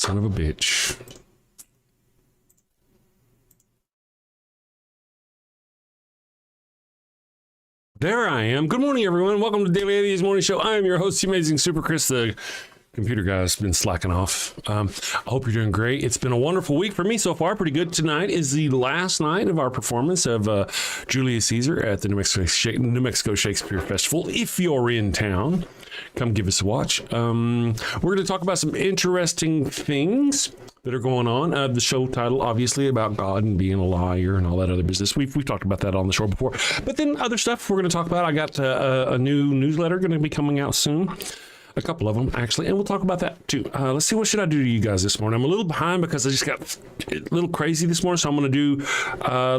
son of a bitch. There I am. Good morning, everyone. Welcome to Daily Atheist Morning Show. I am your host, the amazing Super Chris. The computer guy's been slacking off. I hope you're doing great. It's been a wonderful week for me so far. Pretty good. Tonight is the last night of our performance of Julius Caesar at the New Mexico Shakespeare Festival. If you're in town, come give us a watch. We're going to talk about some interesting things that are going on. The show title, obviously, about God and being a liar and all that other business. We've talked about that on the show before. But then other stuff we're going to talk about. I got a new newsletter going to be coming out soon. A couple of them, actually. And we'll talk about that, too. Let's see. What should I do to you guys this morning? I'm a little behind because I just got a little crazy this morning. So I'm going to do,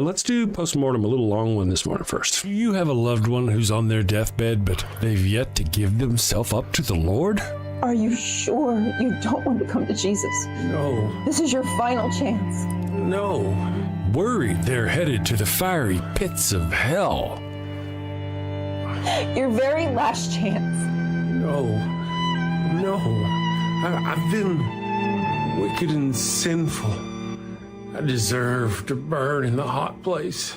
let's do postmortem, a little long one this morning first. Do you have a loved one who's on their deathbed, but they've yet to give themselves up to the Lord? Are you sure you don't want to come to Jesus? No. This is your final chance. No. Worried they're headed to the fiery pits of hell. Your very last chance. No. I've been wicked and sinful. I deserve to burn in the hot place.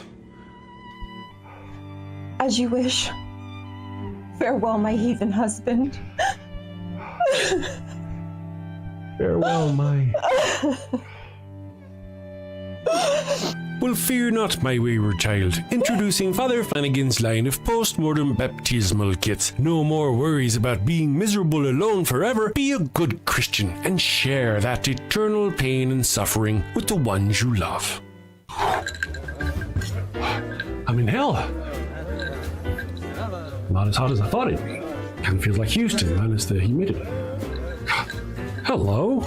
As you wish. Farewell, my heathen husband. Farewell, my... Well, fear not, my wayward child. Introducing Father Flanagan's line of post-mortem baptismal kits. No more worries about being miserable alone forever. Be a good Christian and share that eternal pain and suffering with the ones you love. I'm in hell. Not as hot as I thought it'd be. Kind of feels like Houston, minus the humidity. Hello.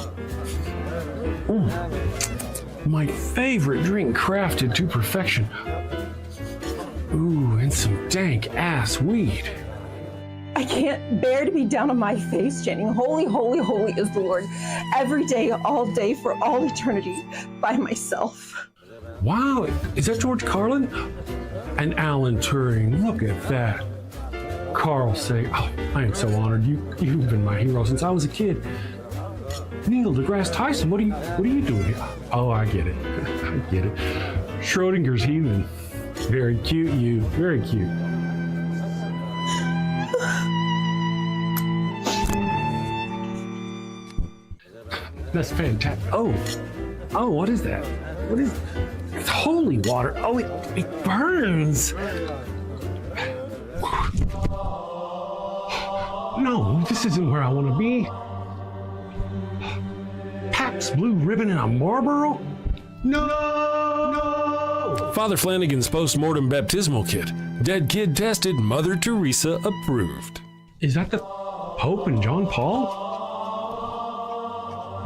My favorite drink crafted to perfection. Ooh, and some dank ass weed. I can't bear to be down on my face chanting, holy, holy, holy is the Lord, every day, all day, for all eternity, by myself. Wow, is that George Carlin? And Alan Turing, look at that. Carl Sagan, oh, I am so honored. You've been my hero since I was a kid. Neil deGrasse Tyson, what are you doing here? Oh, I get it. I get it. Schrodinger's heathen. Very cute, you. Very cute. That's fantastic. Oh, what is that? What is? It's holy water. Oh, it burns. No, this isn't where I want to be. Pabst Blue Ribbon and a Marlboro? No! Father Flanagan's post-mortem baptismal kit. Dead kid tested, Mother Teresa approved. Is that the Pope and John Paul?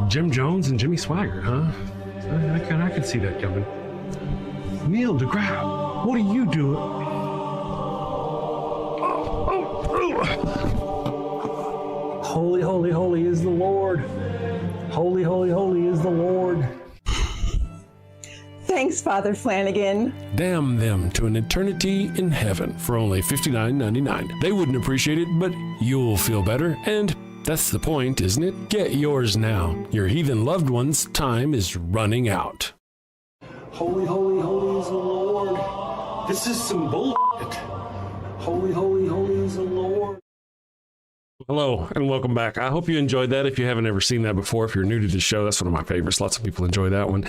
Jim Jones and Jimmy Swaggart, huh? I can see that coming. Neil deGrasse, what are you doing? Holy, holy, holy is the Lord. Holy, holy, holy is the Lord. Thanks, Father Flanagan. Damn them to an eternity in heaven for only $59.99. They wouldn't appreciate it, but you'll feel better, and that's the point, isn't it? Get yours now. Your heathen loved one's time is running out. Holy, holy, holy is the Lord. This is some bullshit. Holy, holy, holy is the Lord. Hello and welcome back. I hope you enjoyed that. If you haven't ever seen that before, if you're new to the show, that's one of my favorites. Lots of people enjoy that one.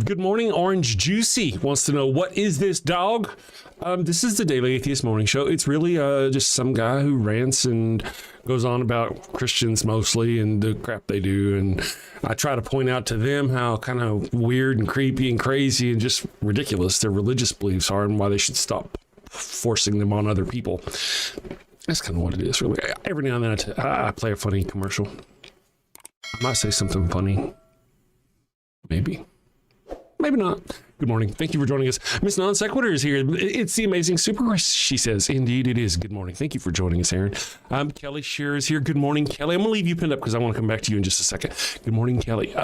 Good morning. Orange Juicy wants to know, what is this, dog? This is the Daily Atheist Morning Show. It's really just some guy who rants and goes on about Christians mostly and the crap they do. And I try to point out to them how kind of weird and creepy and crazy and just ridiculous their religious beliefs are and why they should stop forcing them on other people. That's kind of what it is, really. Every now and then I play a funny commercial. I might say something funny. Maybe. Maybe not. Good morning. Thank you for joining us. Miss Non Sequitur is here. It's the amazing Super Chris, she says. Indeed, it is. Good morning. Thank you for joining us, Aaron. Kelly Shearer is here. Good morning, Kelly. I'm going to leave you pinned up because I want to come back to you in just a second. Good morning, Kelly.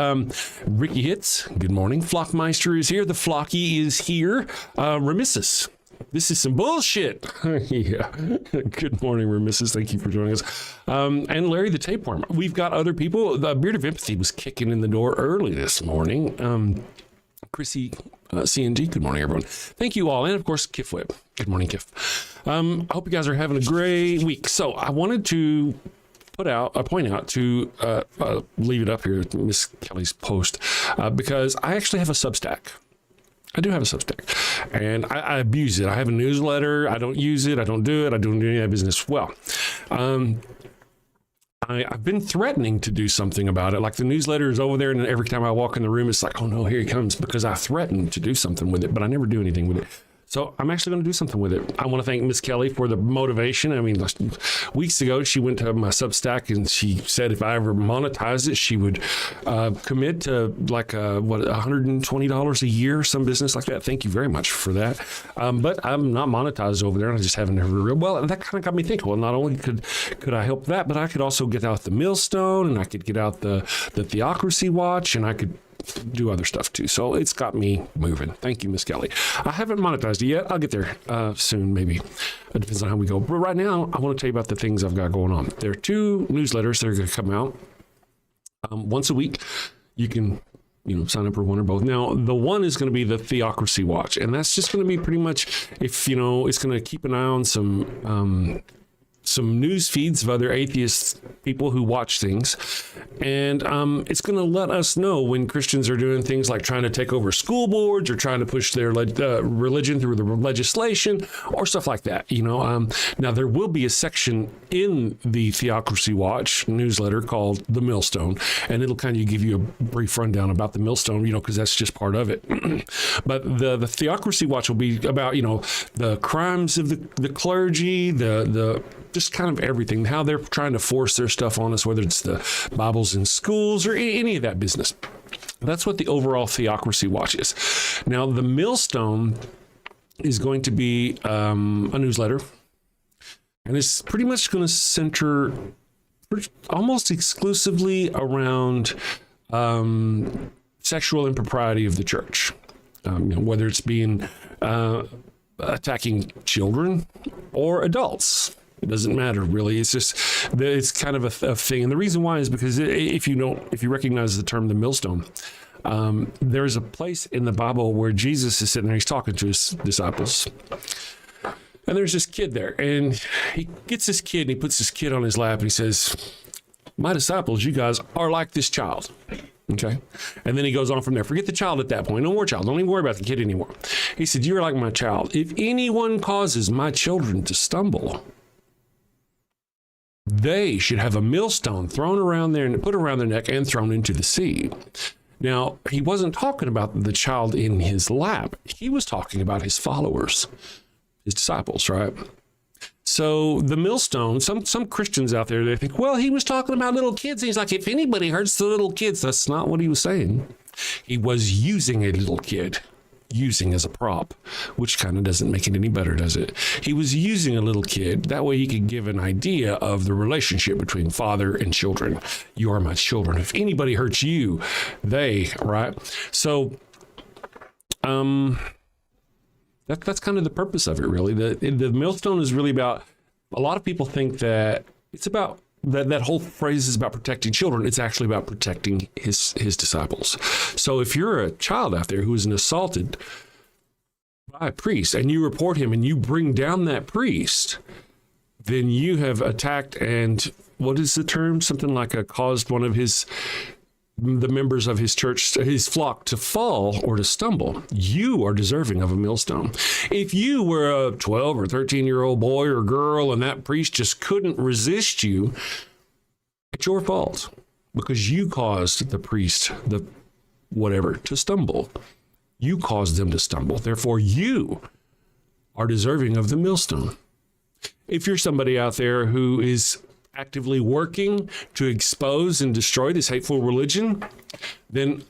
Ricky Hitz. Good morning. Flockmeister is here. The Flocky is here. Remissus. This is some bullshit. Yeah. Good morning, Remisses. Thank you for joining us. And Larry the Tapeworm. We've got other people. The Beard of Empathy was kicking in the door early this morning. Chrissy CNG, good morning, everyone. Thank you all. And of course, Kif Whip. Good morning, Kif. I hope you guys are having a great week. So I wanted to point out to leave it up here, Miss Kelly's post, because I actually have a Substack. I do have a Substack, and I abuse it. I have a newsletter. I don't use it. I don't do it. I don't do any of that business. Well, I've been threatening to do something about it. Like the newsletter is over there, and every time I walk in the room, it's like, oh no, here he comes, because I threatened to do something with it, but I never do anything with it. So I'm actually going to do something with it. I want to thank Miss Kelly for the motivation. I mean, weeks ago, she went to my Substack and she said if I ever monetize it, she would commit to like $120 a year, some business like that. Thank you very much for that. But I'm not monetized over there. I just haven't ever. Well, that kind of got me thinking. Well, not only could I help that, but I could also get out the millstone, and I could get out the Theocracy Watch, and I could do other stuff too. So it's got me moving. Thank you, Miss Kelly. I haven't monetized it yet. I'll get there soon, maybe. It depends on how we go. But right now, I want to tell you about the things I've got going on. There are 2 newsletters that are going to come out once a week. You can sign up for one or both. Now, the one is going to be the Theocracy Watch, and that's just going to be pretty much, if it's going to keep an eye on some news feeds of other atheist people who watch things. And it's going to let us know when Christians are doing things like trying to take over school boards or trying to push their religion through the legislation or stuff like that. Now there will be a section in the Theocracy Watch newsletter called The Millstone, and it'll kind of give you a brief rundown about the millstone, because that's just part of it. But the Theocracy Watch will be about, the crimes of the clergy, the just kind of everything, how they're trying to force their stuff on us, whether it's the Bibles in schools or any of that business. That's what the overall Theocracy Watch is. Now, the Millstone is going to be a newsletter, and it's pretty much going to center almost exclusively around sexual impropriety of the church, whether it's being attacking children or adults. It doesn't matter, really. It's just, it's kind of a thing. And the reason why is because if you recognize the term the millstone, there's a place in the Bible where Jesus is sitting there, he's talking to his disciples. And there's this kid there, and he gets this kid and he puts this kid on his lap and he says, my disciples, you guys are like this child. Okay. And then he goes on from there. Forget the child at that point. No more child. Don't even worry about the kid anymore. He said, you're like my child. If anyone causes my children to stumble, they should have a millstone thrown around there and put around their neck and thrown into the sea. Now, he wasn't talking about the child in his lap. He was talking about his followers, his disciples, right? So the millstone, some Christians out there, they think, well, he was talking about little kids. He's like, if anybody hurts the little kids, that's not what he was saying. He was using a little kid. Using as a prop, which kind of doesn't make it any better, does it? He was using a little kid. That way he could give an idea of the relationship between father and children. You are my children. If anybody hurts you, right? So, that's kind of the purpose of it, really. The millstone is really about, a lot of people think that it's about, that whole phrase is about protecting children. It's actually about protecting his disciples. So if you're a child out there who is assaulted by a priest and you report him and you bring down that priest, then you have attacked and, what is the term? Something like caused one of the members of his church, his flock, to fall or to stumble. You are deserving of a millstone. If you were a 12 or 13-year-old boy or girl and that priest just couldn't resist you, it's your fault because you caused the priest, to stumble. You caused them to stumble. Therefore, you are deserving of the millstone. If you're somebody out there who is actively working to expose and destroy this hateful religion, then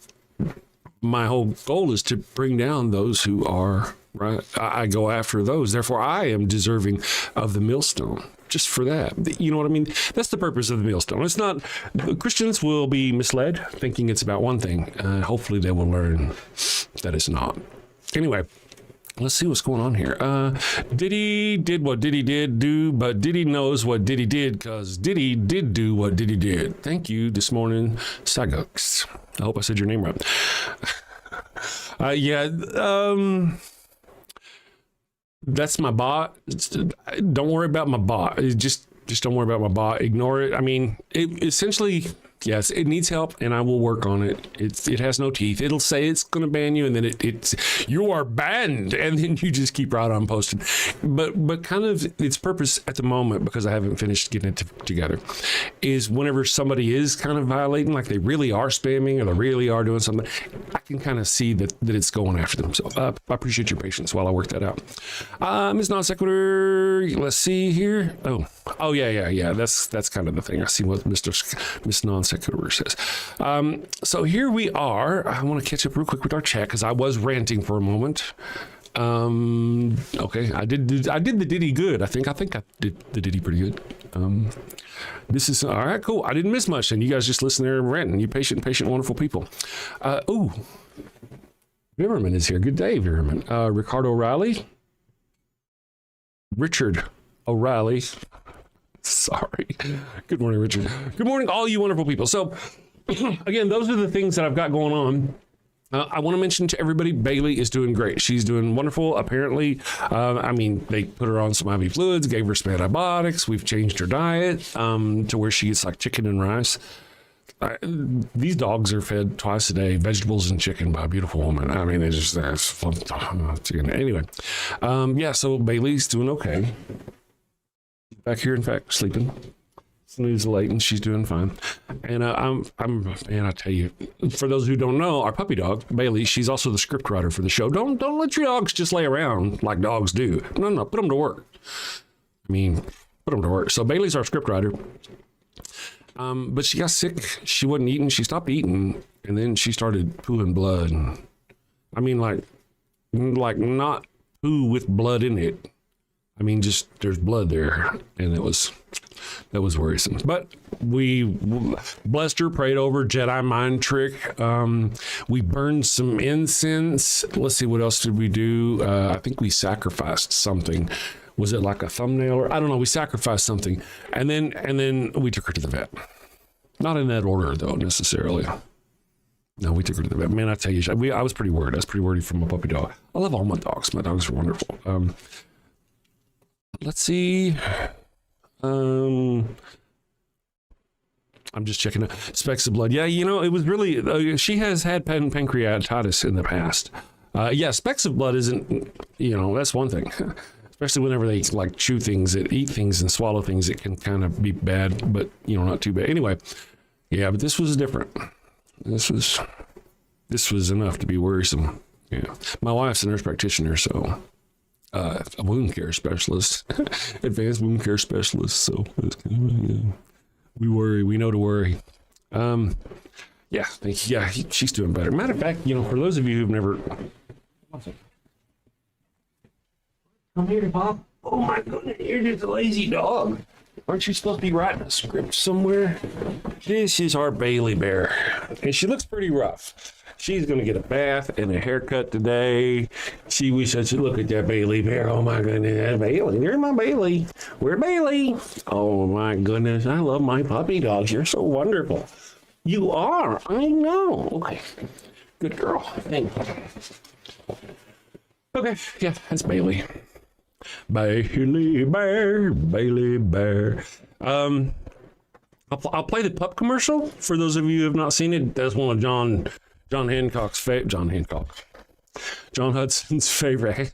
my whole goal is to bring down those who are, right? I go after those. Therefore, I am deserving of the millstone. Just for that. You know what I mean? That's the purpose of the millstone. It's not, Christians will be misled thinking it's about one thing. Hopefully they will learn that it's not. Anyway, let's see what's going on here. Diddy did what Diddy did do, but Diddy knows what Diddy did because Diddy did do what Diddy did. Thank you this morning, Sagux. I hope I said your name right. That's my bot. Don't worry about my bot. Just don't worry about my bot. Ignore it. I mean, it essentially, yes, it needs help, and I will work on it. It has no teeth. It'll say it's going to ban you, and then it's you are banned, and then you just keep right on posting. But kind of its purpose at the moment, because I haven't finished getting it together, is whenever somebody is kind of violating, like they really are spamming or they really are doing something, I can kind of see that it's going after them. So I appreciate your patience while I work that out. Ms. Non Sequitur, let's see here. Oh yeah. That's kind of the thing. I see what Miss Non Sequitur says. So here we are. I want to catch up real quick with our chat because I was ranting for a moment. Okay, I did the Diddy good. I think I did the Diddy pretty good. This is all right. Cool. I didn't miss much, and you guys just listen there and ranting. You patient, wonderful people. Viverman is here. Good day, Viverman. Ricardo O'Reilly. Richard O'Reilly. Sorry. Good morning, Richard. Good morning, all you wonderful people. So, again, those are the things that I've got going on. I want to mention to everybody, Bailey is doing great. She's doing wonderful. Apparently, they put her on some IV fluids, gave her some antibiotics. We've changed her diet to where she eats like chicken and rice. These dogs are fed twice a day, vegetables and chicken by a beautiful woman. I mean, that's anyway. So Bailey's doing okay. Back here, in fact, sleeping. Snooze late, and she's doing fine. And I tell you, for those who don't know, our puppy dog Bailey, she's also the script writer for the show. Don't let your dogs just lay around like dogs do. No, put them to work. Put them to work. So Bailey's our script writer. But she got sick. She wasn't eating. She stopped eating, and then she started pooing blood. Like not poo with blood in it. Just there's blood there, and that was worrisome. But we blessed her, prayed over, Jedi mind trick. We burned some incense. Let's see, what else did we do? I think we sacrificed something. Was it like a thumbnail or I don't know? We sacrificed something, and then we took her to the vet. Not in that order though, necessarily. No, we took her to the vet. Man, I tell you, I was pretty worried. I was pretty worried for my puppy dog. I love all my dogs. My dogs are wonderful. Let's see. I'm just checking out specks of blood. Yeah, it was really, she has had pancreatitis in the past. Specks of blood isn't, that's one thing. Especially whenever they like chew things, eat things and swallow things, it can kind of be bad, but not too bad. Anyway, yeah, but this was different. This was enough to be worrisome. Yeah. My wife's a nurse practitioner, so a wound care specialist, advanced wound care specialist. So it's kind of, we worry. We know to worry. She's doing better. Matter of fact, for those of you who've never, come here, Bob. Oh my goodness, you're just a lazy dog. Aren't you supposed to be writing a script somewhere? This is our Bailey bear, and she looks pretty rough. She's going to get a bath and a haircut today. She wishes I should look at that Bailey bear. Oh my goodness, Bailey. There's my Bailey. We're Bailey. Oh my goodness, I love my puppy dogs. You're so wonderful. You are. I know. Okay. Good girl. Thank you. Okay. Yeah, that's Bailey. Bailey bear. Bailey bear. I'll play the pup commercial for those of you who have not seen it. That's one of John Hudson's favorite.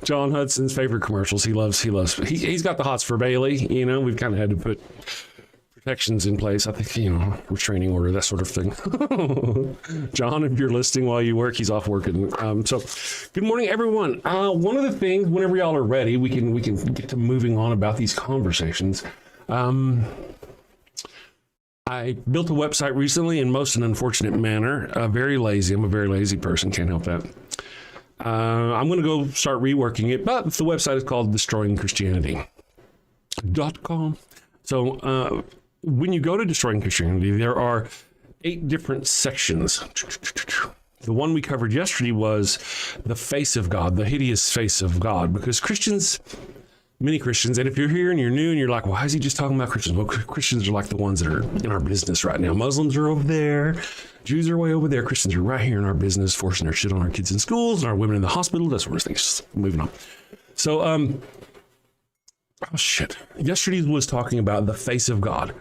John Hudson's favorite commercials. He loves. He's got the hots for Bailey. We've kind of had to put protections in place. I think, restraining order, that sort of thing. John, if you're listening while you work, he's off working. So good morning, everyone. One of the things, whenever y'all are ready, we can get to moving on about these conversations. I built a website recently in most an unfortunate manner. Very lazy. I'm a very lazy person. Can't help that. I'm going to go start reworking it, but the website is called destroyingchristianity.com. So when you go to Destroying Christianity, there are 8 different sections. The one we covered yesterday was the face of God, the hideous face of God, because Christians, many Christians, and if you're here and you're new and you're like, well, why is he just talking about Christians? Well, Christians are like the ones that are in our business right now. Muslims are over there. Jews are way over there. Christians are right here in our business, forcing their shit on our kids in schools and our women in the hospital. That sort of thing. Just moving on. So, oh shit. Yesterday was talking about the face of God.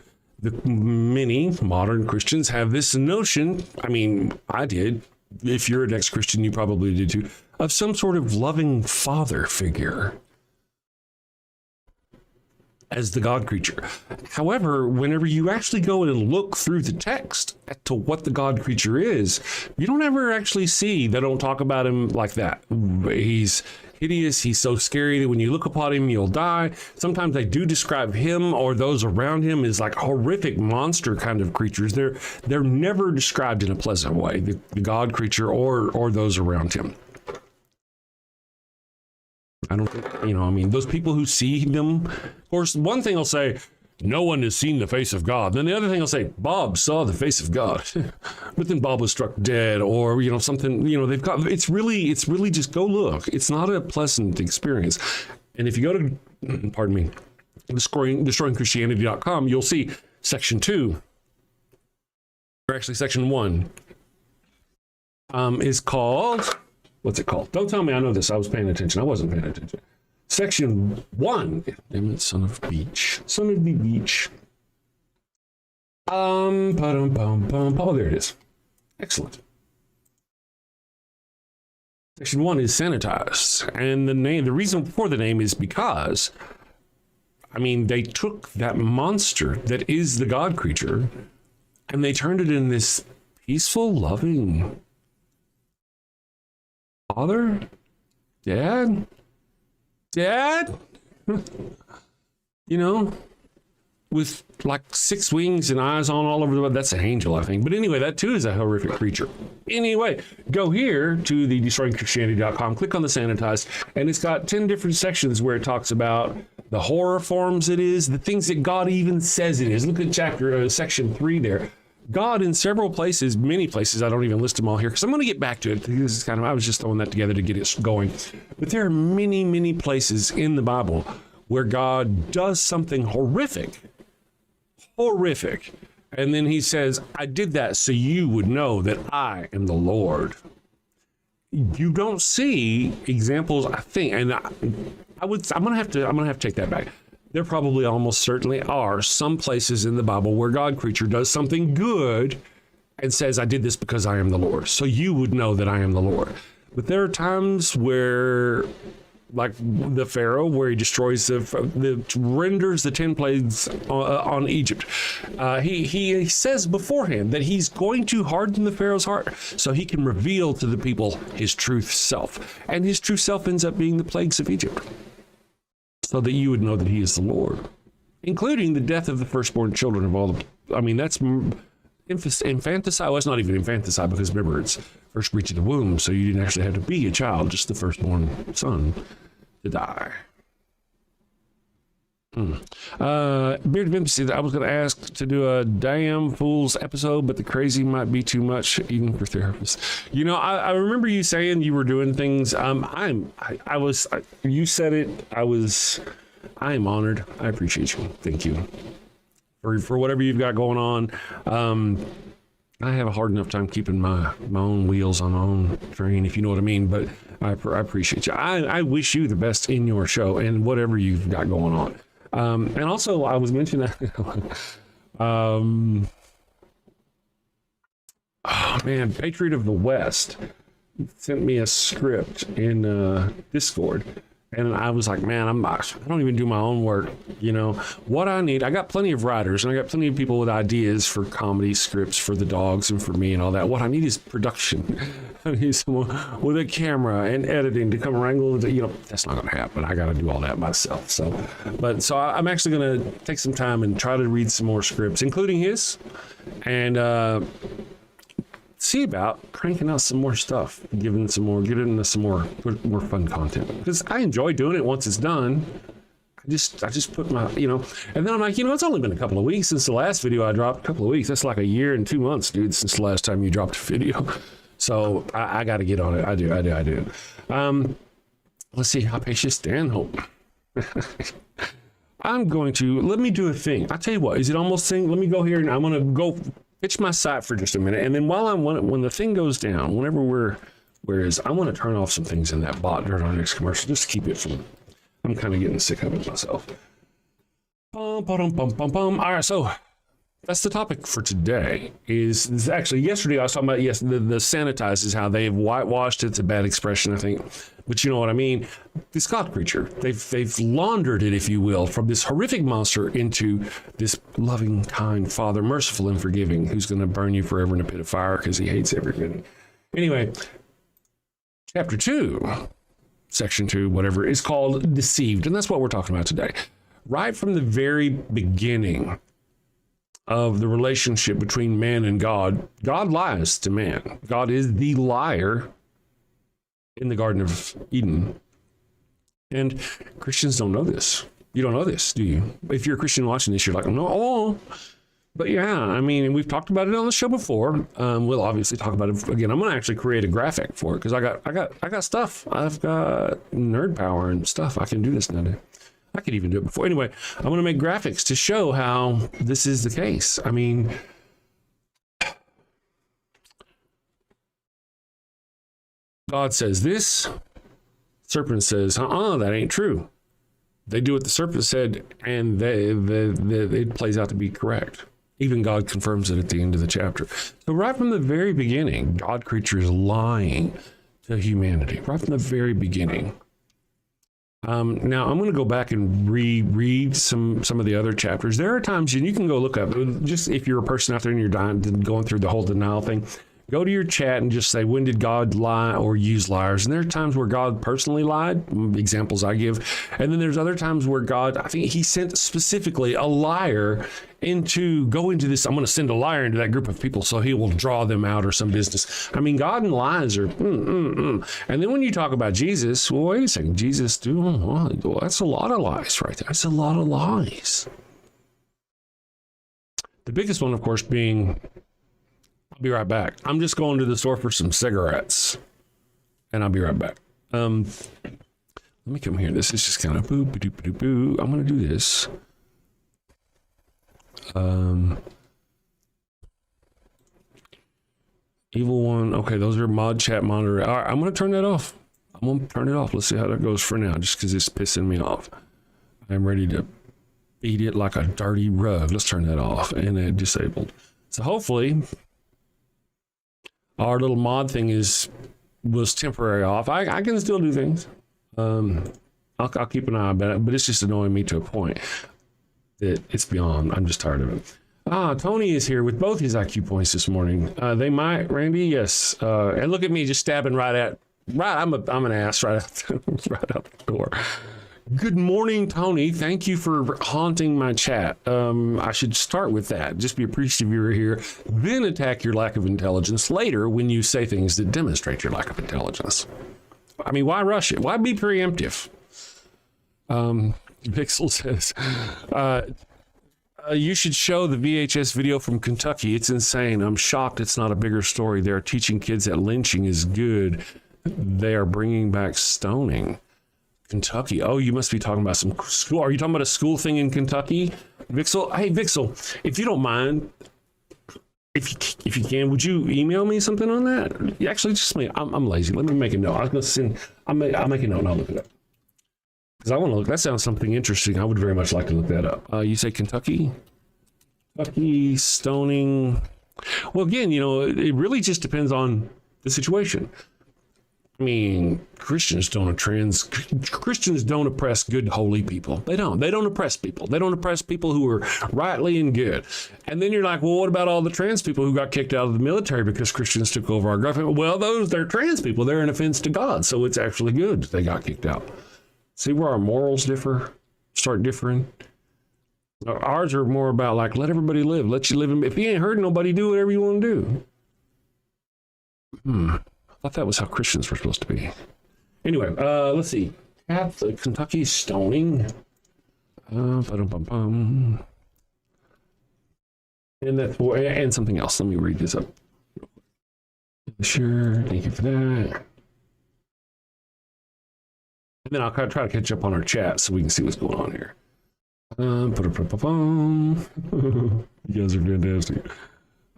Many modern Christians have this notion. I mean, I did. If you're an ex-Christian, you probably did too, of some sort of loving father figure as the God creature. However, whenever you actually go and look through the text as to what the God creature is, you don't ever actually see, they don't talk about him like that. He's hideous, he's so scary that when you look upon him, you'll die. Sometimes they do describe him or those around him as like horrific monster kind of creatures. They're never described in a pleasant way, the God creature or those around him. I don't think, I mean, those people who see them, of course, one thing will say, no one has seen the face of God. Then the other thing will say, Bob saw the face of God. But then Bob was struck dead, or, something, they've got, it's really just go look. It's not a pleasant experience. And if you go to, pardon me, destroyingchristianity.com, you'll see section 2, or actually section 1, is called, what's it called? Don't tell me I know this. I was paying attention. I wasn't paying attention. Section 1. Damn it, son of beach. Son of the beach. Oh, there it is. Excellent. Section 1 is sanitized. And the reason for the name is because, they took that monster that is the God creature and they turned it in this peaceful, loving father, dad, with like 6 wings and eyes on all over the world. That's an angel, I think. But anyway, that too is a horrific creature. Anyway, go here to the destroyingchristianity.com, click on the sanitized, and it's got 10 different sections where it talks about the horror forms it is, the things that God even says it is. Look at section 3 there. God in several places, many places, I don't even list them all here because I'm going to get back to it. This is I was just throwing that together to get it going. But there are many, many places in the Bible where God does something horrific. And then he says, I did that so you would know that I am the Lord. You don't see examples, I think, and I'm going to have to take that back. There probably almost certainly are some places in the Bible where God creature does something good and says, I did this because I am the Lord. So you would know that I am the Lord. But there are times where, like the Pharaoh, where he destroys renders the 10 plagues on Egypt. He says beforehand that he's going to harden the Pharaoh's heart so he can reveal to the people his truth self. And his true self ends up being the plagues of Egypt, so that you would know that he is the Lord, including the death of the firstborn children of all the, that's infanticide. Well, it's not even infanticide because remember, it's first breach of the womb, so you didn't actually have to be a child, just the firstborn son to die. Beard of Empathy, I was going to ask to do a damn fools episode, but the crazy might be too much even for therapists. I remember you saying you were doing things. You said it. I am honored. I appreciate you. Thank you for whatever you've got going on. I have a hard enough time keeping my own wheels on my own train, if you know what I mean, but I appreciate you. I wish you the best in your show and whatever you've got going on. And also, I was mentioning that, Patriot of the West sent me a script in Discord. And I was like, man, I don't even do my own work. What I need, I got plenty of writers and I got plenty of people with ideas for comedy scripts for the dogs and for me and all that. What I need is production. I need someone with a camera and editing to come wrangle. That's not going to happen. I got to do all that myself. So I'm actually going to take some time and try to read some more scripts, including his, and see about cranking out some more stuff, getting us some more fun content, because I enjoy doing it once it's done. I just put my, and then I'm like, it's only been a couple of weeks since the last video I dropped. A couple of weeks, that's like a year and 2 months, dude, since the last time you dropped a video. So I got to get on it. I do. Let's see. Hypatia Stanhope. Let me do a thing. I'll tell you what, is it almost thing? Let me go here and I'm going to go pitch my site for just a minute. And then when the thing goes down, whereas I want to turn off some things in that bot during our next commercial, just to keep it from, I'm kind of getting sick of it myself. All right, so that's the topic for today. Is actually yesterday I was talking about, yes, the sanitize is how they've whitewashed it. It's a bad expression, I think, but you know what I mean. This God creature, they've laundered it, if you will, from this horrific monster into this loving, kind Father, merciful and forgiving, who's going to burn you forever in a pit of fire because he hates everybody. Anyway, chapter 2, section 2, whatever, is called Deceived, and that's what we're talking about today. Right from the very beginning of the relationship between man and God, God lies to man. God is the liar in the Garden of Eden. And Christians don't know this. You don't know this, do you? If you're a Christian watching this, you're like, no. But yeah, I mean, and we've talked about it on the show before. We'll obviously talk about it again. I'm going to actually create a graphic for it because I got stuff. I've got nerd power and stuff. I can do this now. I could even do it before. Anyway, I'm going to make graphics to show how this is the case. I mean, God says this, serpent says, that ain't true. They do what the serpent said, and it plays out to be correct. Even God confirms it at the end of the chapter. So right from the very beginning, God creature is lying to humanity. Right from the very beginning. Now I'm going to go back and reread some of the other chapters. There are times, and you can go look up, just if you're a person out there and you're going through the whole denial thing, go to your chat and just say, when did God lie or use liars? And there are times where God personally lied, examples I give. And then there's other times where God, I think he sent specifically a liar go into this. I'm going to send a liar into that group of people so he will draw them out or some business. I mean, God and lies are, And then when you talk about Jesus, well, wait a second, Jesus, well, that's a lot of lies right there. That's a lot of lies. The biggest one, of course, being, I'll be right back. I'm just going to the store for some cigarettes, and I'll be right back. Let me come here. This is just kind of boo. I'm going to do this. Evil one. Okay, those are mod chat monitor. All right, I'm going to turn that off. I'm going to turn it off. Let's see how that goes for now, just because it's pissing me off. I'm ready to beat it like a dirty rug. Let's turn that off and disabled. So hopefully our little mod thing was temporary off. I can still do things. I'll keep an eye on it, but it's just annoying me to a point that it's beyond. I'm just tired of it. Tony is here with both his IQ points this morning. They might, Randy, yes. And look at me just stabbing right. I'm an ass right out the door. Good morning, Tony. Thank you for haunting my chat. I should start with that. Just be appreciative you're here. Then attack your lack of intelligence later when you say things that demonstrate your lack of intelligence. I mean, why rush it? Why be preemptive? Pixel says, you should show the VHS video from Kentucky. It's insane. I'm shocked it's not a bigger story. They're teaching kids that lynching is good. They are bringing back stoning. Kentucky. Oh, you must be talking about some school. Are you talking about a school thing in Kentucky? Vixel? Hey, Vixel, if you don't mind, if you can, would you email me something on that? Actually, just me. I'm lazy. Let me make a note. I was going to send, I'll make a note and I'll look it up. Because I want to look, that sounds something interesting. I would very much like to look that up. You say Kentucky? Kentucky stoning. Well, again, it really just depends on the situation. I mean, Christians don't oppress good, holy people. They don't oppress people. They don't oppress people who are rightly and good. And then you're like, well, what about all the trans people who got kicked out of the military because Christians took over our government? Well, they're trans people. They're an offense to God. So it's actually good they got kicked out. See where our morals start differing? Ours are more about like, let everybody live. Let you live. If you ain't hurting nobody, do whatever you want to do. I thought that was how Christians were supposed to be. Anyway, let's see. Kentucky stoning. And that's and something else. Let me read this up. Sure. Thank you for that. And then I'll try to catch up on our chat so we can see what's going on here. You guys are fantastic.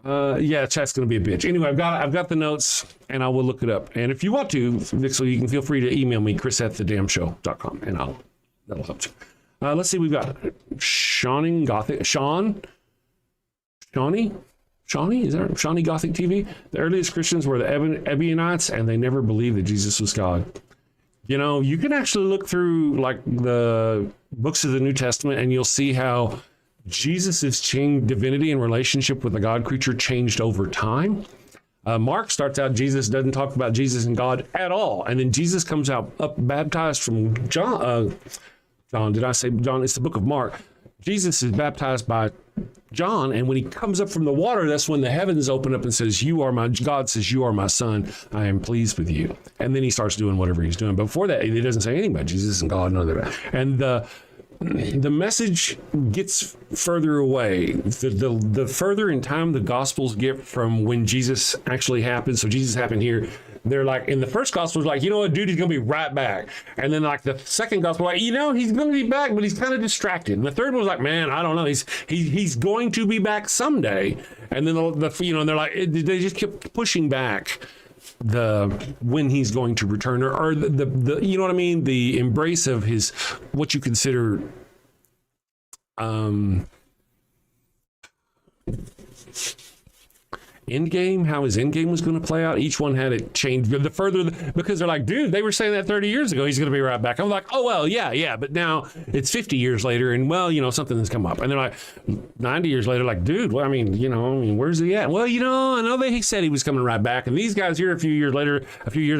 Yeah, chat's gonna be a bitch. Anyway, I've got the notes, and I will look it up. And if you want to, Vixel, you can feel free to email me, chris@thedamnshow.com, and that'll help you. Let's see, we've got Shawnee Gothic, Shawnee, is that Shawnee Gothic TV? The earliest Christians were the Ebionites, and they never believed that Jesus was God. You know, you can actually look through like the books of the New Testament, and you'll see how Jesus' divinity and relationship with the God creature changed over time. Mark starts out, Jesus doesn't talk about Jesus and God at all. And then Jesus comes out up baptized from John. Did I say John? It's the book of Mark. Jesus is baptized by John, and when he comes up from the water, that's when the heavens open up and says, God says, you are my son, I am pleased with you. And then he starts doing whatever he's doing. But before that, he doesn't say anything about Jesus and God, none of that. And the message gets further away. The further in time the Gospels get from when Jesus actually happened. So Jesus happened here. They're like, in the first gospel, it's like, you know what, dude, he's going to be right back. And then like the second gospel, like, you know, he's going to be back, but he's kind of distracted. And the third one was like, man, I don't know. He's going to be back someday. And then they're like, they just kept pushing back when he's going to return, or the you know what I mean? The embrace of his, what you consider, endgame, how his endgame was going to play out. Each one had it changed because they're like, dude, they were saying that 30 years ago, he's going to be right back. I'm like, oh, well, yeah. But now it's 50 years later, and well, you know, something has come up. And they're like 90 years later, like, dude, well, I mean, where's he at? Well, you know, I know that he said he was coming right back. And these guys here a few years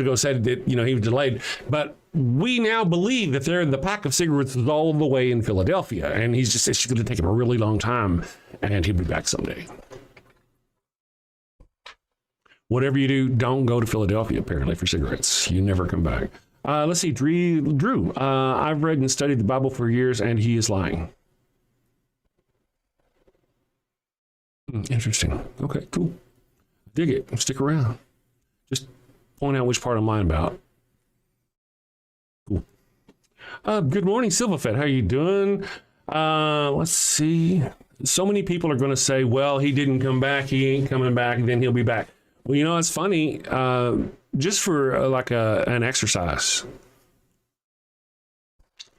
ago said that, you know, he was delayed. But we now believe that the pack of cigarettes is all the way in Philadelphia. And it's going to take him a really long time, and he'll be back someday. Whatever you do, don't go to Philadelphia, apparently, for cigarettes. You never come back. Let's see, Drew. I've read and studied the Bible for years, and he is lying. Interesting. Okay, cool. Dig it. Stick around. Just point out which part I'm lying about. Cool. Good morning, Silverfed. How are you doing? Let's see. So many people are going to say, well, he didn't come back. He ain't coming back. And then he'll be back. Well, you know, it's funny, just for an exercise,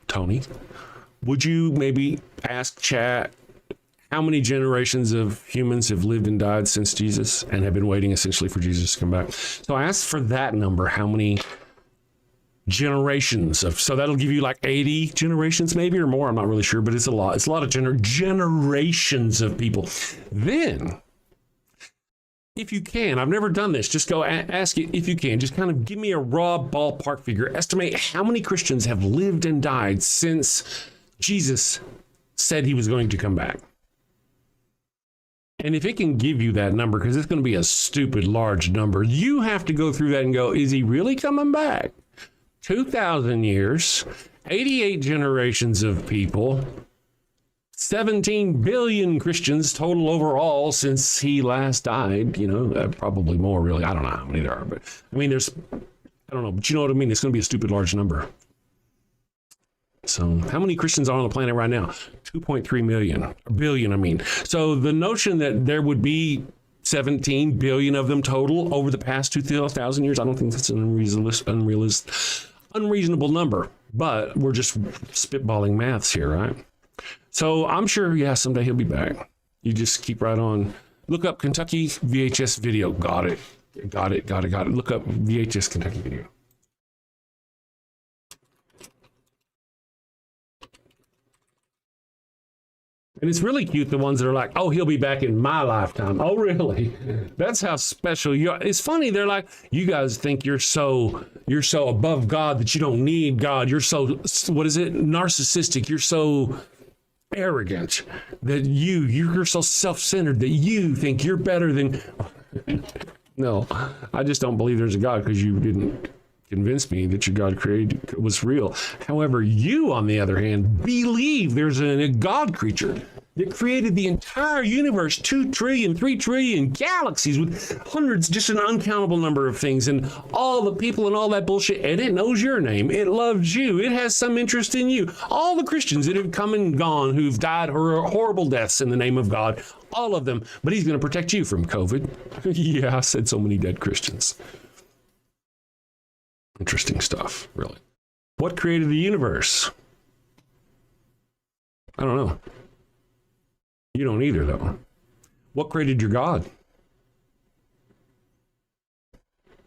Tony, would you maybe ask chat how many generations of humans have lived and died since Jesus and have been waiting essentially for Jesus to come back? So I asked for that number, how many generations so that'll give you like 80 generations maybe or more. I'm not really sure, but it's a lot. It's a lot of generations of people. Then, if you can, I've never done this, just go ask it if you can. Just kind of give me a raw ballpark figure. Estimate how many Christians have lived and died since Jesus said he was going to come back. And if it can give you that number, because it's going to be a stupid large number, you have to go through that and go, is he really coming back? 2,000 years, 88 generations of people, 17 billion Christians total overall since he last died, you know, probably more really. I don't know how many there are, but I mean, I don't know, but you know what I mean? It's going to be a stupid large number. So how many Christians are on the planet right now? 2.3 billion, I mean. So the notion that there would be 17 billion of them total over the past 2,000 years, I don't think that's an unreasonable number, but we're just spitballing maths here, right? So I'm sure, yeah, someday he'll be back. You just keep right on. Look up Kentucky VHS video. Got it. Look up VHS Kentucky video. And it's really cute, the ones that are like, oh, he'll be back in my lifetime. Oh, really? That's how special you are. It's funny. They're like, you guys think you're so above God that you don't need God. You're so, what is it? Narcissistic. You're so arrogant that you're so self-centered that you think you're better than. No, I just don't believe there's a God because you didn't convince me that your God created was real. However, you, on the other hand, believe there's a God creature. that created the entire universe, 2 trillion, 3 trillion galaxies with hundreds, just an uncountable number of things, and all the people and all that bullshit, and it knows your name. It loves you. It has some interest in you. All the Christians that have come and gone, who've died horrible deaths in the name of God, all of them, but he's going to protect you from COVID. Yeah, I said so many dead Christians. Interesting stuff, really. What created the universe? I don't know. You don't either, though. What created your God?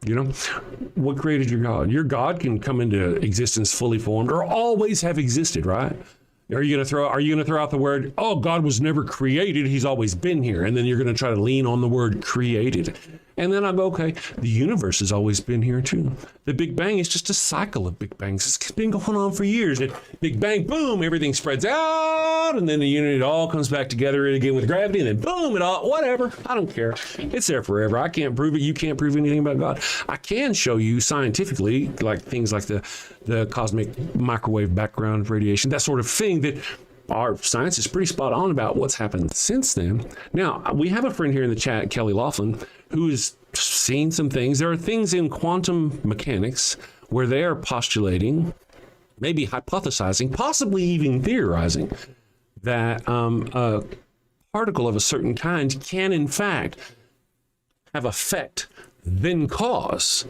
You know, what created your God? Your God can come into existence fully formed or always have existed, right? Are you going to throw out the word, oh, God was never created, he's always been here, and then you're going to try to lean on the word created. And then I go, okay, the universe has always been here too. The Big Bang is just a cycle of Big Bangs. It's been going on for years. And Big Bang, boom, everything spreads out, and then the unit, it all comes back together again with gravity, and then boom, it all, whatever. I don't care. It's there forever. I can't prove it. You can't prove anything about God. I can show you scientifically, like things like the cosmic microwave background radiation, that sort of thing, that our science is pretty spot on about what's happened since then. Now, we have a friend here in the chat, Kelly Laughlin, who has seen some things. There are things in quantum mechanics where they are postulating, maybe hypothesizing, possibly even theorizing, that a particle of a certain kind can, in fact, have effect, then cause.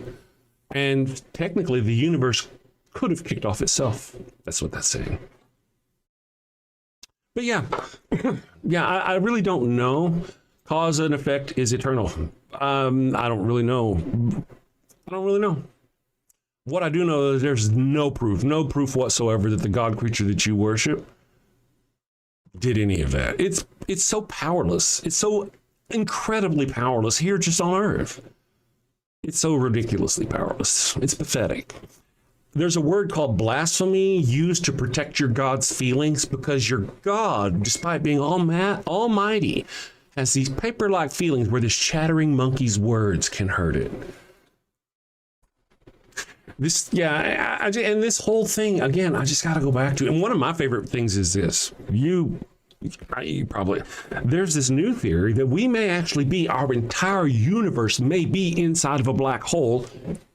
And technically, the universe could have kicked off itself. That's what that's saying. But yeah, I really don't know. Cause and effect is eternal. I don't really know. What I do know is there's no proof whatsoever that the God creature that you worship did any of that. It's so powerless. It's so incredibly powerless here just on Earth. It's so ridiculously powerless. It's pathetic. There's a word called blasphemy used to protect your God's feelings, because your God, despite being almighty, has these paper-like feelings where this chattering monkey's words can hurt it. And this whole thing, again, I just got to go back to it. And one of my favorite things is this. You probably, there's this new theory that we may actually be, our entire universe may be inside of a black hole,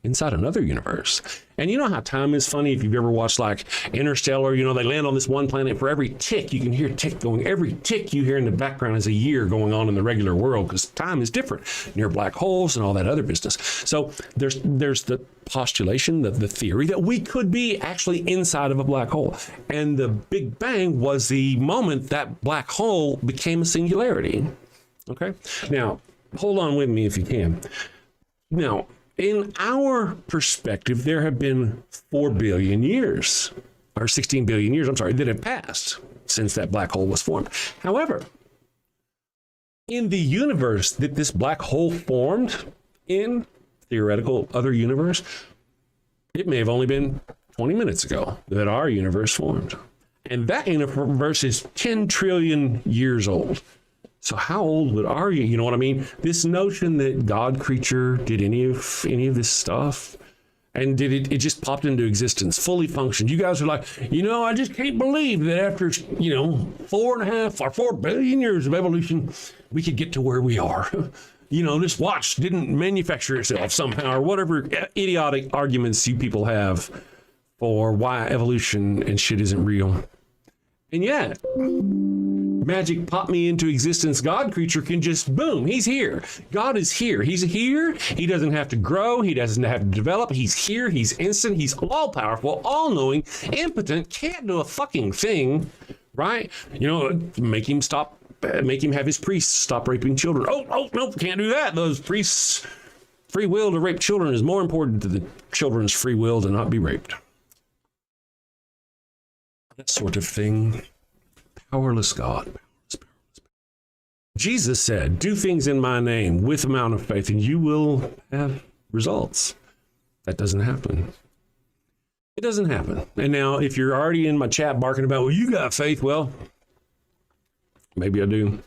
inside another universe. And you know how time is funny? If you've ever watched like Interstellar, you know, they land on this one planet. For every tick, you can hear tick going. Every tick you hear in the background is a year going on in the regular world, because time is different near black holes and all that other business. So there's the postulation, the theory that we could be actually inside of a black hole. And the Big Bang was the moment that black hole became a singularity. Okay? Now, hold on with me if you can. Now, in our perspective, there have been 4 billion years, or 16 billion years, that have passed since that black hole was formed. However, in the universe that this black hole formed in, theoretical other universe, it may have only been 20 minutes ago that our universe formed. And that universe is 10 trillion years old. So how old would our, you know what I mean? This notion that God creature did any of this stuff, and did it just popped into existence, fully functioned. You guys are like, I just can't believe that after, 4.5 or 4 billion years of evolution, we could get to where we are. This watch didn't manufacture itself somehow, or whatever idiotic arguments you people have for why evolution and shit isn't real. And yet, magic pop me into existence. God creature can just boom. He's here. God is here. He's here. He doesn't have to grow. He doesn't have to develop. He's here. He's instant. He's all powerful, all knowing, impotent, can't do a fucking thing, right? Make him have his priests stop raping children. Oh, no, can't do that. Those priests' free will to rape children is more important to the children's free will to not be raped. That sort of thing. Powerless God. Jesus said, do things in my name with amount of faith and you will have results. That doesn't happen. It doesn't happen. And now if you're already in my chat barking about, well, you got faith. Well, maybe I do.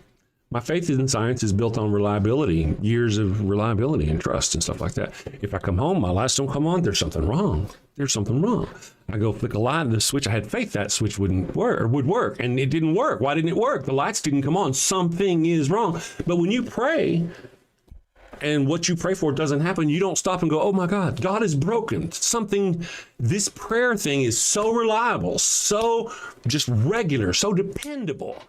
My faith in science is built on reliability, years of reliability and trust and stuff like that. If I come home, my lights don't come on, there's something wrong. There's something wrong. I go flick a light, the switch, I had faith that switch wouldn't work or would work, and it didn't work. Why didn't it work? The lights didn't come on. Something is wrong. But when you pray and what you pray for doesn't happen, you don't stop and go, oh my God, God is broken. This prayer thing is so reliable, so just regular, so dependable,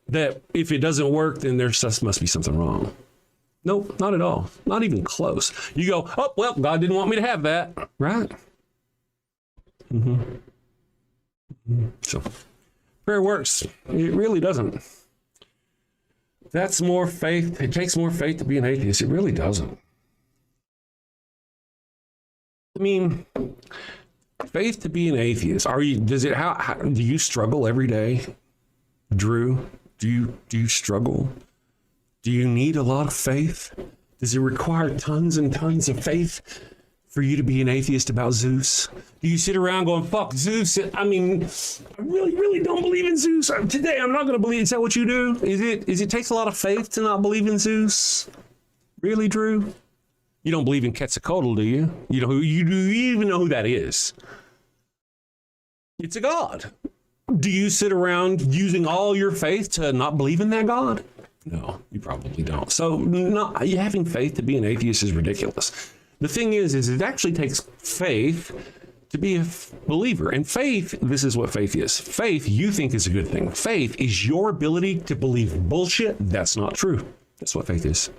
that if it doesn't work, then there must be something wrong. Nope, not at all. Not even close. You go, oh, well, God didn't want me to have that, right? So prayer works. It really doesn't. That's more faith. It takes more faith to be an atheist. It really doesn't. I mean, faith to be an atheist. How do you struggle every day? Drew, do you struggle? Do you need a lot of faith? Does it require tons and tons of faith for you to be an atheist about Zeus? Do you sit around going, fuck Zeus? I mean, I really, really don't believe in Zeus. Today, I'm not going to believe. Is that what you do? Is it takes a lot of faith to not believe in Zeus? Really, Drew? You don't believe in Quetzalcoatl, do you? Do you even know who that is? It's a god. Do you sit around using all your faith to not believe in that God? No, you probably don't. So having faith to be an atheist is ridiculous. The thing is it actually takes faith to be a believer. And faith, this is what faith is. Faith, you think is a good thing. Faith is your ability to believe bullshit that's not true. That's what faith is.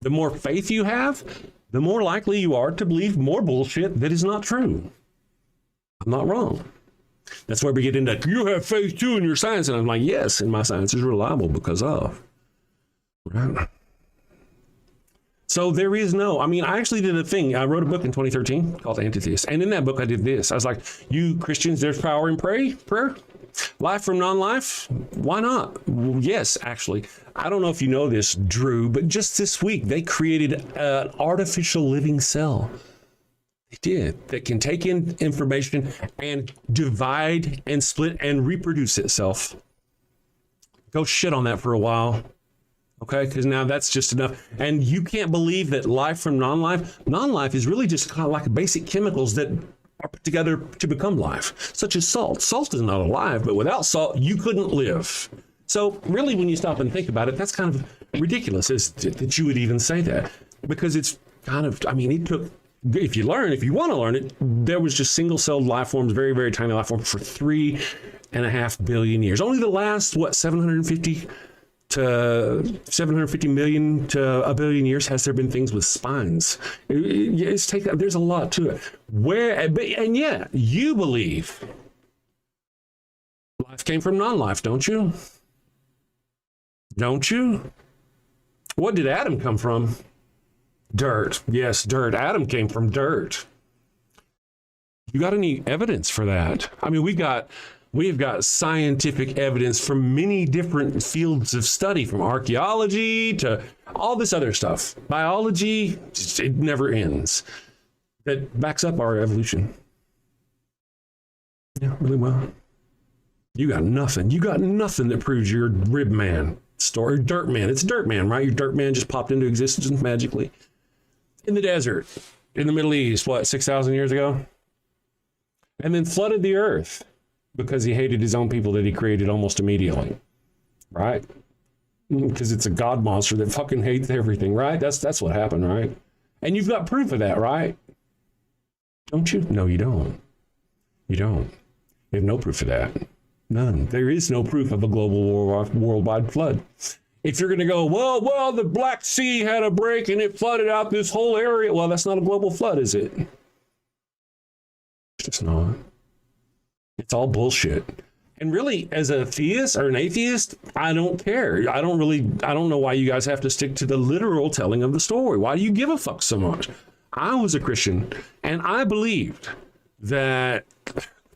The more faith you have, the more likely you are to believe more bullshit that is not true. I'm not wrong. That's where we get into, you have faith too in your science. And I'm like, yes, and my science is reliable because of. Right? So there is no, I actually did a thing. I wrote a book in 2013 called Antitheist. And in that book, I did this. I was like, you Christians, there's power in prayer. Life from non-life? Why not? Well, yes, actually. I don't know if you know this, Drew, but just this week, they created an artificial living cell. They did. That can take in information and divide and split and reproduce itself. Go shit on that for a while. Okay, because now that's just enough. And you can't believe that life from non-life is really just kind of like basic chemicals that are put together to become life, such as salt. Salt is not alive, but without salt, you couldn't live. So really, when you stop and think about it, that's kind of ridiculous that you would even say that, because it's kind of, it took, if you want to learn it, there was just single-celled life forms, very, very tiny life forms for 3.5 billion years. Only the last, 750 million to a billion years has there been things with spines. There's a lot to it. And yeah, you believe life came from non-life, don't you? Don't you? What did Adam come from? Dirt. Yes, dirt. Adam came from dirt. You got any evidence for that? We've got scientific evidence from many different fields of study, from archaeology to all this other stuff. Biology, it never ends. That backs up our evolution. Yeah, really well. You got nothing. You got nothing that proves you're rib man story. Dirt man. It's dirt man, right? Your dirt man just popped into existence magically in the desert, in the Middle East, 6,000 years ago? And then flooded the earth because he hated his own people that he created almost immediately, right? Because it's a god monster that fucking hates everything, right? That's what happened, right? And you've got proof of that, right? Don't you? No, you don't. You don't. You have no proof of that. None. There is no proof of a global worldwide flood. If you're going to go, well, the Black Sea had a break and it flooded out this whole area. Well, that's not a global flood, is it? It's just not. It's all bullshit. And really, as a theist or an atheist, I don't care. I don't know why you guys have to stick to the literal telling of the story. Why do you give a fuck so much? I was a Christian and I believed that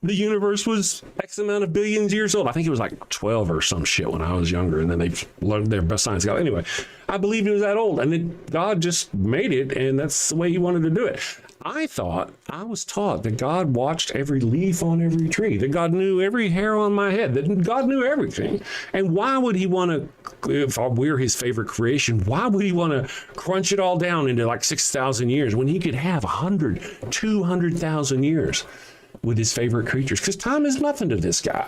the universe was X amount of billions of years old. I think it was like 12 or some shit when I was younger, and then they learned their best science. Anyway, I believed it was that old, and then God just made it, and that's the way he wanted to do it. I was taught that God watched every leaf on every tree, that God knew every hair on my head, that God knew everything. And why would he want to, if we're his favorite creation, why would he want to crunch it all down into like 6,000 years when he could have 100, 200,000 years with his favorite creatures? Because time is nothing to this guy.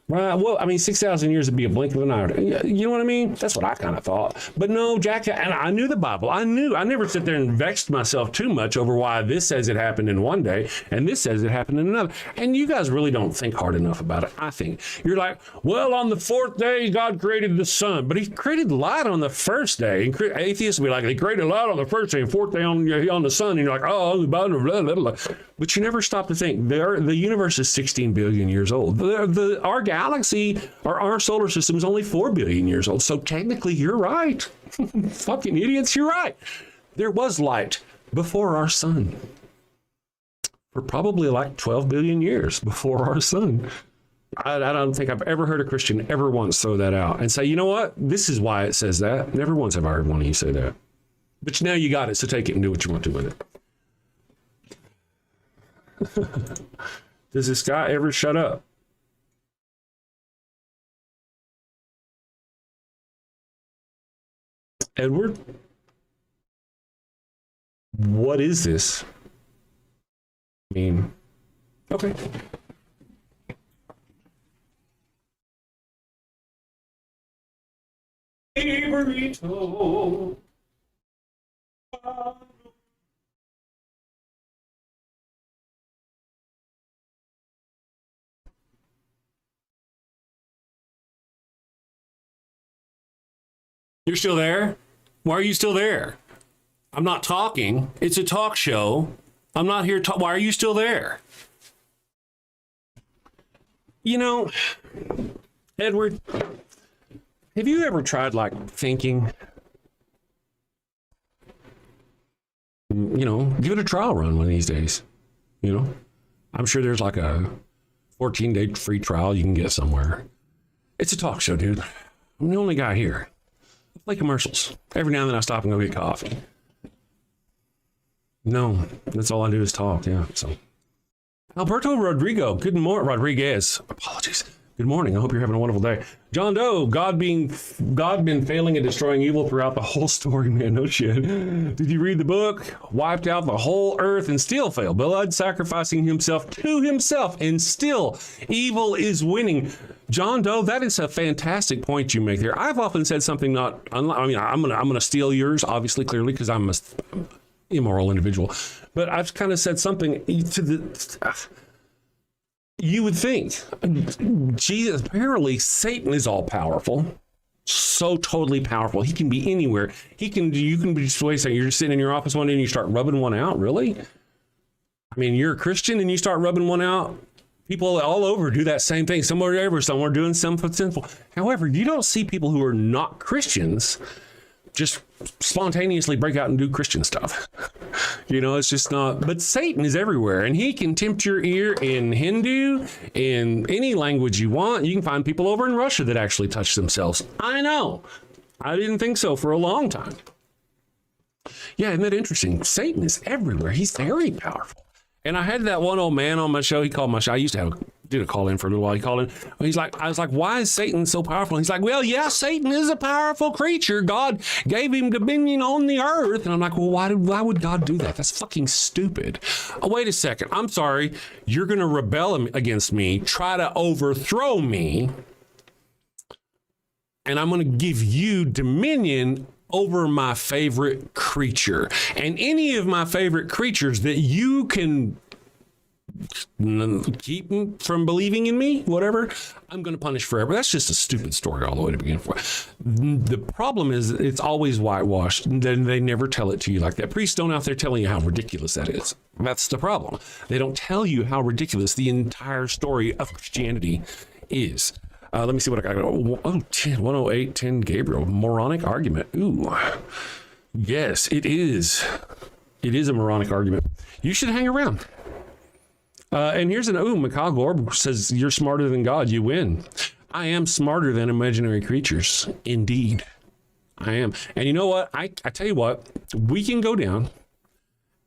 Right. Well, I mean, 6,000 years would be a blink of an eye. You know what I mean? That's what I kind of thought. But no, Jack, and I knew the Bible. I never sit there and vexed myself too much over why this says it happened in one day and this says it happened in another. And you guys really don't think hard enough about it, I think. You're like, well, on the fourth day, God created the sun, but he created light on the first day. And atheists will be like, he created light on the first day and fourth day on the sun. And you're like, oh, blah, blah, blah, blah. But you never stop to think. The universe is 16 billion years old. Our galaxy, or our solar system, is only 4 billion years old. So technically, you're right. Fucking idiots, you're right. There was light before our sun. For probably like 12 billion years before our sun. I don't think I've ever heard a Christian ever once throw that out and say, you know what? This is why it says that. Never once have I heard one of you say that. But now you got it, so take it and do what you want to with it. Does this guy ever shut up? Edward? What is this? I mean, okay. Burrito. You're still there? Why are you still there? I'm not talking. It's a talk show. I'm not here. Why are you still there? You know, Edward, have you ever tried like thinking, you know, give it a trial run one of these days? You know, I'm sure there's like a 14-day free trial you can get somewhere. It's a talk show, dude. I'm the only guy here. I play commercials. Every now and then I stop and go get coffee. No, that's all I do is talk. Yeah. So, Alberto Rodrigo. Good morning, Rodriguez. Apologies. Good morning. I hope you're having a wonderful day. John Doe. God been failing at destroying evil throughout the whole story, man. No shit. Did you read the book? Wiped out the whole earth and still failed. Blood sacrificing himself to himself, and still evil is winning. John Doe, that is a fantastic point you make there. I've often said something not. I mean, I'm gonna steal yours, obviously, clearly, because I'm an immoral individual. But I've kind of said something to the. You would think, Jesus, apparently Satan is all powerful, so totally powerful. He can be anywhere. You can be just wait a second. You're just sitting in your office one day and you start rubbing one out. Really? I mean, you're a Christian and you start rubbing one out. People all over do that same thing. Somewhere doing something sinful. However, you don't see people who are not Christians just spontaneously break out and do Christian stuff. You know, it's just not. But Satan is everywhere, and he can tempt your ear in Hindu, in any language you want. You can find people over in Russia that actually touch themselves. I know. I didn't think so for a long time. Yeah, isn't that interesting? Satan is everywhere. He's very powerful. And I had that one old man on my show. He called my show. I used to did a call in for a little while. He called in. I was like, why is Satan so powerful? And he's like, well, yeah, Satan is a powerful creature. God gave him dominion on the earth. And I'm like, well, why would God do that? That's fucking stupid. Oh, wait a second. I'm sorry. You're going to rebel against me, try to overthrow me, and I'm going to give you dominion over my favorite creature. And any of my favorite creatures that you can keep from believing in me, whatever, I'm going to punish forever. That's just a stupid story all the way to begin with. The problem is it's always whitewashed. They never tell it to you like that. Priests don't out there telling you how ridiculous that is. That's the problem. They don't tell you how ridiculous the entire story of Christianity is. Let me see what I got. Oh, 108, Gabriel. Moronic argument. Ooh. Yes, it is. It is a moronic argument. You should hang around. And here's Mikhail Gorb says, you're smarter than God. You win. I am smarter than imaginary creatures. Indeed. I am. And you know what? I tell you what, we can go down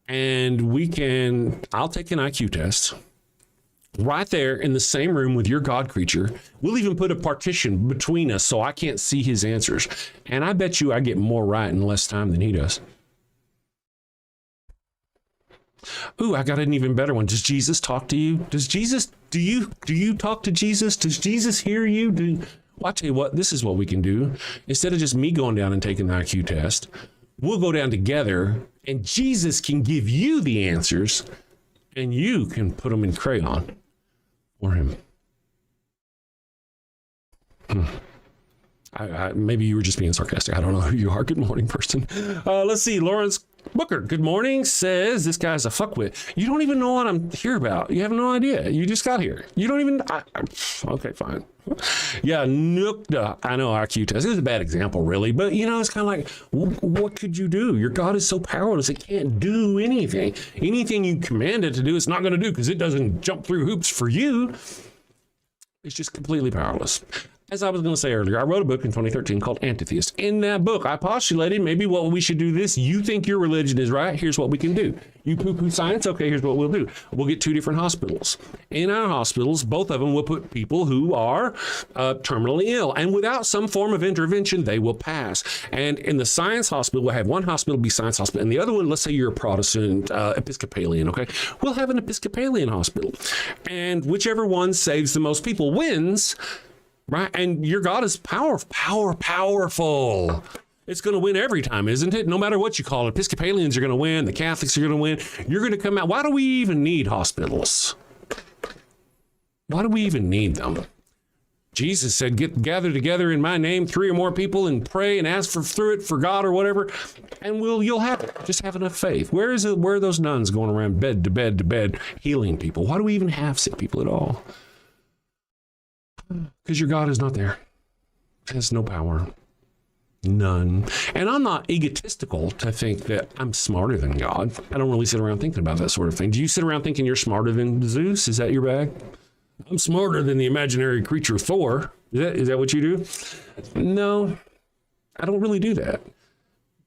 And I'll take an IQ test right there in the same room with your God creature. We'll even put a partition between us so I can't see his answers. And I bet you I get more right in less time than he does. Ooh, I got an even better one. Does Jesus talk to you? Do you talk to Jesus? Does Jesus hear you? Well, I'll tell you what, this is what we can do. Instead of just me going down and taking the IQ test, we'll go down together and Jesus can give you the answers and you can put them in crayon for him. Maybe you were just being sarcastic. I don't know who you are. Good morning, person. Let's see. Lawrence Booker, good morning, says this guy's a fuckwit. You don't even know what I'm here about. You have no idea. You just got here. You don't even... okay, fine. Yeah, Nukta. I know IQ test. It was a bad example, really. But, it's kind of like, what could you do? Your God is so powerless. It can't do anything. Anything you command it to do, it's not going to do because it doesn't jump through hoops for you. It's just completely powerless. As I was going to say earlier, I wrote a book in 2013 called Atheist. In that book, I postulated maybe what we should do this. You think your religion is right? Here's what we can do. You poo-poo science? Okay, here's what we'll do. We'll get 2 different hospitals. In our hospitals, both of them will put people who are terminally ill. And without some form of intervention, they will pass. And in the science hospital, we'll have one hospital be science hospital. And the other one, let's say you're a Protestant Episcopalian, okay? We'll have an Episcopalian hospital. And whichever one saves the most people wins. Right. And your God is powerful. It's going to win every time, isn't it? No matter what you call it. Episcopalians are going to win. The Catholics are going to win. You're going to come out. Why do we even need hospitals? Why do we even need them? Jesus said, gather together in my name, 3 or more people, and pray and ask through it for God or whatever. And you'll have it. Just have enough faith. Where are those nuns going around bed to bed to bed healing people? Why do we even have sick people at all? Because your God is not there. It has no power. None. And I'm not egotistical to think that I'm smarter than God. I don't really sit around thinking about that sort of thing. Do you sit around thinking you're smarter than Zeus? Is that your bag? I'm smarter than the imaginary creature Thor. Is that what you do? No, I don't really do that.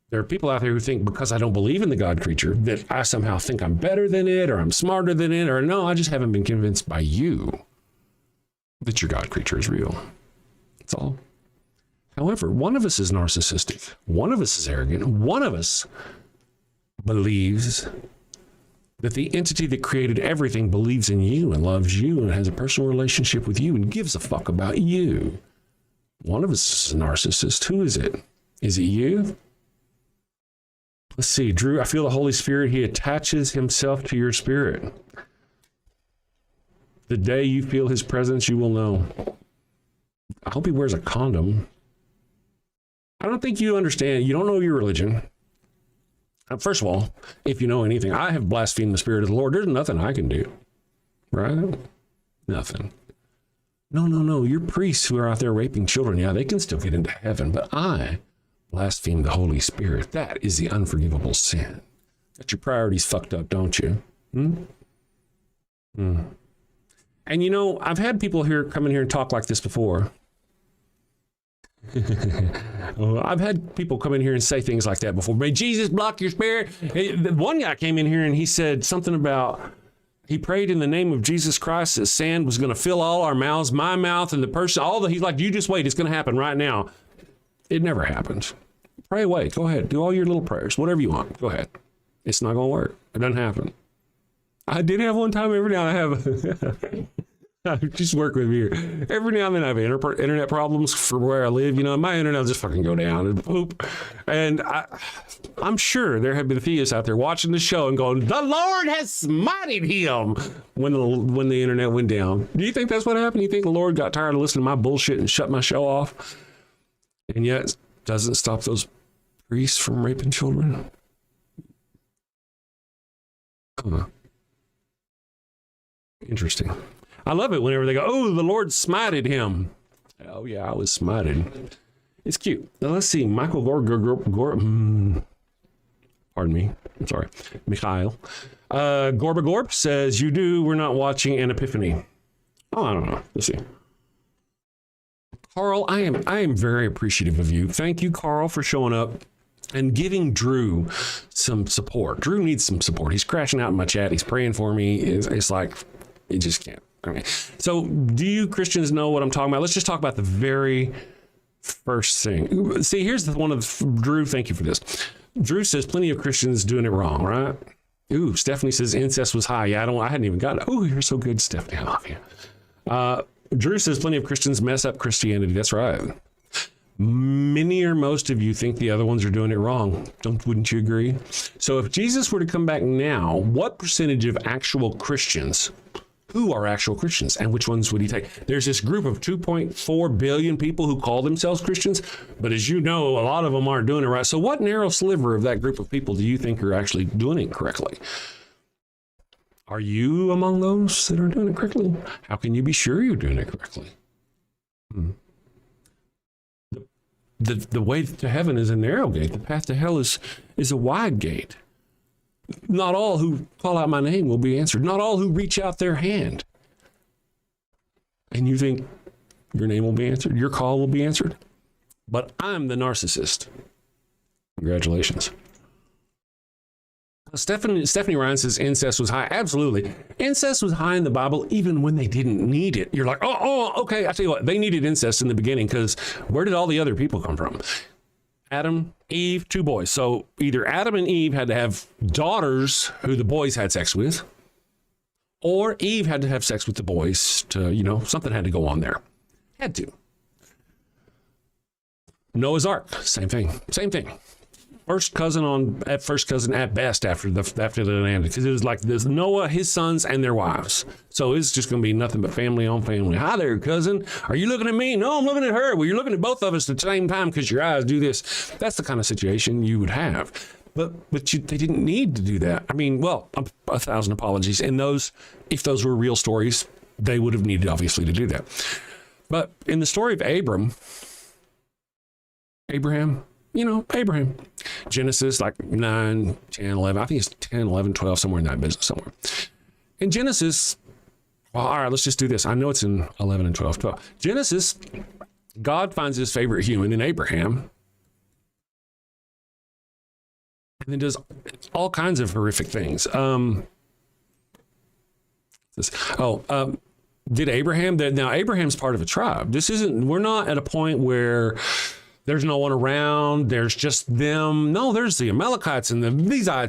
There are people out there who think because I don't believe in the God creature that I somehow think I'm better than it or I'm smarter than it, or no, I just haven't been convinced by you that your God creature is real. That's all. However, one of us is narcissistic. One of us is arrogant. One of us believes that the entity that created everything believes in you and loves you and has a personal relationship with you and gives a fuck about you. One of us is a narcissist. Who is it? Is it you? Let's see. Drew, I feel the Holy Spirit. He attaches himself to your spirit. The day you feel his presence, you will know. I hope he wears a condom. I don't think you understand. You don't know your religion. First of all, if you know anything, I have blasphemed the Spirit of the Lord. There's nothing I can do. Right? Nothing. No. Your priests who are out there raping children, yeah, they can still get into heaven. But I blaspheme the Holy Spirit. That is the unforgivable sin. Got your priorities fucked up, don't you? And I've had people come in here and talk like this before. I've had people come in here and say things like that before. May Jesus block your spirit. One guy came in here and he said something about, he prayed in the name of Jesus Christ that sand was going to fill all our mouths, my mouth and the person, he's like, you just wait, it's going to happen right now. It never happened. Pray away. Go ahead. Do all your little prayers, whatever you want. Go ahead. It's not going to work. It doesn't happen. I did have one time every now and then I just work with me here. Every now and then I have internet problems for where I live. My internet will just fucking go down and poop. And I'm sure there have been theists out there watching the show and going, the Lord has smited him when the internet went down. Do you think that's what happened? You think the Lord got tired of listening to my bullshit and shut my show off? And yet doesn't stop those priests from raping children? Interesting. I love it whenever they go, oh, the Lord smited him. Oh, yeah, I was smited. It's cute. Now, let's see. Michael pardon me. I'm sorry. Mikhail. Gorba says, you do. We're not watching an epiphany. Oh, I don't know. Let's see. Carl, I am very appreciative of you. Thank you, Carl, for showing up and giving Drew some support. Drew needs some support. He's crashing out in my chat. He's praying for me. It's like, he just can't. Okay. So do you Christians know what I'm talking about? Let's just talk about the very first thing. See, here's one of Drew. Thank you for this. Drew says plenty of Christians doing it wrong, right? Ooh, Stephanie says incest was high. Yeah, I hadn't even got it. Oh, you're so good, Stephanie. I love you. Drew says plenty of Christians mess up Christianity. That's right. Many or most of you think the other ones are doing it wrong. Wouldn't you agree? So if Jesus were to come back now, what percentage of actual Christians, who are actual Christians, and which ones would he take? There's this group of 2.4 billion people who call themselves Christians, but as you know, a lot of them aren't doing it right. So what narrow sliver of that group of people do you think are actually doing it correctly? Are you among those that are doing it correctly? How can you be sure you're doing it correctly? The way to heaven is a narrow gate. The path to hell is a wide gate. Not all who call out my name will be answered. Not all who reach out their hand. And you think your name will be answered? Your call will be answered? But I'm the narcissist. Congratulations. Stephanie Ryan says incest was high. Absolutely. Incest was high in the Bible even when they didn't need it. You're like, okay. I tell you what, they needed incest in the beginning because where did all the other people come from? Adam, Eve, 2 boys. So either Adam and Eve had to have daughters who the boys had sex with, or Eve had to have sex with the boys to, something had to go on there. Had to. Noah's Ark, same thing. First cousin at best after the land, because it was like there's Noah, his sons, and their wives. So it's just going to be nothing but family on family. Hi there, cousin. Are you looking at me? No, I'm looking at her. Well, you're looking at both of us at the same time because your eyes do this. That's the kind of situation you would have. But they didn't need to do that. I mean, well, 1,000 apologies. And if those were real stories, they would have needed obviously to do that. But in the story of Abraham, Abraham, Genesis, like 9, 10, 11, I think it's 10, 11, 12, somewhere in that business somewhere. In Genesis, well, all right, let's just do this. I know it's in 11 and 12. Genesis, God finds his favorite human in Abraham, and then does all kinds of horrific things. Did Abraham, now Abraham's part of a tribe. We're not at a point where there's no one around. There's just them. No, there's the Amalekites and the These. I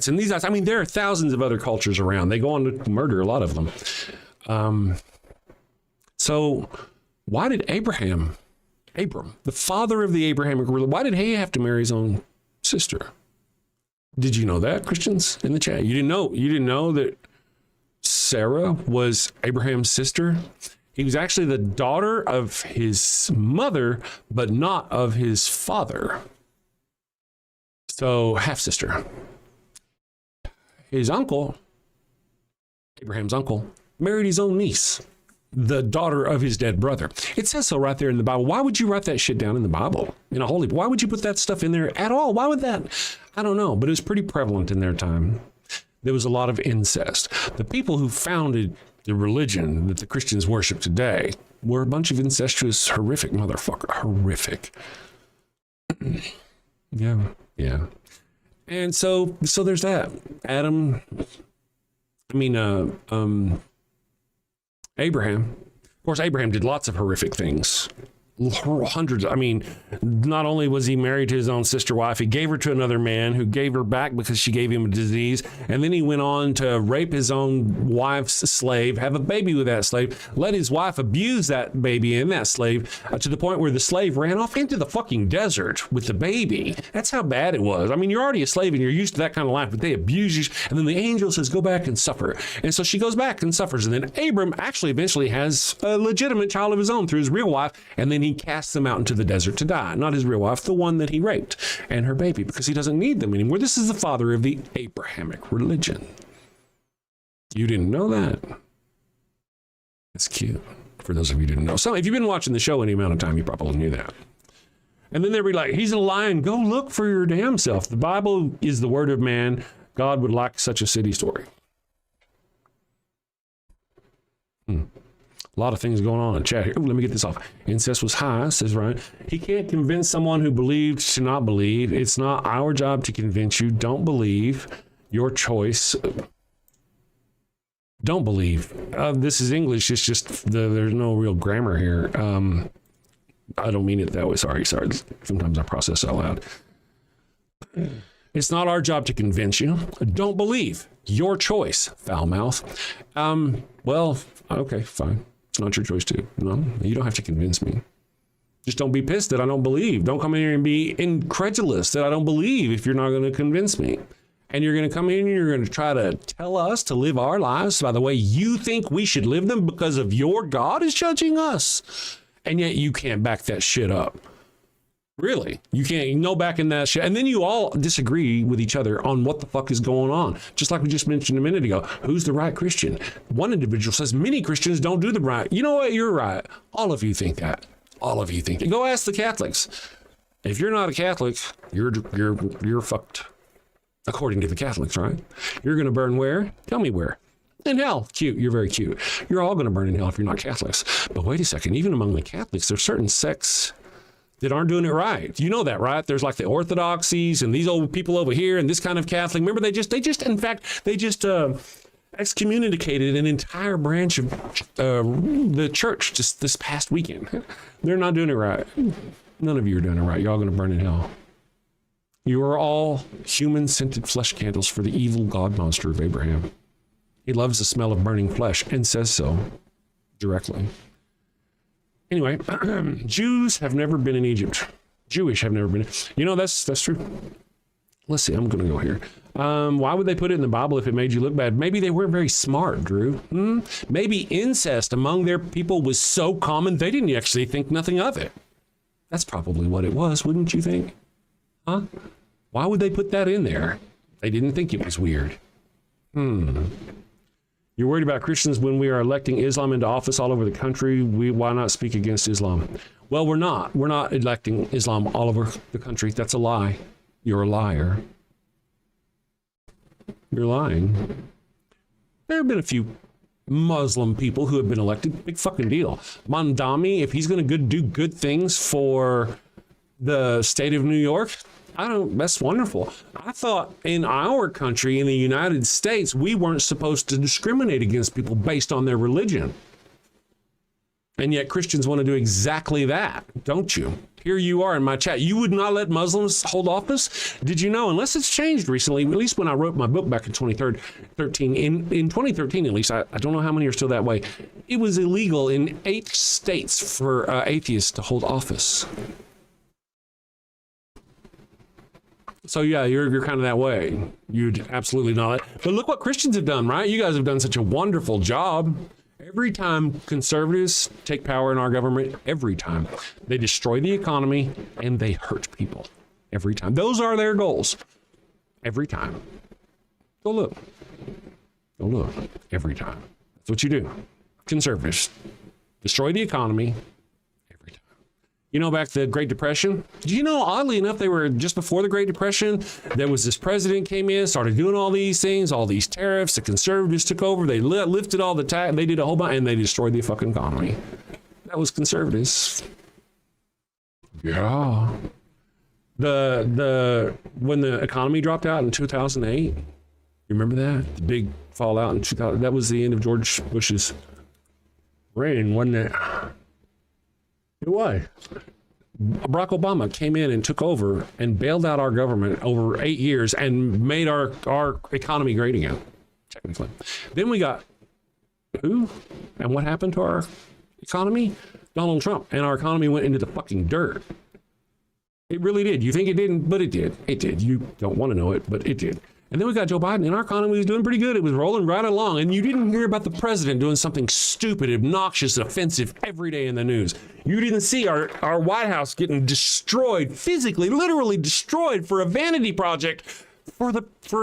mean, there are thousands of other cultures around. They go on to murder a lot of them. So why did Abram, the father of the Abrahamic religion, why did he have to marry his own sister? Did you know that, Christians in the chat? You didn't know that Sarah was Abraham's sister? He was actually the daughter of his mother, but not of his father. So half-sister. His uncle, Abraham's uncle, married his own niece, the daughter of his dead brother. It says so right there in the Bible. Why would you write that shit down in the Bible? In a holy, why would you put that stuff in there at all? Why would that? I don't know, but it was pretty prevalent in their time. There was a lot of incest. The people who founded the religion that the Christians worship today were a bunch of incestuous, horrific motherfucker. Horrific. Yeah. And so there's that. Abraham. Of course, Abraham did lots of horrific things. Hundreds. I mean, not only was he married to his own sister wife, he gave her to another man who gave her back because she gave him a disease. And then he went on to rape his own wife's slave, have a baby with that slave, let his wife abuse that baby and that slave to the point where the slave ran off into the fucking desert with the baby. That's how bad it was. I mean, you're already a slave and you're used to that kind of life, but they abuse you. And then the angel says, go back and suffer. And so she goes back and suffers. And then Abram actually eventually has a legitimate child of his own through his real wife. And then he casts them out into the desert to die. Not his real wife, the one that he raped, and her baby, because he doesn't need them anymore. This is the father of the Abrahamic religion. You didn't know that? That's cute. For those of you who didn't know. So if you've been watching the show any amount of time, you probably knew that. And then they'd be like, he's a lion. Go look for your damn self. The Bible is the word of man. God would like such a city story. A lot of things going on in chat here. Ooh, let me get this off. Incest was high, says Ryan. He can't convince someone who believed to not believe. It's not our job to convince you. Don't believe. Your choice. Don't believe. This is English. It's just there's no real grammar here. I don't mean it that way. Sorry. Sometimes I process out loud. It's not our job to convince you. Don't believe. Your choice. Foul mouth. Well, okay, fine. It's not your choice to. No, you don't have to convince me. Just don't be pissed that I don't believe. Don't come in here and be incredulous that I don't believe if you're not going to convince me. And you're going to come in and you're going to try to tell us to live our lives by the way you think we should live them because of your God is judging us. And yet you can't back that shit up. Really? You can't no back in that shit. And then you all disagree with each other on what the fuck is going on. Just like we just mentioned a minute ago. Who's the right Christian? One individual says many Christians don't do the right. You know what? You're right. All of you think that. All of you think that. Go ask the Catholics. If you're not a Catholic, you're fucked. According to the Catholics, right? You're going to burn where? Tell me where. In hell. Cute. You're very cute. You're all going to burn in hell if you're not Catholics. But wait a second. Even among the Catholics, there's certain sects that aren't doing it right. You know that, right? There's like the orthodoxies and these old people over here and this kind of Catholic. Remember, they just excommunicated an entire branch of the church just this past weekend. They're not doing it right. None of you are doing it right. You're all going to burn in hell. You are all human-scented flesh candles for the evil God monster of Abraham. He loves the smell of burning flesh and says so directly. Anyway, Jews have never been in Egypt. Jewish have never been. You know, that's true. Let's see. I'm going to go here. Why would they put it in the Bible if it made you look bad? Maybe they weren't very smart, Drew. Maybe incest among their people was so common they didn't actually think nothing of it. That's probably what it was, wouldn't you think? Huh? Why would they put that in there? They didn't think it was weird. You're worried about Christians when we are electing Islam into office all over the country. Why not speak against Islam? Well, we're not. We're not electing Islam all over the country. That's a lie. You're a liar. You're lying. There have been a few Muslim people who have been elected. Big fucking deal. Mandami, if he's going to do good things for the state of New York, that's wonderful. I thought in our country, in the United States, we weren't supposed to discriminate against people based on their religion. And yet Christians want to do exactly that, don't you? Here you are in my chat. You would not let Muslims hold office? Did you know, unless it's changed recently, at least when I wrote my book back in 2013, in 2013 at least, I don't know how many are still that way, it was illegal in 8 states for atheists to hold office. So yeah, you're kind of that way. You'd absolutely not. But look what Christians have done, right? You guys have done such a wonderful job. Every time conservatives take power in our government, every time they destroy the economy and they hurt people. Every time. Those are their goals. Every time. Go look. Go look. Every time. That's what you do. Conservatives destroy the economy. You know, back to the Great Depression, do you know, oddly enough, they were just before the Great Depression, there was this president came in, started doing all these things, all these tariffs, the conservatives took over, they lifted all the tax, they did a whole bunch, and they destroyed the fucking economy. That was conservatives. Yeah. When the economy dropped out in 2008, you remember that? The big fallout in 2000, that was the end of George Bush's reign, wasn't it? It was. Barack Obama came in and took over and bailed out our government over 8 years and made our economy great again, technically. Then we got who? And what happened to our economy? Donald Trump. And our economy went into the fucking dirt. It really did. You think it didn't, but it did. It did. You don't want to know it, but it did. And then we got Joe Biden, and our economy was doing pretty good. It was rolling right along. And you didn't hear about the president doing something stupid, obnoxious, offensive every day in the news. You didn't see our White House getting destroyed, physically, literally destroyed for a vanity project for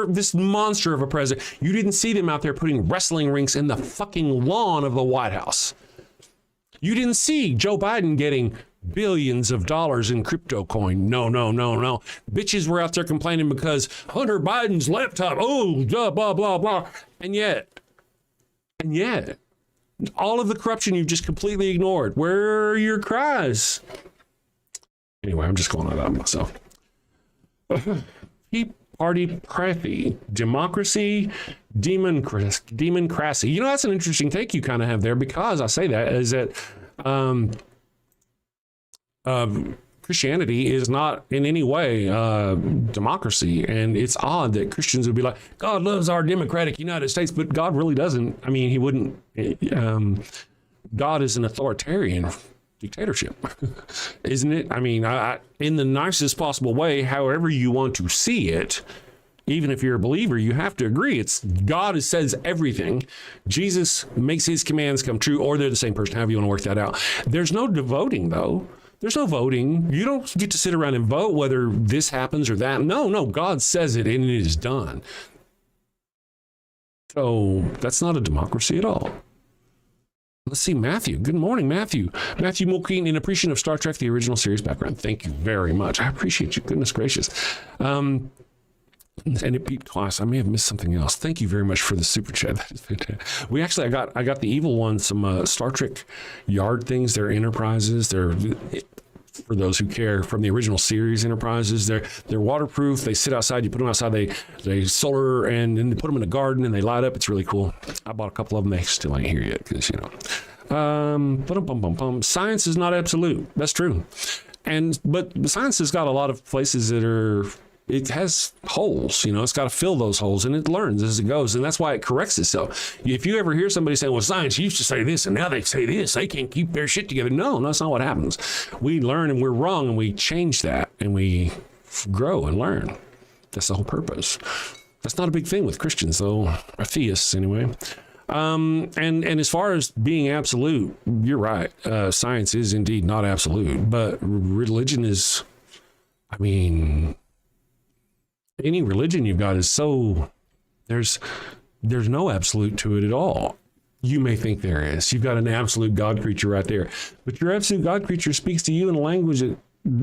this monster of a president. You didn't see them out there putting wrestling rinks in the fucking lawn of the White House. You didn't see Joe Biden getting billions of dollars in crypto coin. No. Bitches were out there complaining because Hunter Biden's laptop, blah, blah, blah. And yet, All of the corruption you've just completely ignored. Where are your cries? Anyway, I'm just going on about myself. Tea Party Prathy, democracy, democracy. You know, that's an interesting take you kind of have there, because I say that is that Christianity is not in any way democracy, and it's odd that Christians would be like, God loves our democratic United States, but God really doesn't. I mean, he wouldn't. God is an authoritarian dictatorship, isn't it? I mean, in the nicest possible way, however you want to see it. Even if you're a believer, you have to agree. It's God says everything. Jesus makes his commands come true, or they're the same person, however you want to work that out. There's no voting, though. There's no voting. You don't get to sit around and vote whether this happens or that. No, God says it and it is done. So that's not a democracy at all. Let's see, Matthew. Good morning, Matthew. Matthew Mulkeen, in appreciation of Star Trek, the original series background. Thank you very much. I appreciate you. Goodness gracious. And it beeped twice. I may have missed something else. Thank you very much for the super chat. That is fantastic. We actually, I got the evil one, some Star Trek yard things. They're Enterprises. They're, for those who care, from the original series Enterprises. They're waterproof. They sit outside. You put them outside. They solar, and then they put them in a garden and they light up. It's really cool. I bought a couple of them. They still ain't here yet because, you know. Science is not absolute. That's true. But science has got a lot of places that it has holes, you know, it's got to fill those holes, and it learns as it goes. And that's why it corrects itself. If you ever hear somebody saying, well, science used to say this and now they say this, they can't keep their shit together. No, that's not what happens. We learn and we're wrong and we change that and we grow and learn. That's the whole purpose. That's not a big thing with Christians, though, or theists anyway. And as far as being absolute, you're right. Science is indeed not absolute, but religion is, I mean, any religion you've got is so, there's no absolute to it at all. You may think there is. You've got an absolute God creature right there, but your absolute God creature speaks to you in a language that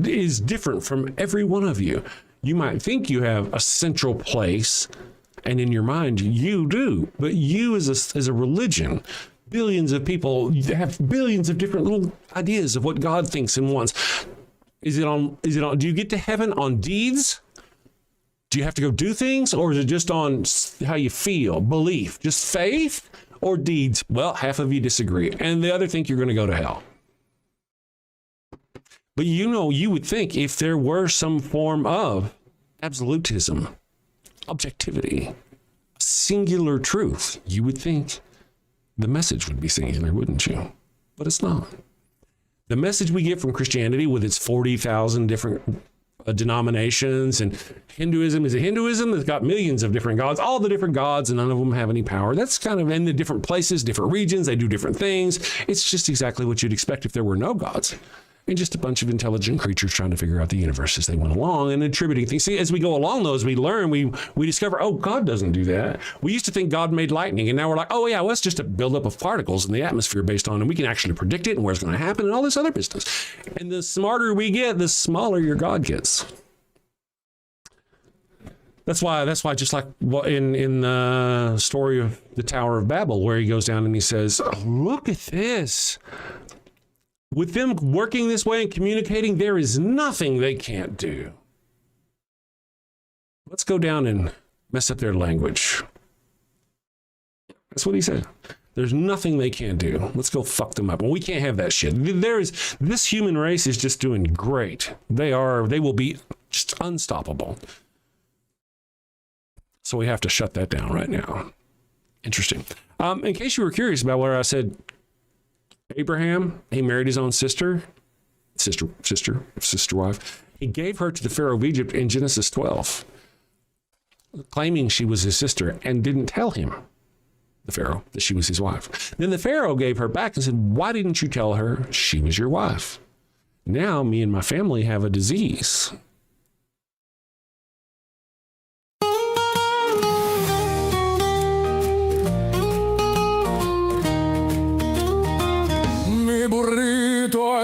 is different from every one of you. You might think you have a central place, and in your mind you do, but you as a religion, billions of people have billions of different little ideas of what God thinks and wants. Do you get to heaven on deeds? Do you have to go do things, or is it just on how you feel, belief, just faith, or deeds? Well, half of you disagree, and the other think you're going to go to hell. But you know, you would think if there were some form of absolutism, objectivity, singular truth, you would think the message would be singular, wouldn't you? But it's not. The message we get from Christianity, with its 40,000 different denominations, and Hinduism is a Hinduism that's got millions of different gods, all the different gods, and none of them have any power. That's kind of in the different places, different regions, they do different things. It's just exactly what you'd expect if there were no gods, and just a bunch of intelligent creatures trying to figure out the universe as they went along and attributing things. See, as we go along, though, as we learn, we discover, oh, God doesn't do that. We used to think God made lightning, and now we're like, oh yeah, well, it's just a buildup of particles in the atmosphere based on, and we can actually predict it and where it's going to happen and all this other business. And the smarter we get, the smaller your God gets. That's why just like in the story of the Tower of Babel, where he goes down and he says, oh, look at this. With them working this way and communicating, there is nothing they can't do. Let's go down and mess up their language. That's what he said. There's nothing they can't do. Let's go fuck them up. Well, we can't have that shit. This human race is just doing great. They will be just unstoppable. So we have to shut that down right now. Interesting. In case you were curious about where I said Abraham, he married his own sister wife. He gave her to the Pharaoh of Egypt in Genesis 12, claiming she was his sister, and didn't tell him, the Pharaoh, that she was his wife. Then the Pharaoh gave her back and said, why didn't you tell her she was your wife? Now me and my family have a disease.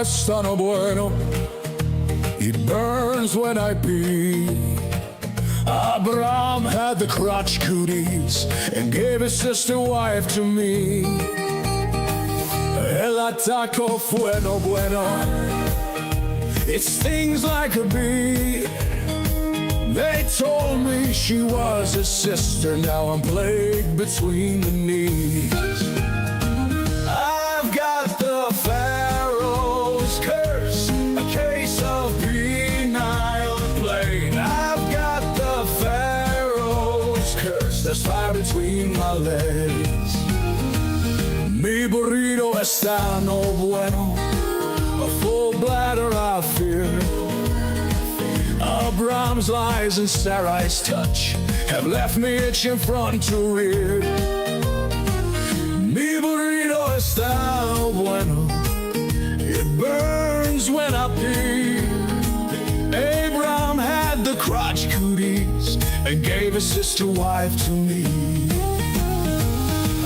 Es tan bueno, it burns when I pee. Abraham had the crotch cooties and gave his sister wife to me. El ataco bueno. It's things like a bee. They told me she was a sister. Now I'm plagued between the knees. I've got the Pharaoh's curse, a case of penile plague. I've got the Pharaoh's curse. There's fire between my legs. Mi burrito está no bueno. A full bladder I fear. Abraham's lies and Sarai's touch have left me itching front to rear. Mi burrito está bueno. It burns when I pee. Abraham had the crotch cooties and gave his sister wife to me.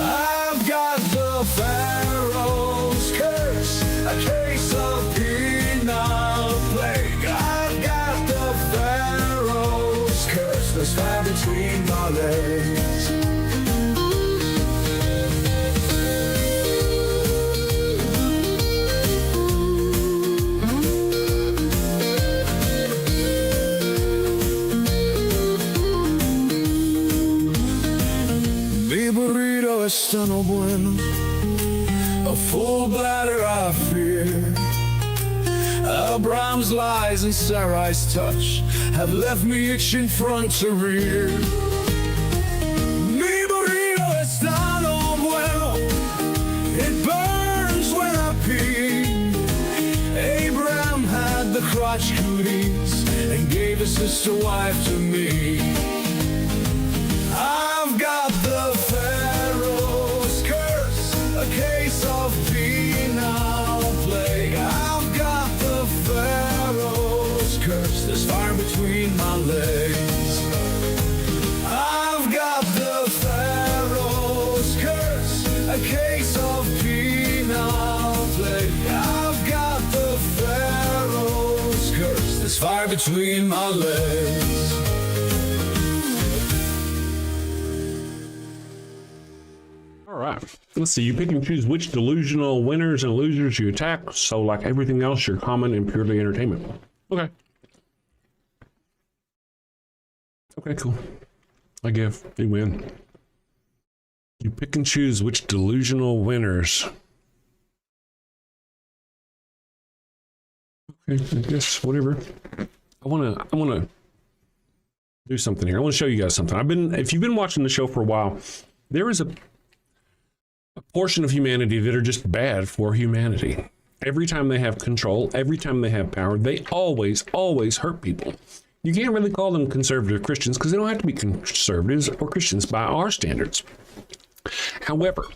I've got the Pharaoh's curse, a case of penile plague. I've got the Pharaoh's curse, there's fire between my legs. Mi burrito está no bueno. A full bladder I fear. Abraham's lies and Sarai's touch have left me itching front to rear. Mi burrito está no bueno. It burns when I pee. Abraham had the crotch cooties and gave his sister wife to me. I've got the Pharaoh's curse, a case of penile plague. I've got the Pharaoh's curse, there's fire between my legs. I've got the Pharaoh's curse, a case of penile plague. I've got the Pharaoh's curse, there's fire between my legs. All right. Let's see. You pick and choose which delusional winners and losers you attack. So, like everything else, you're common and purely entertainment. Okay. Okay, cool. I give. You win. You pick and choose which delusional winners. Okay, I guess whatever. I wanna do something here. I want to show you guys something. If you've been watching the show for a while, there is a portion of humanity that are just bad for humanity. Every time they have control, every time they have power, they always hurt people. You can't really call them conservative Christians because they don't have to be conservatives or Christians by our standards. However,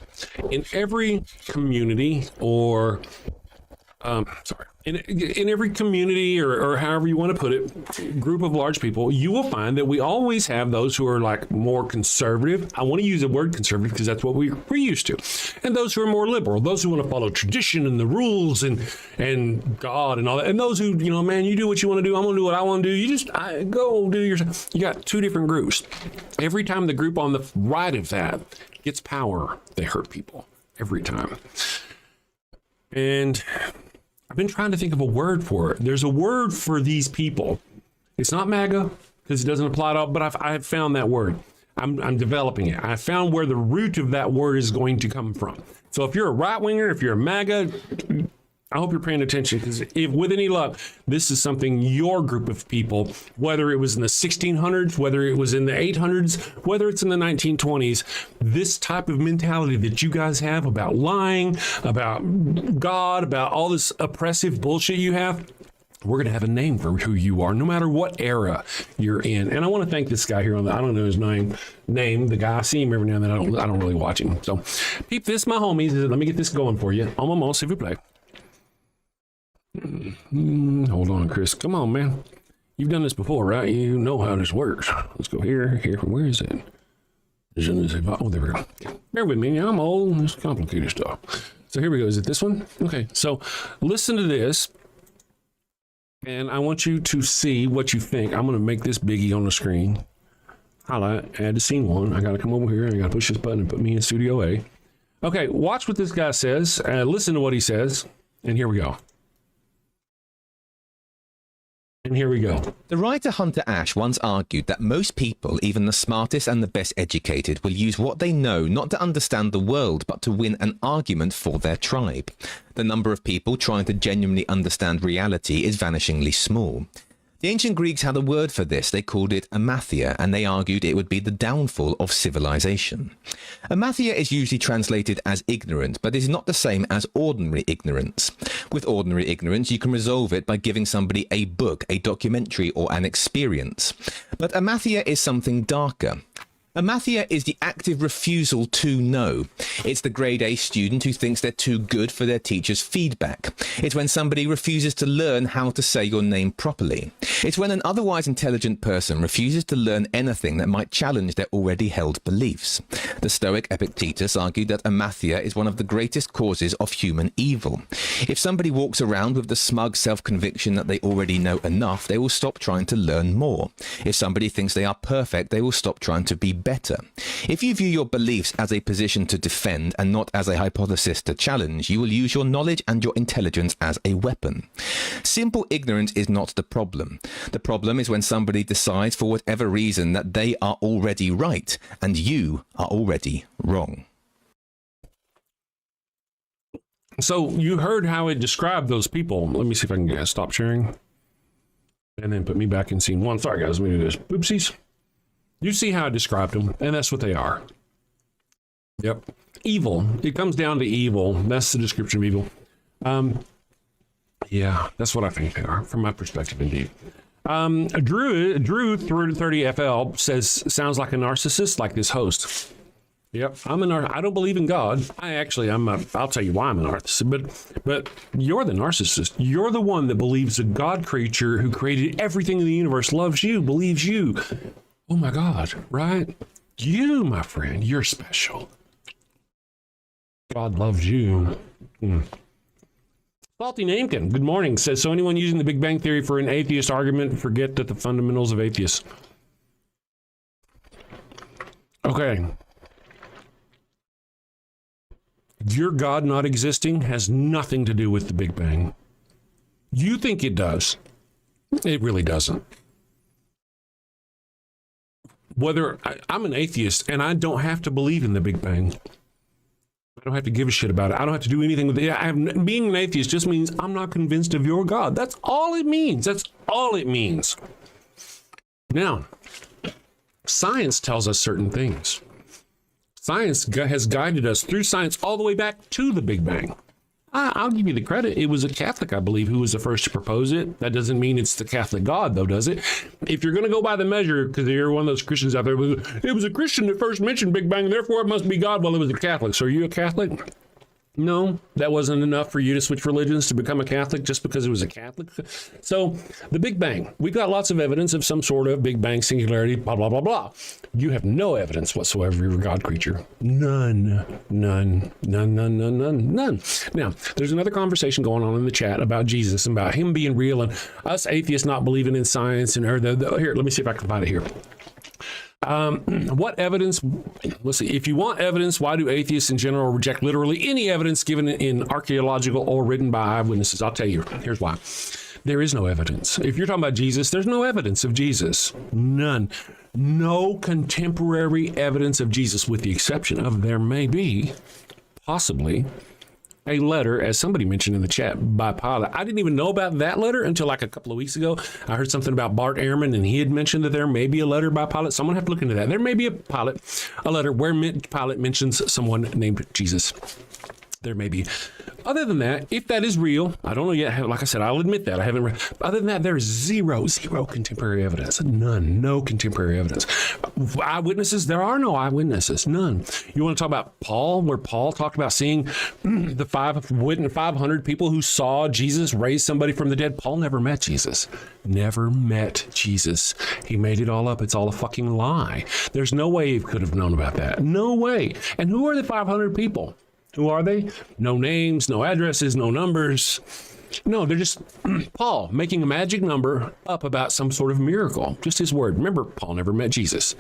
in every community or in every community or however you want to put it, group of large people, you will find that we always have those who are like more conservative. I want to use the word conservative because that's what we're used to. And those who are more liberal, those who want to follow tradition and the rules and God and all that. And those who, man, you do what you want to do. I'm going to do what I want to do. You just go do your. You got two different groups. Every time the group on the right of that gets power, they hurt people every time. And I've been trying to think of a word for it. There's a word for these people. It's not MAGA because it doesn't apply to all, but I've found that word. I'm developing it. I found where the root of that word is going to come from. So if you're a right winger, if you're a MAGA, I hope you're paying attention because if with any luck, this is something your group of people, whether it was in the 1600s, whether it was in the 800s, whether it's in the 1920s, this type of mentality that you guys have about lying, about God, about all this oppressive bullshit you have, we're going to have a name for who you are, no matter what era you're in. And I want to thank this guy here on I don't know his name, the guy, I see him every now and then. I don't really watch him. So peep this, my homies. Let me get this going for you. On my mom, s'il vous plaît. Hold on, Chris. Come on, man. You've done this before, right? You know how this works. Let's go here. Where is it? Oh, there we go. Bear with me. I'm old. It's complicated stuff. So here we go. Is it this one? Okay. So listen to this. And I want you to see what you think. I'm going to make this biggie on the screen. Highlight, add to scene one. I got to come over here. I got to push this button and put me in Studio A. Okay, watch what this guy says. Listen to what he says. And here we go. The writer Hunter Ash once argued that most people, even the smartest and the best educated, will use what they know not to understand the world, but to win an argument for their tribe. The number of people trying to genuinely understand reality is vanishingly small. The ancient Greeks had a word for this. They called it amathia, and they argued it would be the downfall of civilization. Amathia is usually translated as ignorant, but is not the same as ordinary ignorance. With ordinary ignorance, you can resolve it by giving somebody a book, a documentary, or an experience. But amathia is something darker. Amathia is the active refusal to know. It's the grade A student who thinks they're too good for their teacher's feedback. It's when somebody refuses to learn how to say your name properly. It's when an otherwise intelligent person refuses to learn anything that might challenge their already held beliefs. The Stoic Epictetus argued that amathia is one of the greatest causes of human evil. If somebody walks around with the smug self-conviction that they already know enough, they will stop trying to learn more. If somebody thinks they are perfect, they will stop trying to be better. If you view your beliefs as a position to defend and not as a hypothesis to challenge, you will use your knowledge and your intelligence as a weapon. Simple ignorance is not the problem. The problem is when somebody decides for whatever reason that they are already right and you are already wrong. So you heard how it described those people. Let me see if I can stop sharing and then put me back in scene one. Sorry, guys. Let me do this. Oopsies. You see how I described them, and that's what they are. Yep. Evil. It comes down to evil. That's the description of evil. Yeah, that's what I think they are, from my perspective, indeed. Drew 30FL says, sounds like a narcissist, like this host. Yep, I don't believe in God. I'll tell you why I'm a narcissist, but you're the narcissist. You're the one that believes a God creature who created everything in the universe loves you, believes you. Oh my God, right? You, my friend, you're special. God loves you. Salty Namekin, good morning, says, so anyone using the Big Bang Theory for an atheist argument, forget that the fundamentals of atheists. Okay. Your God not existing has nothing to do with the Big Bang. You think it does. It really doesn't. I'm an atheist and I don't have to believe in the Big Bang. I don't have to give a shit about it. I don't have to do anything with it. Being an atheist just means I'm not convinced of your God. That's all it means. That's all it means. Now, science tells us certain things. Science has guided us through science all the way back to the Big Bang. I'll give you the credit. It was a Catholic, I believe, who was the first to propose it. That doesn't mean it's the Catholic God, though, does it? If you're going to go by the measure, because you're one of those Christians out there, it was a Christian that first mentioned Big Bang, therefore it must be God. Well, it was a Catholic. So are you a Catholic? No, that wasn't enough for you to switch religions to become a Catholic just because it was a Catholic. So the Big Bang, we've got lots of evidence of some sort of Big Bang singularity, blah, blah, blah, blah. You have no evidence whatsoever you're a God creature. None. Now, there's another conversation going on in the chat about Jesus and about him being real and us atheists not believing in science. And here, let me see if I can find it here. What evidence? Let's see. If you want evidence, why do atheists in general reject literally any evidence given in archaeological or written by eyewitnesses? I'll tell you. Here's why. There is no evidence. If you're talking about Jesus, there's no evidence of Jesus. None. No contemporary evidence of Jesus, with the exception of there may be, possibly, a letter, as somebody mentioned in the chat, by Pilate. I didn't even know about that letter until like a couple of weeks ago. I heard something about Bart Ehrman, and he had mentioned that there may be a letter by Pilate. Someone have to look into that. There may be a letter where Pilate mentions someone named Jesus. There may be. Other than that, if that is real, I don't know yet. Like I said, I'll admit that I haven't read. Other than that, there is zero contemporary evidence. None. No contemporary evidence. Eyewitnesses, there are no eyewitnesses. None. You want to talk about Paul, where Paul talked about seeing the 500 people who saw Jesus raise somebody from the dead? Paul never met Jesus. Never met Jesus. He made it all up. It's all a fucking lie. There's no way he could have known about that. No way. And who are the 500 people? Who are they? No names, no addresses, no numbers. No, they're just Paul making a magic number up about some sort of miracle. Just his word. Remember, Paul never met Jesus.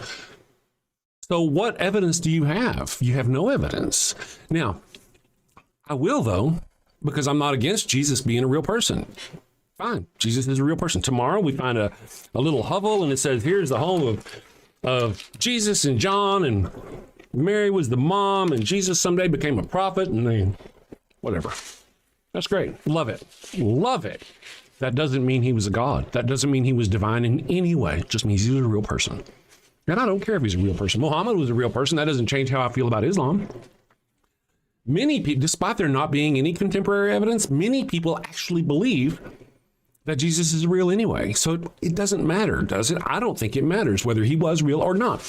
So what evidence do you have? You have no evidence. Now, I will, though, because I'm not against Jesus being a real person. Fine, Jesus is a real person. Tomorrow we find a little hovel and it says, here's the home of Jesus and John, and Mary was the mom, and Jesus someday became a prophet, and they, whatever. That's great. Love it. Love it. That doesn't mean he was a god. That doesn't mean he was divine in any way. It just means he was a real person. And I don't care if he's a real person. Muhammad was a real person. That doesn't change how I feel about Islam. Many people, despite there not being any contemporary evidence, many people actually believe that Jesus is real anyway. So it doesn't matter, does it? I don't think it matters whether he was real or not.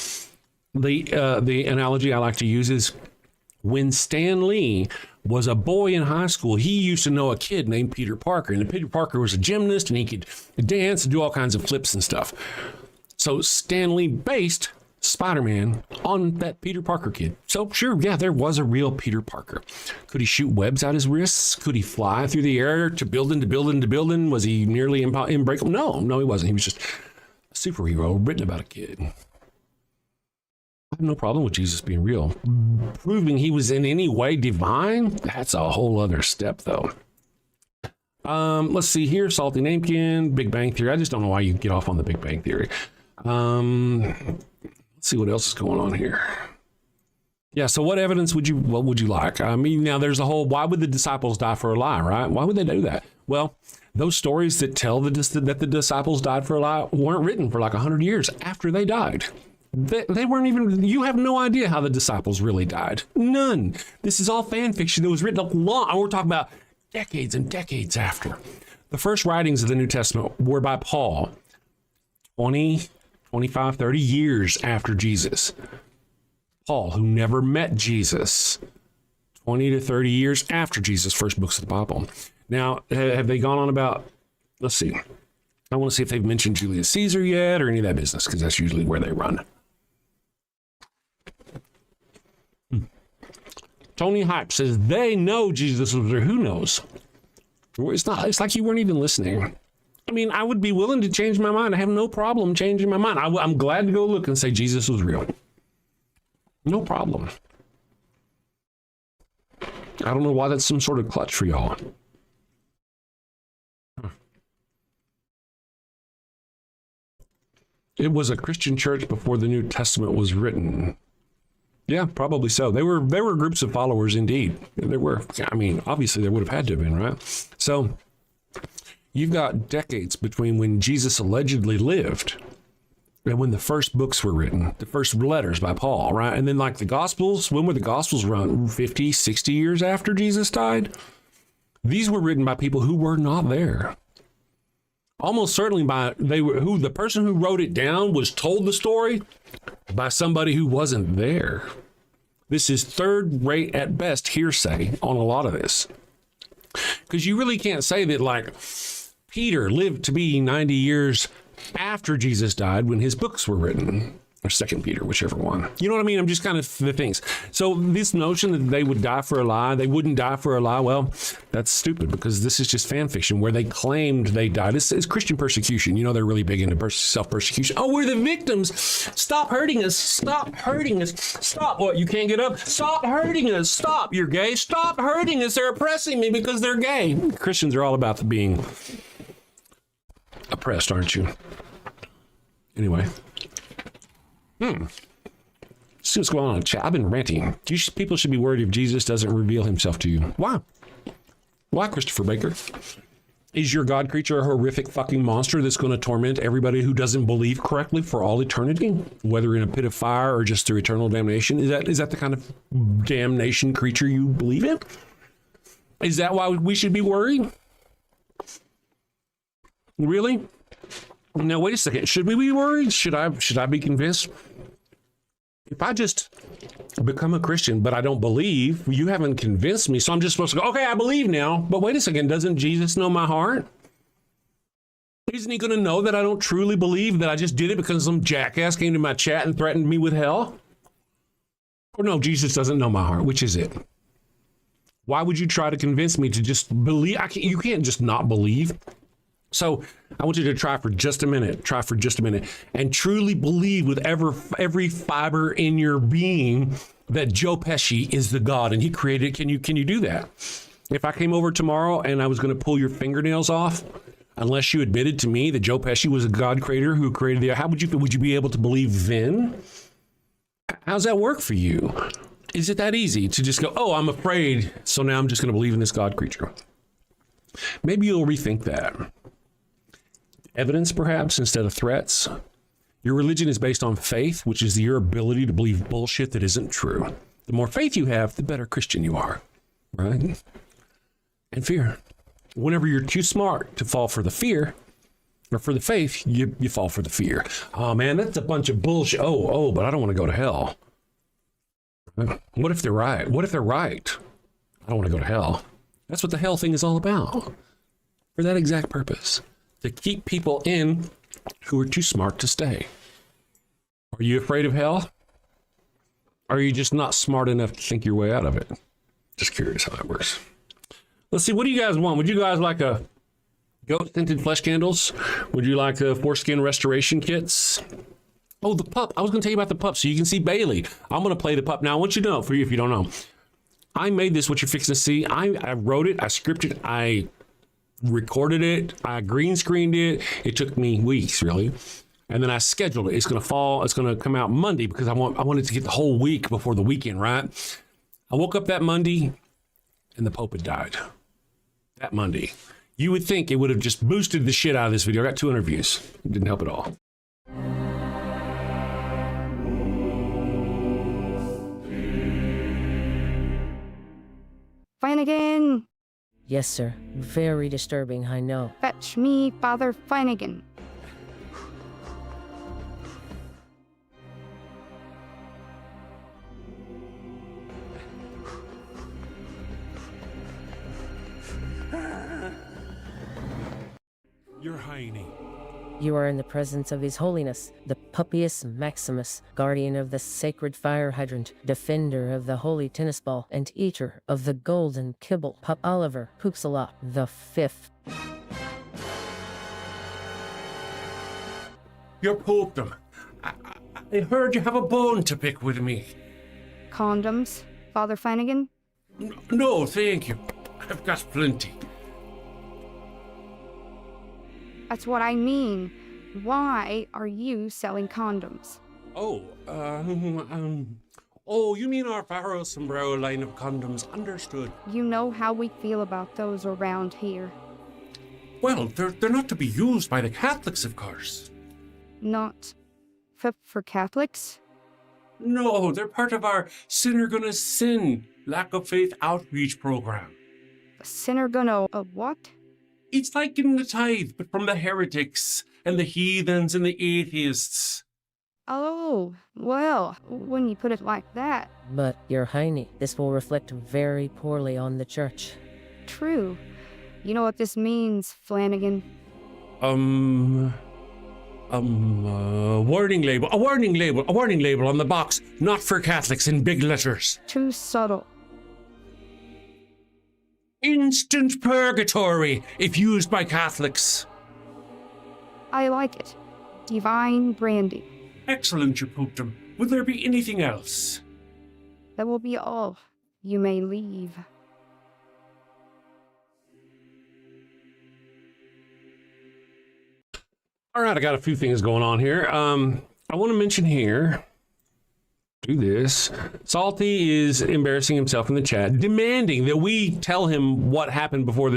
The analogy I like to use is when Stan Lee was a boy in high school, he used to know a kid named Peter Parker. And Peter Parker was a gymnast, and he could dance and do all kinds of flips and stuff. So Stan Lee based Spider-Man on that Peter Parker kid. So sure, yeah, there was a real Peter Parker. Could he shoot webs out his wrists? Could he fly through the air to building to building to building? Was he nearly unbreakable? No, he wasn't. He was just a superhero written about a kid. I have no problem with Jesus being real. Proving he was in any way divine, that's a whole other step, though. Let's see here. Salty Namekin, Big Bang Theory. I just don't know why you get off on the Big Bang Theory. Let's see what else is going on here. Yeah, so what evidence would you like? I mean, now there's a whole, why would the disciples die for a lie, right? Why would they do that? Well, those stories that tell that the disciples died for a lie weren't written for like 100 years after they died. They weren't even, you have no idea how the disciples really died. None. This is all fan fiction that was written we're talking about decades and decades after. The first writings of the New Testament were by Paul, 20, 25, 30 years after Jesus. Paul, who never met Jesus, 20 to 30 years after Jesus' first books of the Bible. Now, have they gone on about, let's see. I want to see if they've mentioned Julius Caesar yet or any of that business, because that's usually where they run. Tony Hype says they know Jesus was there. Who knows? It's like you weren't even listening. I mean, I would be willing to change my mind. I have no problem changing my mind. I'm glad to go look and say Jesus was real. No problem. I don't know why that's some sort of clutch for y'all. It was a Christian church before the New Testament was written. Yeah, probably so. They were groups of followers indeed. There were, I mean, obviously there would have had to have been, right? So you've got decades between when Jesus allegedly lived and when the first books were written, the first letters by Paul, right? And then like the Gospels, when were the Gospels run? 50, 60 years after Jesus died? These were written by people who were not there. Almost certainly the person who wrote it down was told the story by somebody who wasn't there. This is third rate at best hearsay on a lot of this. Because you really can't say that like Peter lived to be 90 years after Jesus died when his books were written. Or Second Peter, whichever one. You know what I mean? I'm just kind of the things. So this notion that they would die for a lie, they wouldn't die for a lie, well, that's stupid because this is just fan fiction where they claimed they died. It's Christian persecution. You know, they're really big into self-persecution. Oh, we're the victims. Stop hurting us. Stop hurting us. Stop. What? You can't get up? Stop hurting us. Stop. You're gay. Stop hurting us. They're oppressing me because they're gay. Christians are all about being oppressed, aren't you? Anyway. See what's going on in chat. I've been ranting. People should be worried if Jesus doesn't reveal himself to you. Why? Why, Christopher Baker? Is your God creature a horrific fucking monster that's going to torment everybody who doesn't believe correctly for all eternity, whether in a pit of fire or just through eternal damnation? Is that the kind of damnation creature you believe in? Is that why we should be worried? Really? Now, wait a second. Should we be worried? Should I be convinced? If I just become a Christian, but I don't believe, you haven't convinced me, so I'm just supposed to go, okay, I believe now. But wait a second. Doesn't Jesus know my heart? Isn't he going to know that I don't truly believe, that I just did it because some jackass came to my chat and threatened me with hell? Or no, Jesus doesn't know my heart. Which is it? Why would you try to convince me to just believe? You can't just not believe. So I want you to try for just a minute, and truly believe with every fiber in your being that Joe Pesci is the God and he created it. Can you do that? If I came over tomorrow and I was going to pull your fingernails off, unless you admitted to me that Joe Pesci was a God creator who created the, how would you be able to believe then? How's that work for you? Is it that easy to just go, oh, I'm afraid, so now I'm just going to believe in this God creature? Maybe you'll rethink that. Evidence, perhaps, instead of threats. Your religion is based on faith, which is your ability to believe bullshit that isn't true. The more faith you have, the better Christian you are, right? And fear. Whenever you're too smart to fall for the fear or for the faith, you fall for the fear. Oh, man, that's a bunch of bullshit. Oh, but I don't want to go to hell. What if they're right? What if they're right? I don't want to go to hell. That's what the hell thing is all about. For that exact purpose. To keep people in who are too smart to stay. Are you afraid of hell? Or are you just not smart enough to think your way out of it? Just curious how that works. Let's see, what do you guys want? Would you guys like a goat scented flesh candles? Would you like a foreskin restoration kits? Oh, the pup. I was going to tell you about the pup so you can see Bailey. I'm going to play the pup. Now, I want you to know, for you if you don't know, I made this, what you're fixing to see. I wrote it, I scripted it, I recorded it, I green screened it. It took me weeks, really. And then I scheduled it. It's going to come out Monday because I wanted to get the whole week before the weekend, right? I woke up that Monday and the Pope had died. That Monday. You would think it would have just boosted the shit out of this video. I got 200 views. It didn't help at all. Finnegan! Yes, sir. Very disturbing, I know. Fetch me Father Finnegan. Your Highness. You are in the presence of His Holiness, the Puppius Maximus, guardian of the sacred fire hydrant, defender of the holy tennis ball, and eater of the golden kibble, Pup Oliver Poopsalop the Fifth. Your Popedom. I heard you have a bone to pick with me. Condoms, Father Finnegan? No, thank you. I've got plenty. That's what I mean. Why are you selling condoms? Oh, you mean our Pharaoh Sombrero line of condoms. Understood. You know how we feel about those around here. Well, they're not to be used by the Catholics, of course. Not for Catholics? No, they're part of our Sinner Gonna Sin lack of faith outreach program. A sinner gonna what? It's like getting the tithe, but from the heretics and the heathens and the atheists. Oh, well, when you put it like that. But, Your Highness, this will reflect very poorly on the church. True. You know what this means, Flanagan? Warning label. A warning label on the box. Not for Catholics in big letters. Too subtle. Instant purgatory if used by Catholics. I like it. Divine branding. Excellent, your Popedom. Will there be anything else? That will be all. You may leave. All right, I got a few things going on here. I want to mention here, do this. Salty is embarrassing himself in the chat, demanding that we tell him what happened before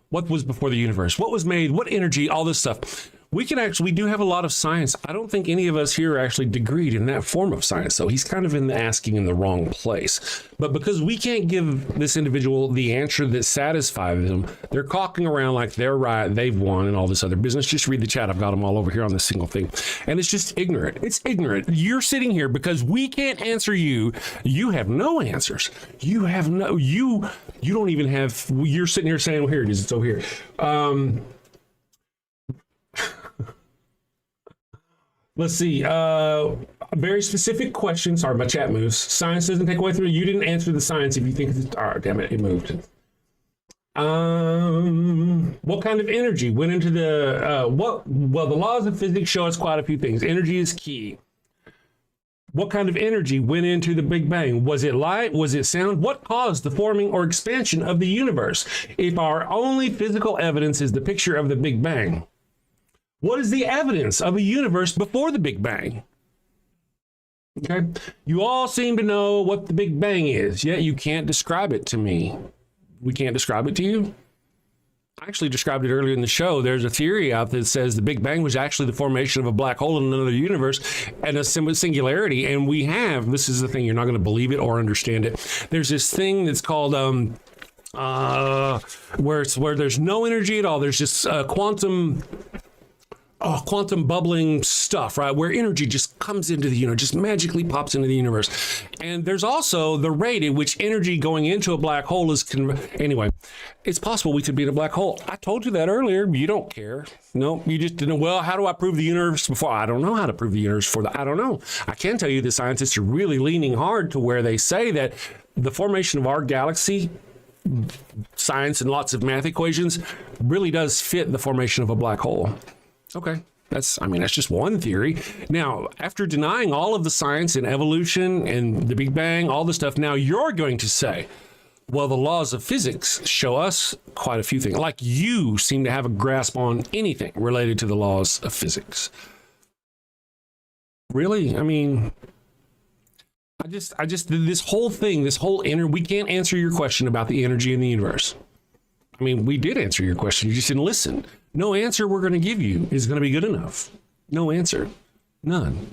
what was before the universe, what was made, what energy, all this stuff. We do have a lot of science. I don't think any of us here are actually degreed in that form of science, so he's kind of asking in the wrong place. But because we can't give this individual the answer that satisfies them, they're cocking around like they're right, they've won, and all this other business. Just read the chat. I've got them all over here on this single thing. And it's just ignorant. It's ignorant. You're sitting here because we can't answer you. You have no answers. You don't even have, you're sitting here saying, well, here it is. It's over here. Let's see. A very specific question. Sorry, my chat moves. Science doesn't take away from it. You didn't answer the science if you think it's... All right, damn it. It moved. What kind of energy went into the well, the laws of physics show us quite a few things. Energy is key. What kind of energy went into the Big Bang? Was it light? Was it sound? What caused the forming or expansion of the universe? If our only physical evidence is the picture of the Big Bang, what is the evidence of a universe before the Big Bang? Okay, you all seem to know what the Big Bang is, yet you can't describe it to me. We can't describe it to you? I actually described it earlier in the show. There's a theory out that says the Big Bang was actually the formation of a black hole in another universe and a singularity. And we have, this is the thing, you're not going to believe it or understand it. There's this thing that's called, where there's no energy at all. There's just quantum bubbling stuff, right? Where energy just comes into the universe, just magically pops into the universe. And there's also the rate at which energy going into a black hole is, anyway, it's possible we could be in a black hole. I told you that earlier. You don't care. No, you just didn't. Well, how do I prove the universe before? I don't know how to prove the universe before that. I don't know. I can tell you the scientists are really leaning hard to where they say that the formation of our galaxy, science and lots of math equations, really does fit the formation of a black hole. Okay, that's just one theory. Now, after denying all of the science and evolution and the Big Bang, all the stuff, now you're going to say, well, the laws of physics show us quite a few things. Like you seem to have a grasp on anything related to the laws of physics. Really? I mean, this whole thing, we can't answer your question about the energy in the universe. I mean, we did answer your question. You just didn't listen. No answer we're going to give you is going to be good enough. No answer. None.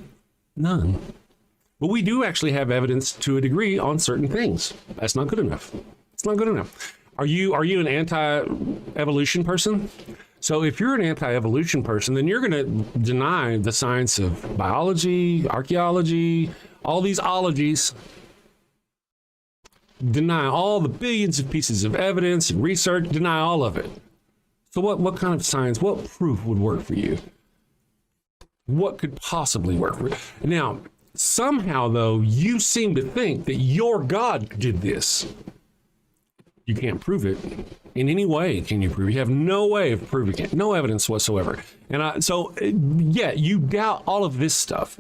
But we do actually have evidence to a degree on certain things. That's not good enough. It's not good enough. Are you an anti-evolution person? So if you're an anti-evolution person, then you're going to deny the science of biology, archaeology, all these ologies. Deny all the billions of pieces of evidence and research, deny all of it. So what kind of science, what proof would work for you? What could possibly work for you? Now, somehow, though, you seem to think that your God did this. You can't prove it in any way. Can you prove it? You have no way of proving it. No evidence whatsoever. And you doubt all of this stuff.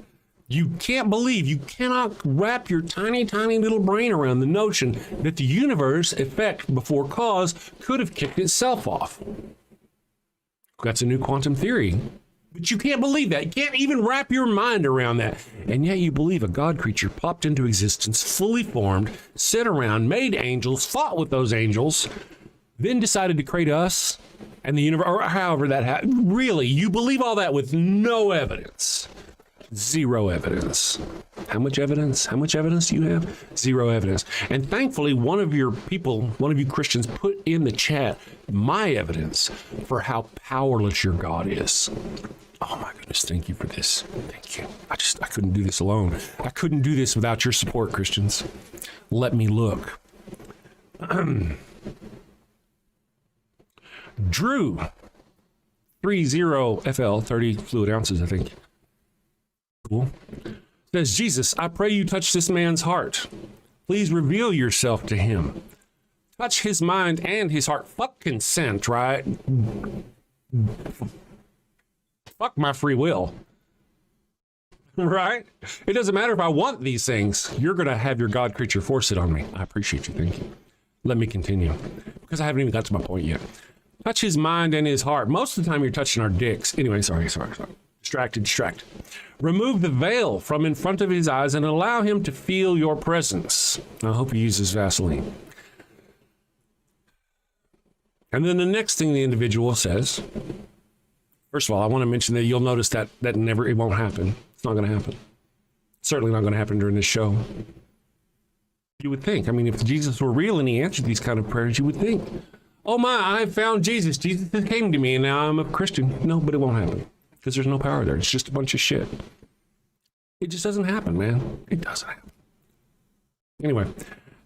You can't believe, you cannot wrap your tiny, tiny little brain around the notion that the universe, effect before cause, could have kicked itself off. That's a new quantum theory. But you can't believe that. You can't even wrap your mind around that. And yet you believe a God creature popped into existence, fully formed, sat around, made angels, fought with those angels, then decided to create us and the universe, or however that happened. Really, you believe all that with no evidence. Zero evidence. How much evidence? How much evidence do you have? Zero evidence. And thankfully, one of you Christians put in the chat my evidence for how powerless your God is. Oh my goodness, thank you for this. Thank you. I couldn't do this alone. I couldn't do this without your support, Christians. Let me look. Drew, 30FL, 30 fluid ounces, I think. Cool. Says, Jesus, I pray you touch this man's heart. Please reveal yourself to him. Touch his mind and his heart. Fuck consent, right? Fuck my free will. Right? It doesn't matter if I want these things. You're going to have your God creature force it on me. I appreciate you. Thank you. Let me continue, because I haven't even got to my point yet. Touch his mind and his heart. Most of the time you're touching our dicks. Anyway, sorry. Distract. Remove the veil from in front of his eyes and allow him to feel your presence. I hope he uses Vaseline. And then the next thing the individual says, first of all, I want to mention that you'll notice that it won't happen. It's not going to happen. Certainly not going to happen during this show. You would think. I mean, if Jesus were real and he answered these kind of prayers, you would think, oh my, I found Jesus. Jesus came to me and now I'm a Christian. No, but it won't happen. Because there's no power there. It's just a bunch of shit. It just doesn't happen, man. It doesn't happen. Anyway,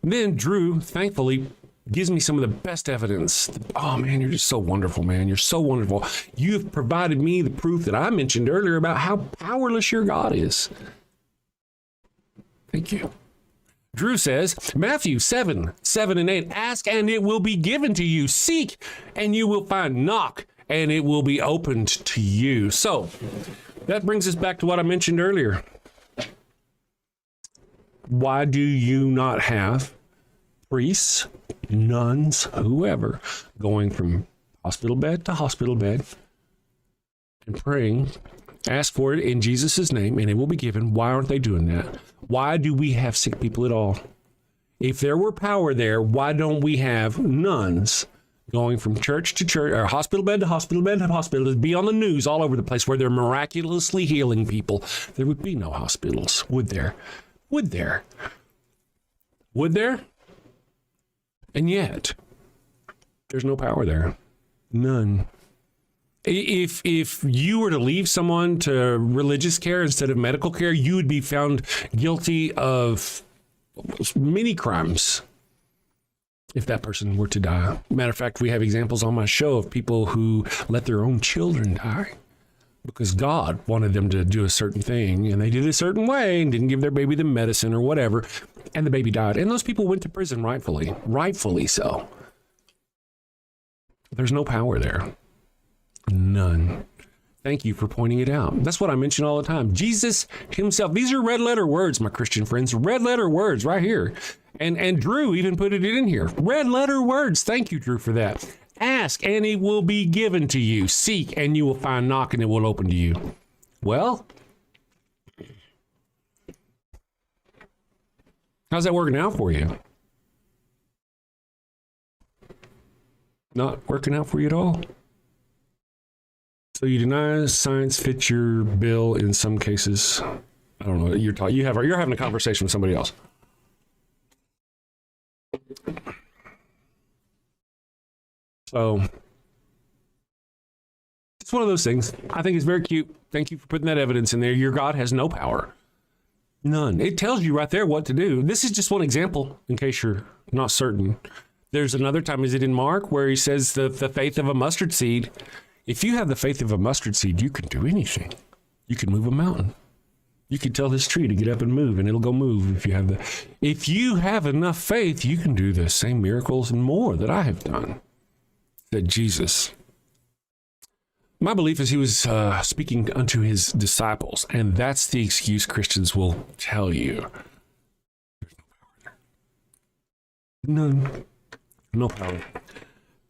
then Drew, thankfully, gives me some of the best evidence. Oh, man, you're just so wonderful, man. You're so wonderful. You've provided me the proof that I mentioned earlier about how powerless your God is. Thank you. Drew says, Matthew 7:7-8, ask and it will be given to you. Seek and you will find. Knock and it will be opened to you. So that brings us back to what I mentioned earlier. Why do you not have priests, nuns, whoever, going from hospital bed to hospital bed and praying, ask for it in Jesus' name and it will be given? Why aren't they doing that? Why do we have sick people at all? If there were power there, why don't we have nuns going from church to church, or hospital bed to hospital bed to hospital, to be on the news all over the place where they're miraculously healing people? There would be no hospitals, would there? Would there? Would there? And yet, there's no power there. None. If you were to leave someone to religious care instead of medical care, you would be found guilty of many crimes if that person were to die. Matter of fact, we have examples on my show of people who let their own children die because God wanted them to do a certain thing, and they did it a certain way and didn't give their baby the medicine or whatever, and the baby died. And those people went to prison rightfully so. There's no power there. None. Thank you for pointing it out. That's what I mention all the time. Jesus himself. These are red letter words, my Christian friends. Red letter words right here. And Drew even put it in here. Red letter words. Thank you, Drew, for that. Ask and it will be given to you. Seek and you will find. Knock and it will open to you. Well, how's that working out for you? Not working out for you at all? So you deny science fits your bill in some cases. I don't know. You're having a conversation with somebody else. So it's one of those things. I think it's very cute. Thank you for putting that evidence in there. Your God has no power. None. It tells you right there what to do. This is just one example in case you're not certain. There's another time, is it in Mark, where he says the faith of a mustard seed. If you have the faith of a mustard seed, you can do anything. You can move a mountain. You can tell this tree to get up and move, and it'll go move. If you have enough faith, you can do the same miracles and more that I have done. Said Jesus. My belief is he was speaking unto his disciples, and that's the excuse Christians will tell you. There's no power there. None. No power.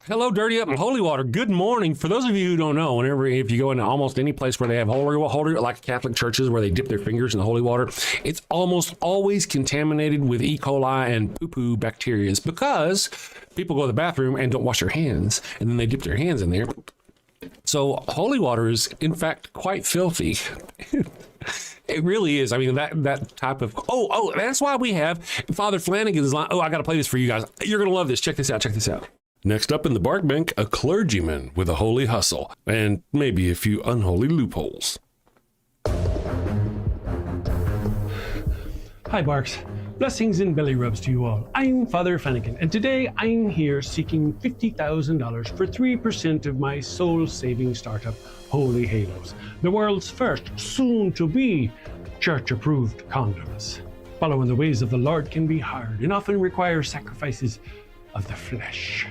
Hello, Dirty Up and Holy Water. Good morning. For those of you who don't know, if you go into almost any place where they have holy, like Catholic churches where they dip their fingers in the holy water, it's almost always contaminated with E. coli and poo-poo bacteria because people go to the bathroom and don't wash their hands, and then they dip their hands in there. So holy water is, in fact, quite filthy. It really is. I mean, that type of... Oh, that's why we have Father Flanagan's line. Oh, I got to play this for you guys. You're going to love this. Check this out. Next up in the bark bank, a clergyman with a holy hustle and maybe a few unholy loopholes. Hi, Barks. Blessings and belly rubs to you all. I'm Father Flanagan, and today I'm here seeking $50,000 for 3% of my soul-saving startup, Holy Halos, the world's first, soon-to-be, church-approved condoms. Following the ways of the Lord can be hard and often require sacrifices of the flesh.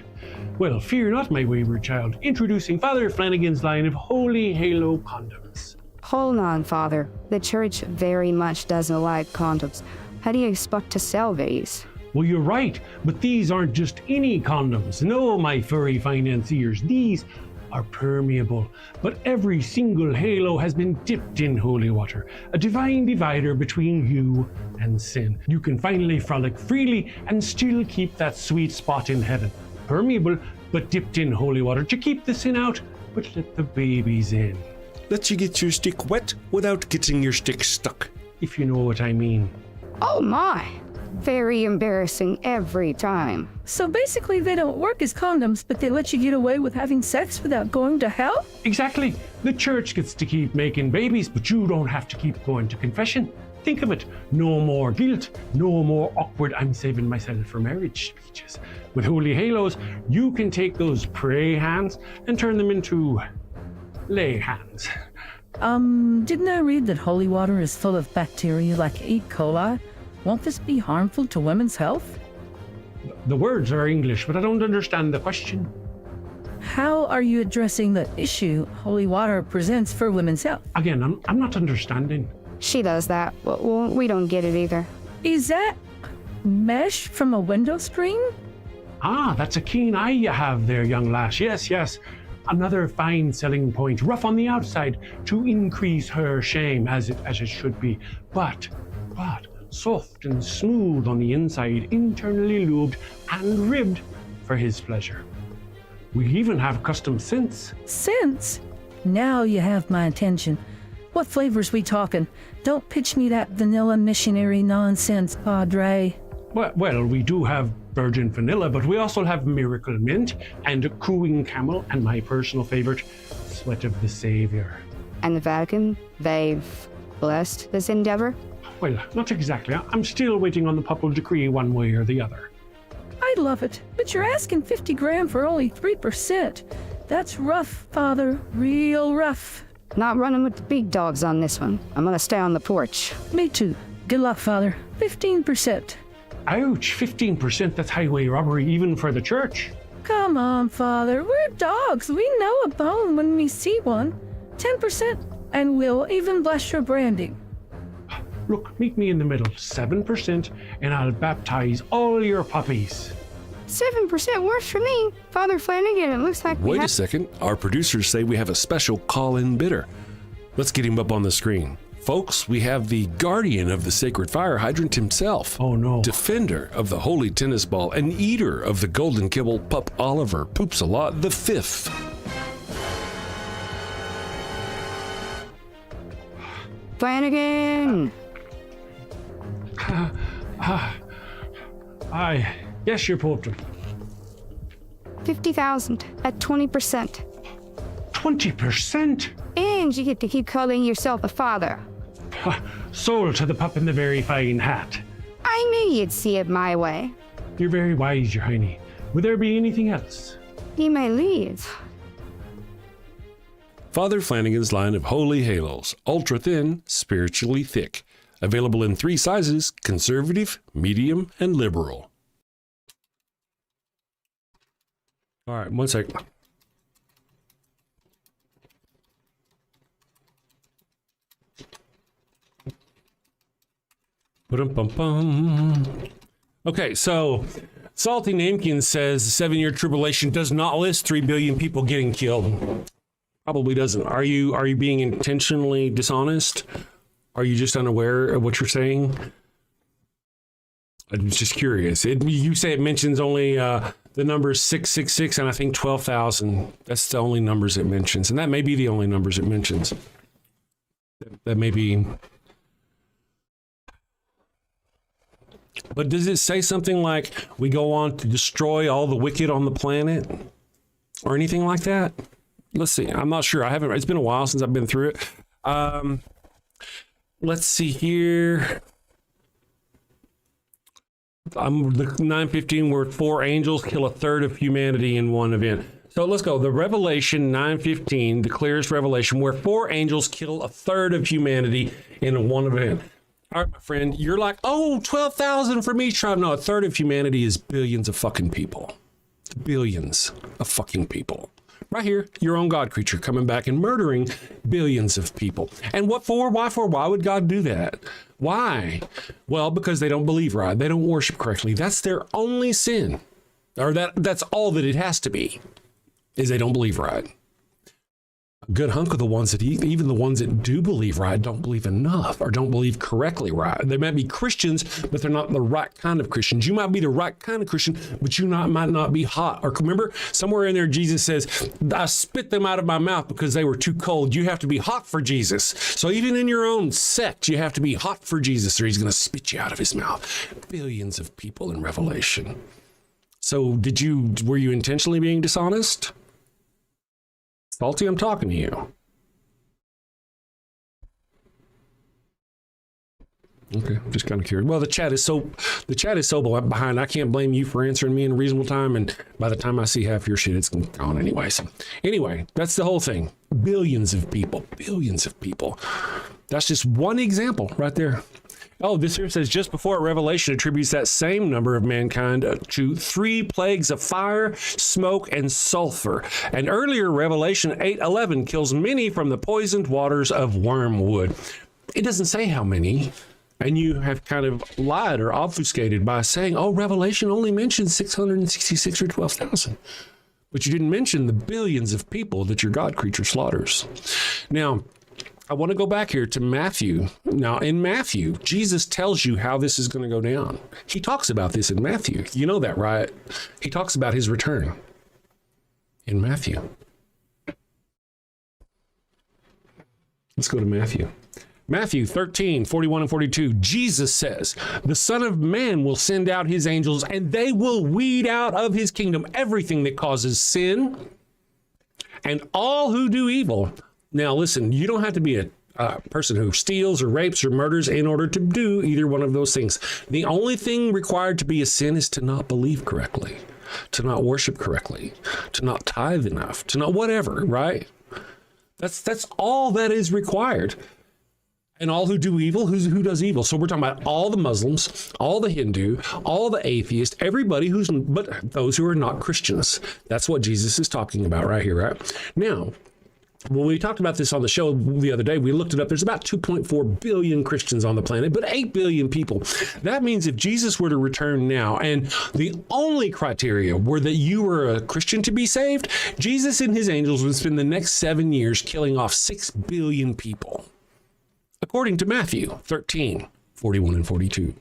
Well, fear not, my wayward child. Introducing Father Flanagan's line of Holy Halo condoms. Hold on, Father. The church very much doesn't like condoms. How do you expect to sell these? Well, you're right, but these aren't just any condoms. No, my furry financiers, these are permeable. But every single halo has been dipped in holy water, a divine divider between you and sin. You can finally frolic freely and still keep that sweet spot in heaven. Permeable, but dipped in holy water to keep the sin out, but let the babies in. Let you get your stick wet without getting your stick stuck. If you know what I mean. Oh my! Very embarrassing every time. So basically they don't work as condoms, but they let you get away with having sex without going to hell? Exactly. The church gets to keep making babies, but you don't have to keep going to confession. Think of it. No more guilt, no more awkward "I'm saving myself for marriage" speeches. With Holy Halos, you can take those pray hands and turn them into lay hands. Didn't I read that holy water is full of bacteria like E. coli? Won't this be harmful to women's health? The words are English, but I don't understand the question. How are you addressing the issue holy water presents for women's health? Again, I'm not understanding. She does that. Well, we don't get it either. Is that mesh from a window screen? Ah, that's a keen eye you have there, young lass. Yes, yes. Another fine selling point. Rough on the outside to increase her shame, as it should be. But soft and smooth on the inside, internally lubed and ribbed for his pleasure. We even have custom scents. Scents? Now you have my attention. What flavors we talking? Don't pitch me that vanilla missionary nonsense, Padre. Well, we do have virgin vanilla, but we also have miracle mint and cooing camel, and my personal favorite, sweat of the Savior. And the Vatican, they've blessed this endeavor? Well, not exactly. I'm still waiting on the papal decree one way or the other. I love it, but you're asking 50 grand for only 3%. That's rough, Father, real rough. Not running with the big dogs on this one. I'm gonna stay on the porch. Me too. Good luck, Father. 15%. Ouch, 15%, that's highway robbery even for the church. Come on, Father. We're dogs. We know a bone when we see one. 10%, and we'll even bless your branding. Look, meet me in the middle, 7%, and I'll baptize all your puppies. 7% works for me. Father Flanagan, it looks like Wait a second. Our producers say we have a special call-in bidder. Let's get him up on the screen. Folks, we have the guardian of the sacred fire hydrant himself. Oh no. Defender of the holy tennis ball and eater of the golden kibble, Pup Oliver Poops a Lot the Fifth. Flanagan! Yes, your pope. 50,000 at 20%. 20%? And you get to keep calling yourself a father. Sold to the pup in the very fine hat. I knew you'd see it my way. You're very wise, your hiney. Would there be anything else? He may leave. Father Flanagan's line of holy halos, ultra thin, spiritually thick. Available in 3 sizes: conservative, medium, and liberal. All right, one sec. Okay, so Salty Namekin says the 7-year tribulation does not list 3 billion people getting killed. Probably doesn't. Are you being intentionally dishonest? Are you just unaware of what you're saying? I'm just curious. You say it mentions only the numbers 666 and I think 12,000. That's the only numbers it mentions, and that may be the only numbers it mentions. That may be. But does it say something like we go on to destroy all the wicked on the planet or anything like that? Let's see. I'm not sure. It's been a while since I've been through it. Let's see here. The 9:15 where 4 angels kill a third of humanity in one event. So let's go. The Revelation 9:15, the clearest revelation, where 4 angels kill a third of humanity in one event. All right, my friend, you're like, oh, 12,000 from each tribe. No, a third of humanity is billions of fucking people. Billions of fucking people. Right here, your own God creature coming back and murdering billions of people. And what for? Why for? Why would God do that? Why? Well, because they don't believe right. They don't worship correctly. That's their only sin. Or that's all that it has to be, is they don't believe right. A good hunk of the ones that even the ones that do believe right don't believe enough or don't believe correctly right. They might be Christians, but they're not the right kind of Christians. You might be the right kind of Christian, but you might not be hot. Or remember, somewhere in there, Jesus says, I spit them out of my mouth because they were too cold. You have to be hot for Jesus. So even in your own sect, you have to be hot for Jesus or he's going to spit you out of his mouth. Billions of people in Revelation. So were you intentionally being dishonest? Salty, I'm talking to you. Okay, I'm just kind of curious. Well, the chat is so behind. I can't blame you for answering me in a reasonable time. And by the time I see half your shit, it's gone anyway. So anyway, that's the whole thing. Billions of people. That's just one example right there. Oh, this here says just before Revelation attributes that same number of mankind to 3 plagues of fire, smoke, and sulfur. And earlier Revelation 8:11 kills many from the poisoned waters of wormwood. It doesn't say how many. And you have kind of lied or obfuscated by saying, oh, Revelation only mentions 666 or 12,000. But you didn't mention the billions of people that your God creature slaughters. Now, I want to go back here to Matthew. Now, in Matthew, Jesus tells you how this is going to go down. He talks about this in Matthew. You know that, right? He talks about his return in Matthew. Let's go to Matthew. Matthew 13:41 and 42, Jesus says, the Son of Man will send out his angels, and they will weed out of his kingdom everything that causes sin and all who do evil. Now, listen, you don't have to be a person who steals or rapes or murders in order to do either one of those things. The only thing required to be a sin is to not believe correctly, to not worship correctly, to not tithe enough, to not whatever, right? That's all that is required. And all who do evil, who does evil? So we're talking about all the Muslims, all the Hindu, all the atheists, everybody but those who are not Christians. That's what Jesus is talking about right here, right? Now, when we talked about this on the show the other day, we looked it up. There's about 2.4 billion Christians on the planet, but 8 billion people. That means if Jesus were to return now, and the only criteria were that you were a Christian to be saved, Jesus and his angels would spend the next 7 years killing off 6 billion people. According to Matthew 13:41 and 42.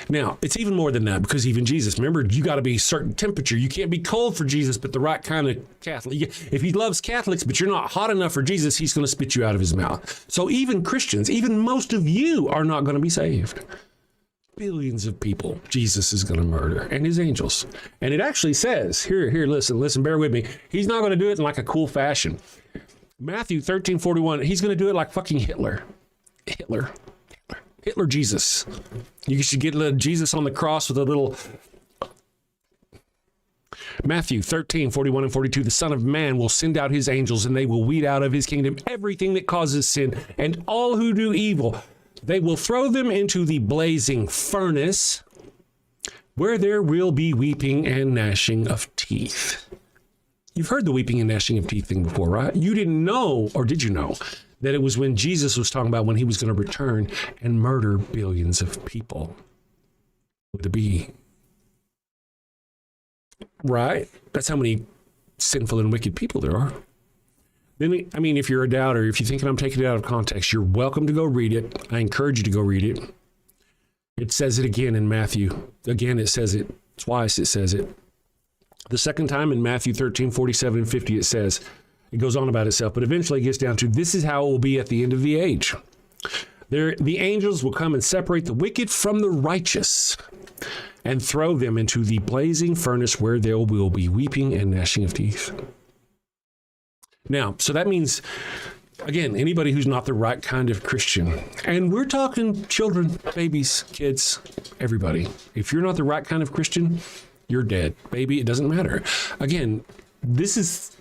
Now, it's even more than that, because even Jesus, remember, you got to be a certain temperature. You can't be cold for Jesus, but the right kind of Catholic. If he loves Catholics, but you're not hot enough for Jesus, he's going to spit you out of his mouth. So even Christians, even most of you are not going to be saved. Billions of people Jesus is going to murder, and his angels. And it actually says, here, listen, bear with me. He's not going to do it in like a cool fashion. Matthew 13:41, he's going to do it like fucking Hitler Jesus. You should get Jesus on the cross with a little. Matthew 13:41 and 42, the Son of Man will send out his angels, and they will weed out of his kingdom everything that causes sin and all who do evil. They will throw them into the blazing furnace, where there will be weeping and gnashing of teeth. You've heard the weeping and gnashing of teeth thing before, right? You didn't know, or did you know, that it was when Jesus was talking about when he was going to return and murder billions of people with a B. Right? That's how many sinful and wicked people there are. Then, I mean, if you're a doubter, if you're thinking I'm taking it out of context, you're welcome to go read it. I encourage you to go read it. It says it again in Matthew. Again, it says it twice. It says it. The second time in Matthew 13:47 and 50, it says, it goes on about itself, but eventually it gets down to, this is how it will be at the end of the age. The angels will come and separate the wicked from the righteous and throw them into the blazing furnace, where there will be weeping and gnashing of teeth. Now, so that means, again, anybody who's not the right kind of Christian, and we're talking children, babies, kids, everybody. If you're not the right kind of Christian, you're dead. Baby, it doesn't matter. Again, this is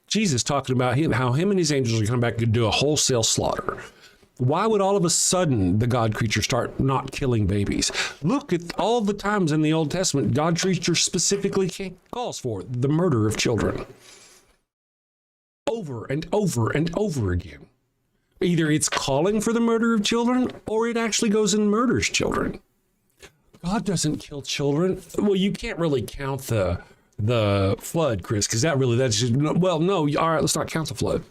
Jesus talking about how him and his angels are coming back to do a wholesale slaughter. Why would all of a sudden the God creature start not killing babies? Look at all the times in the Old Testament God creature specifically calls for the murder of children. Over and over and over again. Either it's calling for the murder of children, or it actually goes and murders children. God doesn't kill children. Well, you can't really count the flood, Chris, because that's just, well, no, all right, let's not count the flood.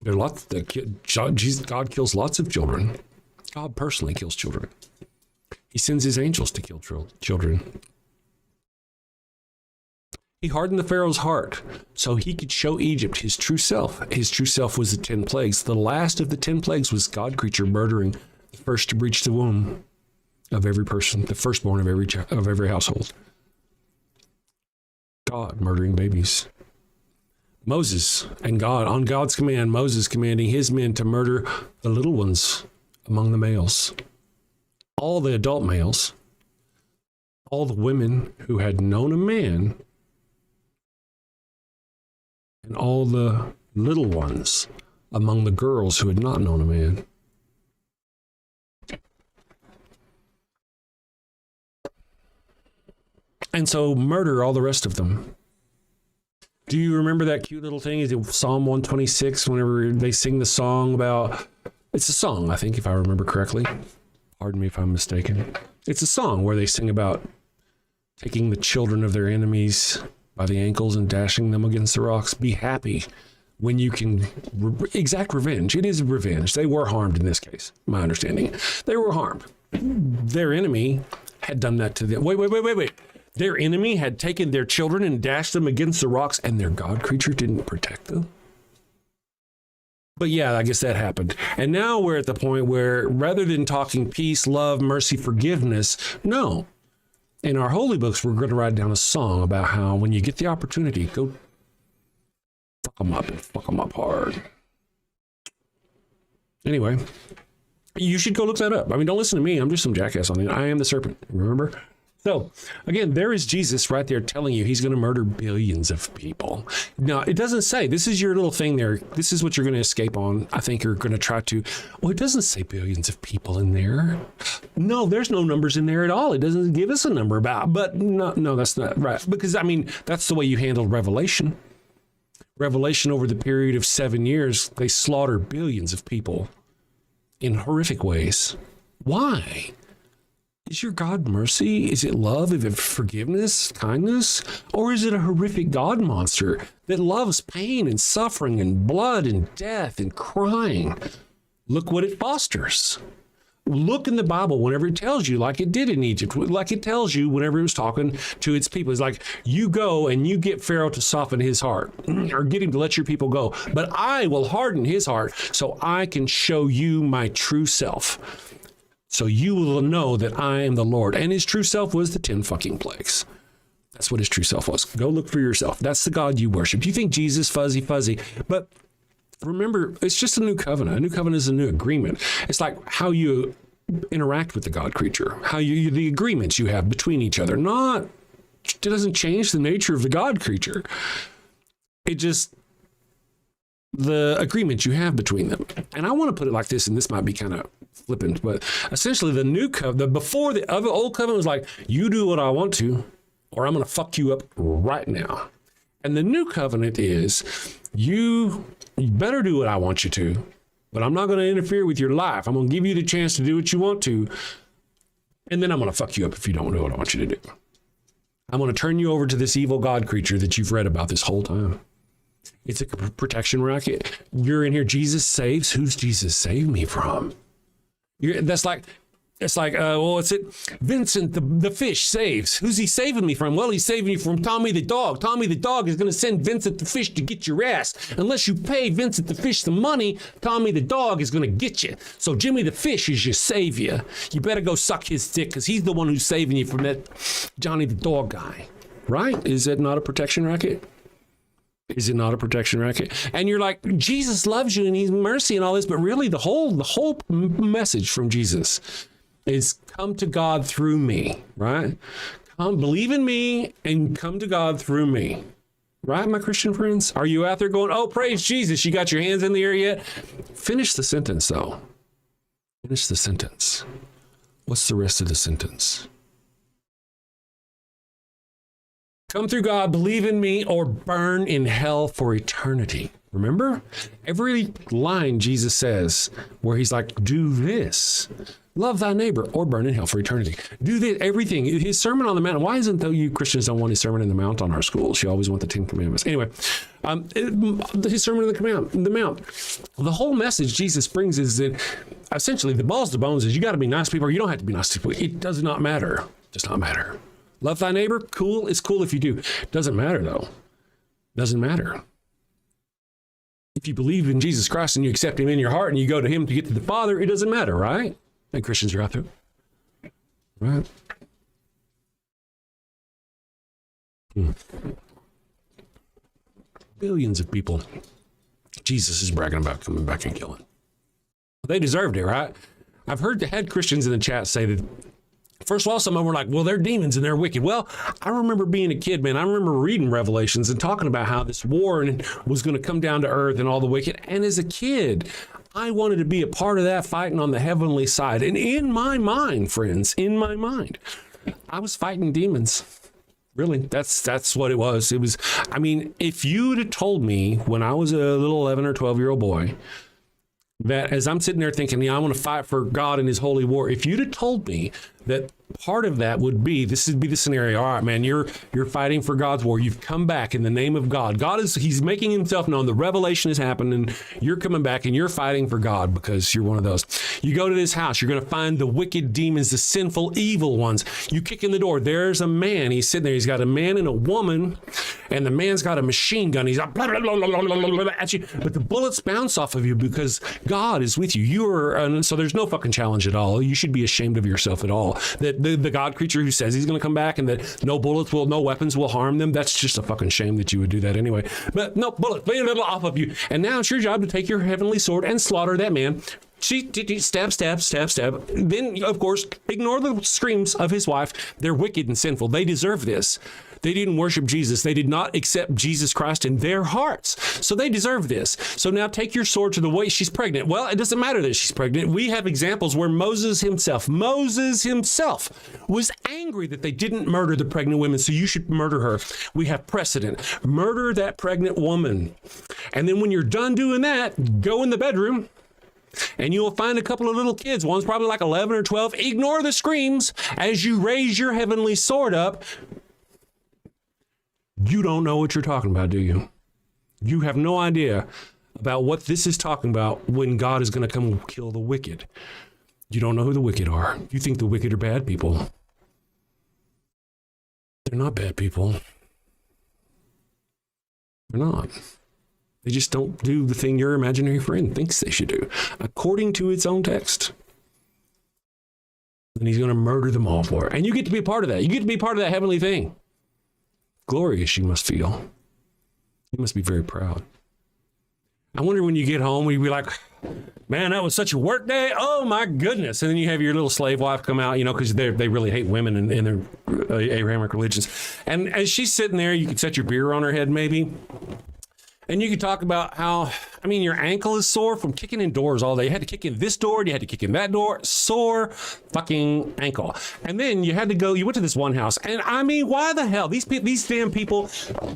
There are lots God kills lots of children. God personally kills children. He sends his angels to kill children. He hardened the Pharaoh's heart so he could show Egypt his true self. His true self was the 10 plagues. The last of the 10 plagues was God creature murdering the first to breach the womb of every person, the firstborn of every household. God murdering babies. Moses and God, on God's command, Moses commanding his men to murder the little ones among the males. All the adult males, all the women who had known a man, and all the little ones among the girls who had not known a man. And so murder all the rest of them. Do you remember that cute little thing? Is it Psalm 126 whenever they sing the song about, it's a song, I think, if I remember correctly. Pardon me if I'm mistaken. It's a song where they sing about taking the children of their enemies by the ankles and dashing them against the rocks. Be happy when you can exact revenge. It is revenge. They were harmed in this case, my understanding. They were harmed. Their enemy had done that to them. Wait. Their enemy had taken their children and dashed them against the rocks, and their God creature didn't protect them. But yeah, I guess that happened. And now we're at the point where rather than talking peace, love, mercy, forgiveness, no. In our holy books, we're going to write down a song about how when you get the opportunity, go fuck them up and fuck them up hard. Anyway, you should go look that up. I mean, don't listen to me. I'm just some jackass on it. I am the serpent, remember? So, again, there is Jesus right there telling you he's going to murder billions of people. Now, it doesn't say, this is your little thing there. This is what you're going to escape on. I think you're going to try to, well, it doesn't say billions of people in there. No, there's no numbers in there at all. It doesn't give us a number about, but no, that's not right. Because, I mean, that's the way you handled Revelation. Revelation over the period of 7 years, they slaughter billions of people in horrific ways. Why? Is your God mercy? Is it love? Is it forgiveness, kindness? Or is it a horrific God monster that loves pain and suffering and blood and death and crying? Look what it fosters. Look in the Bible whenever it tells you, like it did in Egypt, like it tells you whenever it was talking to its people. It's like, you go and you get Pharaoh to soften his heart or get him to let your people go. But I will harden his heart so I can show you my true self. So you will know that I am the Lord. And his true self was the 10 fucking plagues. That's what his true self was. Go look for yourself. That's the God you worship. You think Jesus fuzzy. But remember, it's just a new covenant. A new covenant is a new agreement. It's like how you interact with the God creature, how you the agreements you have between each other. It doesn't change the nature of the God creature. It just, the agreement you have between them. And I want to put it like this, and this might be kind of flippant, but essentially the new covenant, before the other old covenant was like, you do what I want to, or I'm going to fuck you up right now. And the new covenant is, you better do what I want you to, but I'm not going to interfere with your life. I'm going to give you the chance to do what you want to, and then I'm going to fuck you up if you don't do what I want you to do. I'm going to turn you over to this evil God creature that you've read about this whole time. It's a protection racket. You're in here, Jesus saves. Who's Jesus save me from? It's like, Vincent the fish saves. Who's he saving me from? Well, he's saving you from Tommy the dog. Tommy the dog is going to send Vincent the fish to get your ass. Unless you pay Vincent the fish some money, Tommy the dog is going to get you. So Jimmy the fish is your savior. You better go suck his dick because he's the one who's saving you from that Johnny the dog guy. Right? Is it not a protection racket? Is it not a protection racket? And you're like, Jesus loves you and he's mercy and all this, but really the whole message from Jesus is come to God through me, right? Come, believe in me and come to God through me. Right, my Christian friends? Are you out there going, oh, praise Jesus, you got your hands in the air yet? Finish the sentence, though. Finish the sentence. What's the rest of the sentence? Come through God, believe in me, or burn in hell for eternity. Remember? Every line Jesus says where he's like, do this. Love thy neighbor, or burn in hell for eternity. Do this, everything. His Sermon on the Mount. Why isn't, though, you Christians don't want his Sermon on the Mount on our schools? You always want the 10 Commandments. Anyway, his Sermon on the Mount. The whole message Jesus brings is that essentially the balls to bones is you got to be nice to people or you don't have to be nice to people. It does not matter. It does not matter. Love thy neighbor? Cool. It's cool if you do. Doesn't matter, though. Doesn't matter. If you believe in Jesus Christ and you accept him in your heart and you go to him to get to the Father, it doesn't matter, right? And Christians are out there. Right? Billions of people Jesus is bragging about coming back and killing. They deserved it, right? I've had Christians in the chat say that, first of all, some of them were like, well, they're demons and they're wicked. Well, I remember being a kid, man. I remember reading Revelations and talking about how this war was going to come down to earth and all the wicked. And as a kid, I wanted to be a part of that fighting on the heavenly side. And in my mind, friends, in my mind, I was fighting demons. Really, that's what it was. It was, I mean, if you'd have told me when I was a little 11 or 12-year-old boy that as I'm sitting there thinking, yeah, I want to fight for God in his holy war, if you'd have told me that part of that would be, this would be the scenario. All right, man, you're fighting for God's war. You've come back in the name of God. He's making himself known. The revelation has happened, and you're coming back and you're fighting for God because you're one of those. You go to this house, you're going to find the wicked demons, the sinful, evil ones. You kick in the door. There's a man. He's sitting there. He's got a man and a woman, and the man's got a machine gun. He's like, blah, blah, blah, blah, blah, blah, blah, at you, but the bullets bounce off of you because God is with you. So there's no fucking challenge at all. You should be ashamed of yourself at all. That the God creature who says he's going to come back and that no weapons will harm them, that's just a fucking shame that you would do that anyway. But no bullets off of you. And now it's your job to take your heavenly sword and slaughter that man. Stab. Then, of course, ignore the screams of his wife. They're wicked and sinful. They deserve this. They didn't worship Jesus. They did not accept Jesus Christ in their hearts. So they deserve this. So now take your sword to the way she's pregnant. Well, it doesn't matter that she's pregnant. We have examples where Moses himself was angry that they didn't murder the pregnant women, so you should murder her. We have precedent. Murder that pregnant woman. And then when you're done doing that, go in the bedroom, and you'll find a couple of little kids. One's probably like 11 or 12. Ignore the screams as you raise your heavenly sword up. You don't know what you're talking about, do you? You have no idea about what this is talking about when God is going to come kill the wicked. You don't know who the wicked are. You think the wicked are bad people. They're not bad people. They're not. They just don't do the thing your imaginary friend thinks they should do, according to its own text. And he's going to murder them all for it. And you get to be a part of that. You get to be part of that heavenly thing. Glorious you must feel. You must be very proud. I wonder when you get home, you'd be like, man, that was such a work day. Oh, my goodness. And then you have your little slave wife come out, because they really hate women in their Abrahamic religions. And as she's sitting there, you could set your beer on her head maybe. And you could talk about how, your ankle is sore from kicking in doors all day. You had to kick in this door, you had to kick in that door, sore fucking ankle. And then you went to this one house. And why the hell? These damn people,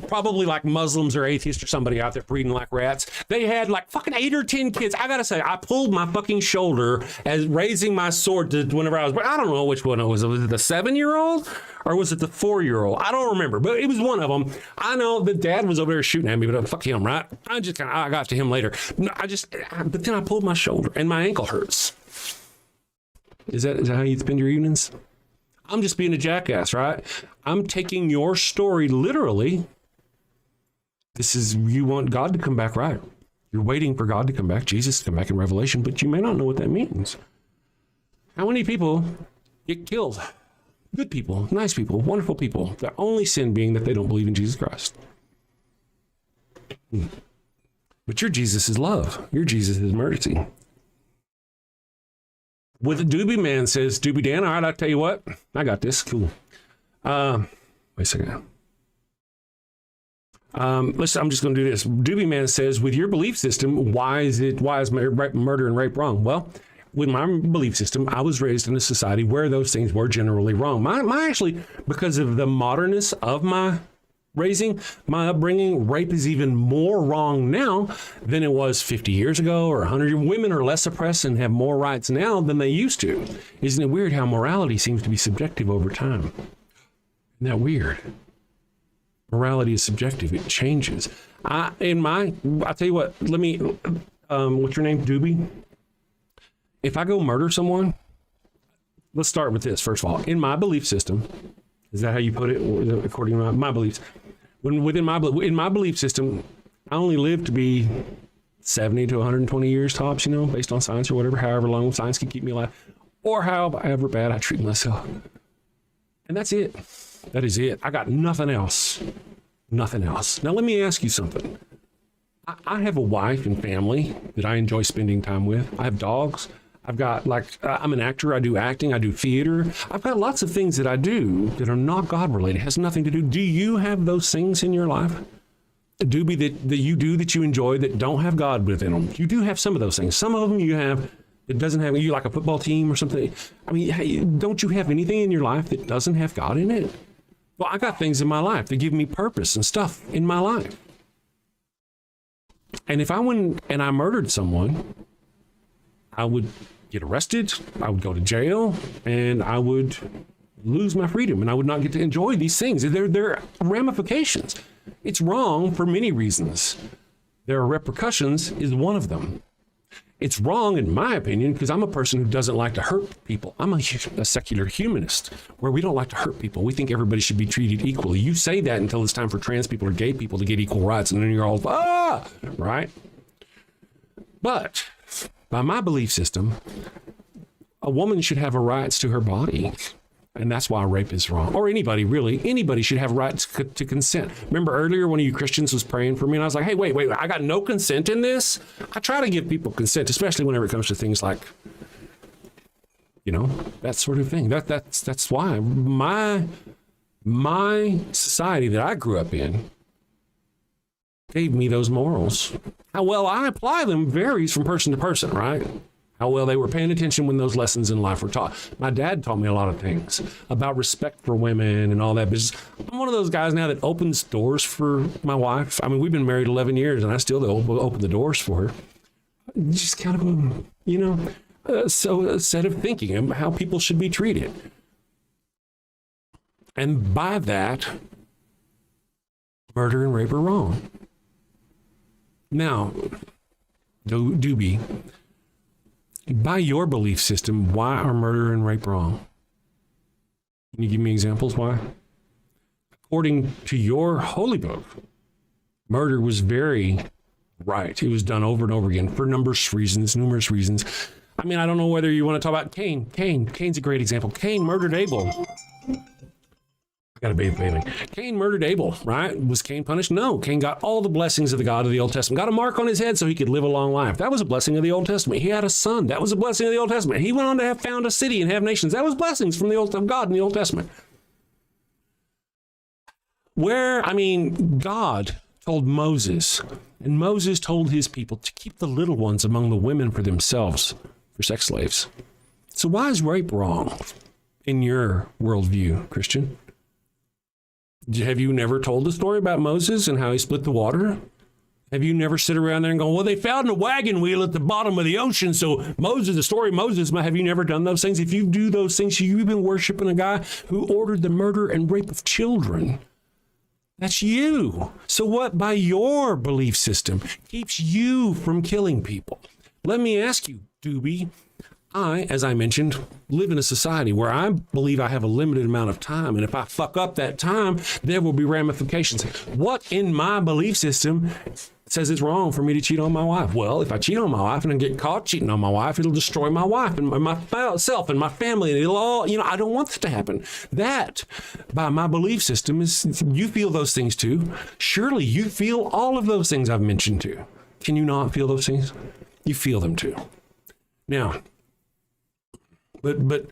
probably like Muslims or atheists or somebody out there breeding like rats, they had like fucking 8 or 10 kids. I gotta say, I pulled my fucking shoulder as raising my sword to whenever I don't know which one it was. Was it the 7-year-old? Or was it the 4-year-old? I don't remember, but it was one of them. I know the dad was over there shooting at me, but fuck him, right? I got to him later. But then I pulled my shoulder and my ankle hurts. Is that how you spend your evenings? I'm just being a jackass, right? I'm taking your story literally. You want God to come back, right? You're waiting for God to come back, Jesus to come back in Revelation, but you may not know what that means. How many people get killed? Good people, nice people, wonderful people. Their only sin being that they don't believe in Jesus Christ. But your Jesus is love. Your Jesus is mercy. What the Doobie Man says, Doobie Dan, all right, I'll tell you what. I got this. Cool. Wait a second. I'm just going to do this. Doobie Man says, with your belief system, why is murder and rape wrong? Well, with my belief system, I was raised in a society where those things were generally wrong. My actually, because of the modernness of my my upbringing, rape is even more wrong now than it was 50 years ago or 100. Women are less oppressed and have more rights now than they used to. Isn't it weird how morality seems to be subjective over time? Isn't that weird? Morality is subjective. It changes. I'll tell you what, what's your name? Doobie? If I go murder someone, let's start with this, first of all. In my belief system, is that how you put it? According to my beliefs. In my belief system, I only live to be 70 to 120 years tops, based on science or whatever, however long science can keep me alive, or however bad I treat myself. And that's it. That is it. I got nothing else. Nothing else. Now, let me ask you something. I have a wife and family that I enjoy spending time with. I have dogs. I've got I'm an actor. I do acting. I do theater. I've got lots of things that I do that are not God related. It has nothing to do. Do you have those things in your life? Doobie, that you do, that you enjoy, that don't have God within them? You do have some of those things. Some of them you have, it doesn't have, you like a football team or something. Don't you have anything in your life that doesn't have God in it? Well, I got things in my life that give me purpose and stuff in my life. And if I went and I murdered someone, I would get arrested, I would go to jail, and I would lose my freedom, and I would not get to enjoy these things. There are ramifications. It's wrong for many reasons. There are repercussions is one of them. It's wrong, in my opinion, because I'm a person who doesn't like to hurt people. I'm a secular humanist, where we don't like to hurt people. We think everybody should be treated equally. You say that until it's time for trans people or gay people to get equal rights, and then you're all, right? But by my belief system, a woman should have a rights to her body. And that's why rape is wrong. Or anybody, really. Anybody should have rights to consent. Remember earlier one of you Christians was praying for me, and I was like, hey, wait, I got no consent in this? I try to give people consent, especially whenever it comes to things like, that sort of thing. That's why my society that I grew up in gave me those morals. How well I apply them varies from person to person, right? How well they were paying attention when those lessons in life were taught. My dad taught me a lot of things about respect for women and all that business. I'm one of those guys now that opens doors for my wife. I mean, we've been married 11 years and I still open the doors for her. Just kind of, a set of thinking of how people should be treated. And by that, murder and rape are wrong. Now, Doobie, by your belief system, why are murder and rape wrong? Can you give me examples why? According to your holy book, murder was very right. It was done over and over again for numerous reasons. I mean, I don't know whether you want to talk about Cain. Cain's a great example. Cain murdered Abel. I gotta bathe bathing. Cain murdered Abel, right? Was Cain punished? No. Cain got all the blessings of the God of the Old Testament. Got a mark on his head so he could live a long life. That was a blessing of the Old Testament. He had a son. That was a blessing of the Old Testament. He went on to have found a city and have nations. That was blessings from of God in the Old Testament. God told Moses, and Moses told his people to keep the little ones among the women for themselves, for sex slaves. So why is rape wrong in your worldview, Christian? Have you never told the story about Moses and how he split the water? Have you never sit around there and go, well, they found a wagon wheel at the bottom of the ocean, so Moses, the story of Moses, have you never done those things? If you do those things, you've been worshiping a guy who ordered the murder and rape of children. That's you. So what, by your belief system, keeps you from killing people? Let me ask you, Doobie, I, as I mentioned, live in a society where I believe I have a limited amount of time, and if I fuck up that time, there will be ramifications. What in my belief system says it's wrong for me to cheat on my wife? Well, if I cheat on my wife and I get caught cheating on my wife, it'll destroy my wife and myself and my family, and it'll all, I don't want that to happen. That, by my belief system, is, you feel those things too. Surely you feel all of those things I've mentioned too. Can you not feel those things? You feel them too. Now, But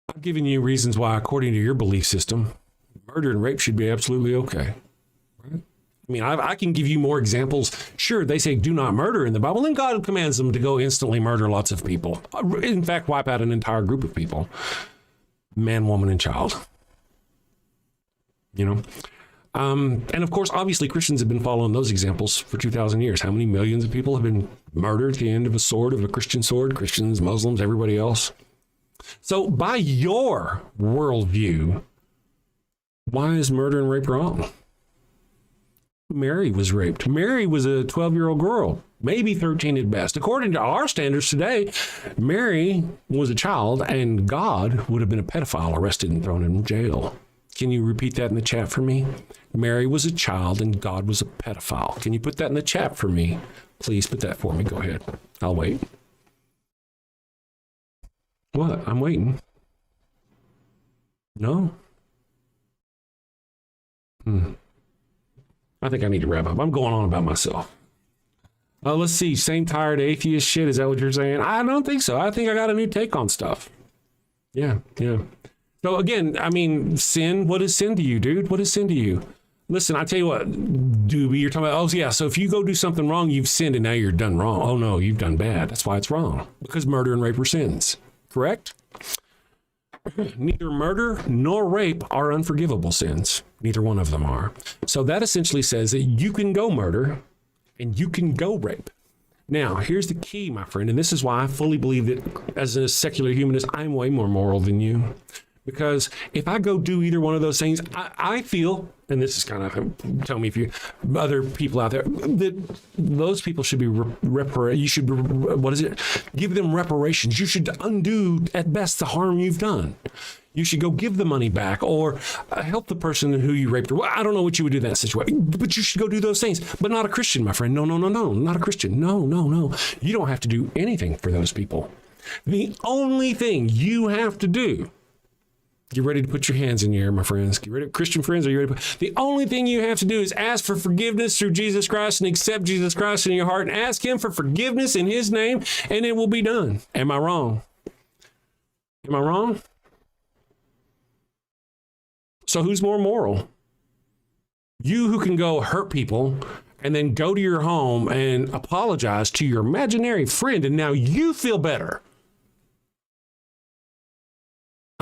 I've given you reasons why, according to your belief system, murder and rape should be absolutely okay. Right? I mean, I can give you more examples. Sure, they say do not murder in the Bible, and God commands them to go instantly murder lots of people. In fact, wipe out an entire group of people. Man, woman, and child. And of course, obviously, Christians have been following those examples for 2,000 years. How many millions of people have been murdered at the end of a sword, of a Christian sword? Christians, Muslims, everybody else. So by your worldview, why is murder and rape wrong? Mary was raped. Mary was a 12-year-old girl, maybe 13 at best. According to our standards today, Mary was a child, and God would have been a pedophile arrested and thrown in jail. Can you repeat that in the chat for me? Mary was a child and God was a pedophile. Can you put that in the chat for me? Please put that for me. Go ahead. I'll wait. What? I'm waiting. No? I think I need to wrap up. I'm going on about myself. Let's see. Same tired atheist shit. Is that what you're saying? I don't think so. I think I got a new take on stuff. Yeah. So again, I mean, sin, what is sin to you, dude? What is sin to you? Listen, I tell you what, Doobie, you're talking about, oh yeah, so if you go do something wrong, you've sinned and now you're done wrong. Oh no, you've done bad. That's why it's wrong. Because murder and rape are sins. Correct? Neither murder nor rape are unforgivable sins. Neither one of them are. So that essentially says that you can go murder and you can go rape. Now, here's the key, my friend, and this is why I fully believe that as a secular humanist, I'm way more moral than you. Because if I go do either one of those things, I feel, and this is kind of, tell me if you, other people out there, that those people should be, give them reparations. You should undo, at best, the harm you've done. You should go give the money back or help the person who you raped. Well, I don't know what you would do in that situation, but you should go do those things. But not a Christian, my friend. No, not a Christian. No. You don't have to do anything for those people. The only thing you have to do, get ready to put your hands in the air, my friends. Get ready, Christian friends, are you ready? The only thing you have to do is ask for forgiveness through Jesus Christ and accept Jesus Christ in your heart and ask him for forgiveness in his name, and it will be done. Am I wrong? Am I wrong? So who's more moral? You who can go hurt people and then go to your home and apologize to your imaginary friend, and now you feel better.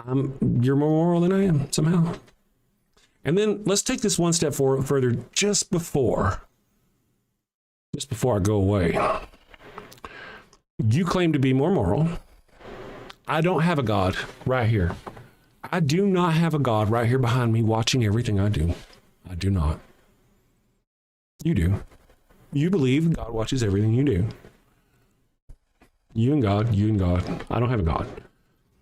You're more moral than I am, somehow. And then let's take this one step further just before I go away. You claim to be more moral. I don't have a God right here. I do not have a God right here behind me watching everything I do. I do not. You do. You believe God watches everything you do. You and God. I don't have a God.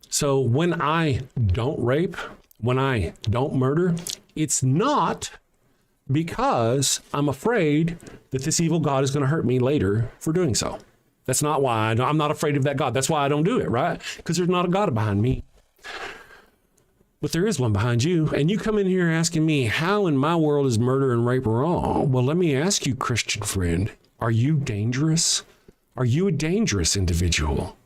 So when I don't rape, when I don't murder, it's not because I'm afraid that this evil God is going to hurt me later for doing so. That's not why I'm not afraid of that God. That's why I don't do it, right? Because there's not a God behind me. But there is one behind you. And you come in here asking me, how in my world is murder and rape wrong? Well, let me ask you, Christian friend, are you dangerous? Are you a dangerous individual?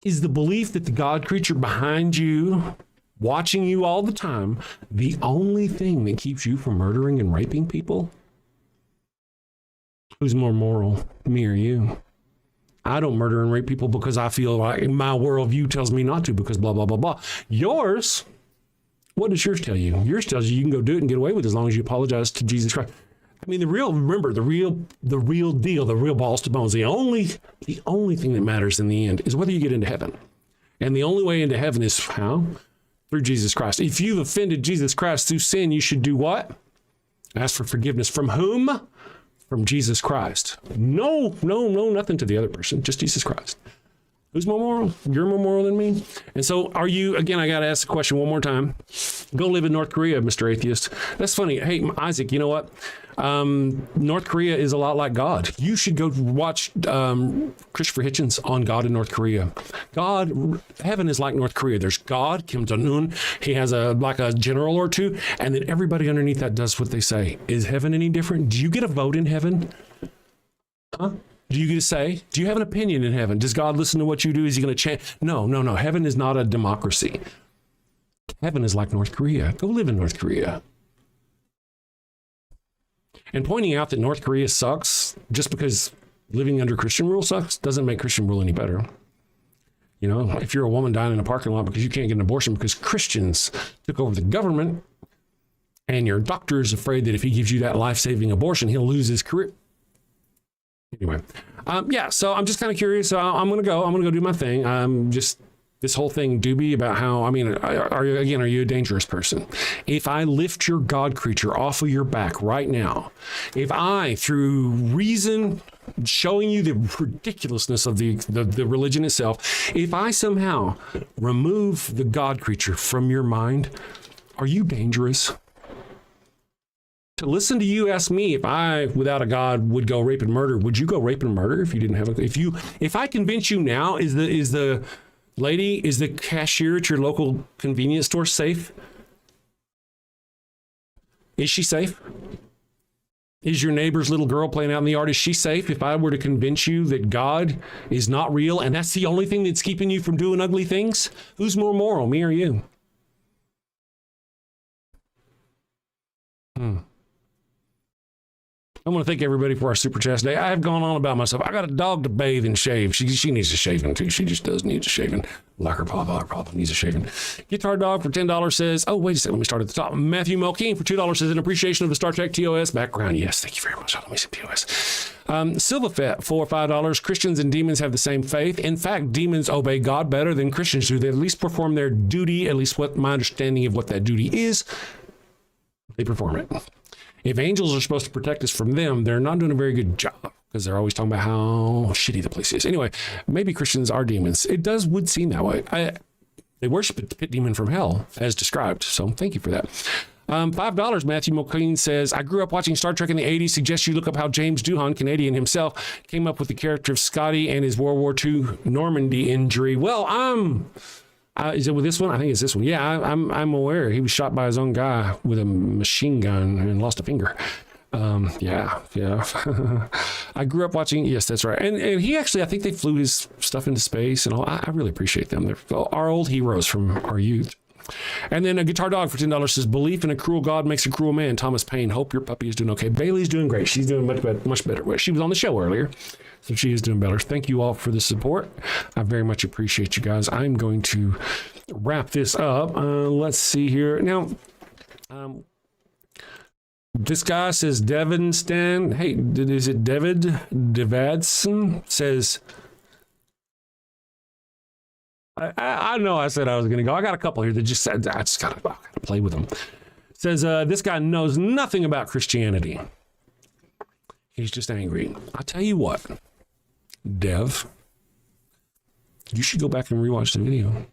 Is the belief that the God creature behind you, watching you all the time, the only thing that keeps you from murdering and raping people? Who's more moral, me or you? I don't murder and rape people because I feel like my worldview tells me not to, because blah, blah, blah, blah. Yours, what does yours tell you? Yours tells you can go do it and get away with it as long as you apologize to Jesus Christ. I mean, the real deal, the real balls to bones, the only thing that matters in the end is whether you get into heaven. And the only way into heaven is how? Through Jesus Christ. If you've offended Jesus Christ through sin, you should do what? Ask for forgiveness. From whom? From Jesus Christ. No, nothing to the other person, just Jesus Christ. Who's more moral? You're more moral than me. And so are you, again, I got to ask the question one more time. Go live in North Korea, Mr. Atheist. That's funny. Hey, Isaac, you know what? North Korea is a lot like God. You should go watch Christopher Hitchens on God in North Korea. Heaven is like North Korea. There's God, Kim Jong-un. He has like a general or two, and then everybody underneath that does what they say. Is heaven any different? Do you get a vote in heaven? Huh? Do you get to say? Do you have an opinion in heaven? Does God listen to what you do? Is he going to change? No. Heaven is not a democracy. Heaven is like North Korea. Go live in North Korea. And pointing out that North Korea sucks just because living under Christian rule sucks doesn't make Christian rule any better. You know, if you're a woman dying in a parking lot because you can't get an abortion because Christians took over the government, and your doctor is afraid that if he gives you that life-saving abortion, he'll lose his career. Anyway, so I'm just kind of curious. I'm going to go do my thing. This whole thing, Doobie, about how, I mean, are you a dangerous person? If I lift your God creature off of your back right now, if I, through reason, showing you the ridiculousness of the religion itself, if I somehow remove the God creature from your mind, are you dangerous? To listen to you ask me if I, without a God, would go rape and murder, would you go rape and murder if you didn't have if I convince you now, is the cashier at your local convenience store safe? Is she safe? Is your neighbor's little girl playing out in the yard, is she safe? If I were to convince you that God is not real and that's the only thing that's keeping you from doing ugly things, who's more moral, me or you? I want to thank everybody for our super chat today. I have gone on about myself. I got a dog to bathe and shave. She needs a shaving too. She just does need a shaving. Like her papa needs a shaving. Guitar Dog for $10 says, oh, wait a second. Let me start at the top. Matthew Mulkeen for $2 says, in appreciation of the Star Trek TOS background. Yes, thank you very much. Let me see TOS. Silverfet for $5. Christians and demons have the same faith. In fact, demons obey God better than Christians do. They at least perform their duty, at least what my understanding of what that duty is. They perform it. If angels are supposed to protect us from them, they're not doing a very good job because they're always talking about how shitty the place is. Anyway, maybe Christians are demons. It would seem that way. They worship a pit demon from hell, as described. So thank you for that. $5, Matthew McQueen says, I grew up watching Star Trek in the 80s. Suggest you look up how James Doohan, Canadian himself, came up with the character of Scotty and his World War II Normandy injury. Well, is it with this one? I think it's this one. Yeah, I'm aware. He was shot by his own guy with a machine gun and lost a finger. Yeah. I grew up watching. Yes, that's right. And he actually, I think they flew his stuff into space and all. I really appreciate them. They're our old heroes from our youth. And then a Guitar Dog for $10 says, belief in a cruel God makes a cruel man. Thomas Paine. Hope your puppy is doing okay. Bailey's doing great. She's doing much better. She was on the show earlier, so she is doing better. Thank you all for the support. I very much appreciate you guys. I'm going to wrap this up. Let's see here. Now, this guy says, Devin Stan. Hey, is it David Devadson? Says, I know I said I was going to go. I got a couple here that just said, I just got to play with them. Says, this guy knows nothing about Christianity. He's just angry. I'll tell you what, Dev, you should go back and rewatch the video.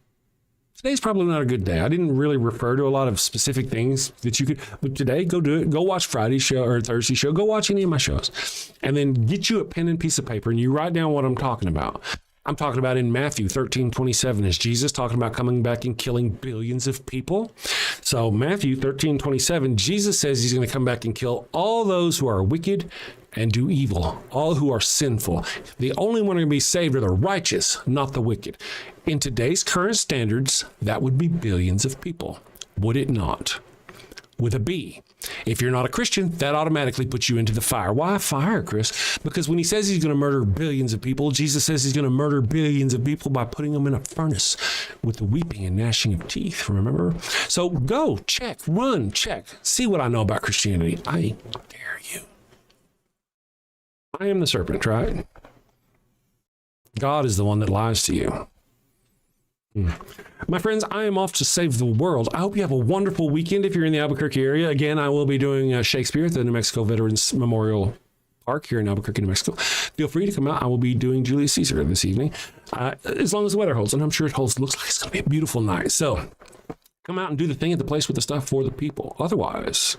Today's probably not a good day. I didn't really refer to a lot of specific things that you could, but today, go do it. Go watch Friday's show or Thursday's show. Go watch any of my shows. And then get you a pen and piece of paper and you write down what I'm talking about. I'm talking about in Matthew 13:27. Is Jesus talking about coming back and killing billions of people? So Matthew 13:27, Jesus says he's going to come back and kill all those who are wicked and do evil, all who are sinful. The only one who can be saved are the righteous, not the wicked. In today's current standards, that would be billions of people, would it not? With a B. If you're not a Christian, that automatically puts you into the fire. Why fire, Chris? Because when he says he's going to murder billions of people, Jesus says he's going to murder billions of people by putting them in a furnace with the weeping and gnashing of teeth, remember? So go, check, run, check, see what I know about Christianity. I dare you. I am the serpent, right? God is the one that lies to you. My friends, I am off to save the world. I hope you have a wonderful weekend if you're in the Albuquerque area. Again, I will be doing Shakespeare at the New Mexico Veterans Memorial Park here in Albuquerque, New Mexico. Feel free to come out. I will be doing Julius Caesar this evening, as long as the weather holds, and I'm sure it holds. Looks like it's going to be a beautiful night. So come out and do the thing at the place with the stuff for the people. Otherwise,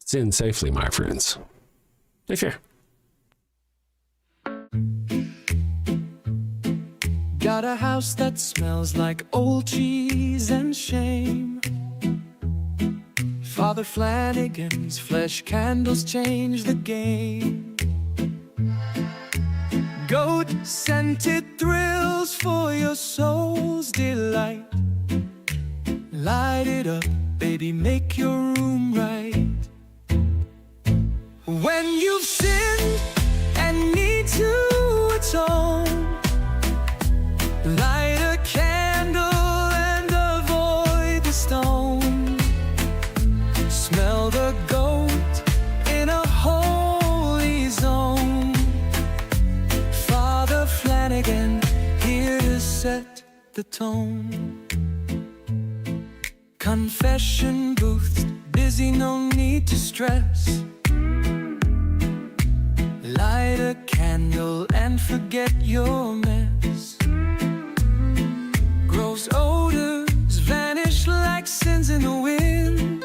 sin safely, my friends. Take care. Got a house that smells like old cheese and shame. Father Flanagan's flesh candles change the game. Goat-scented thrills for your soul's delight. Light it up, baby, make your room right. When you've sinned and need to atone, light a candle and avoid the stone. Smell the goat in a holy zone. Father Flanagan, here to set the tone. Confession booths, busy, no need to stress. Light a candle and forget your mess. Gross odors vanish like sins in the wind.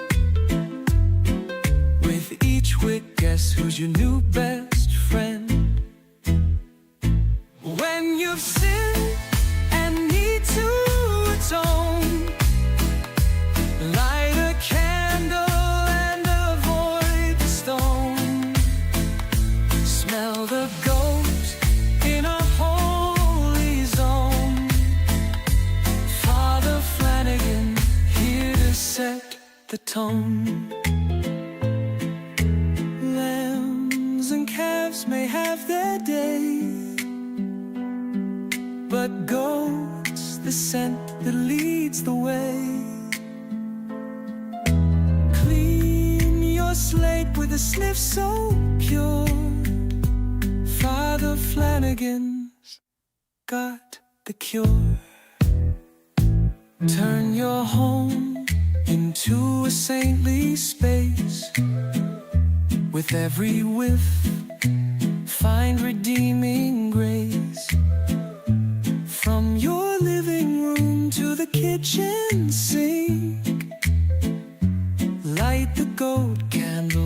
With each wick, guess who's your new best friend? When you've sinned and need to atone, light a candle and avoid the stone. Smell the goat in a holy zone. Father Flanagan, here to set the tone. Lamb heroes may have their day, but goat's the scent that leads the way. Clean your slate with a sniff so pure. Father Flanagan's got the cure. Turn your home into a saintly space. With every whiff, find redeeming grace. From your living room to the kitchen sink, light the gold candle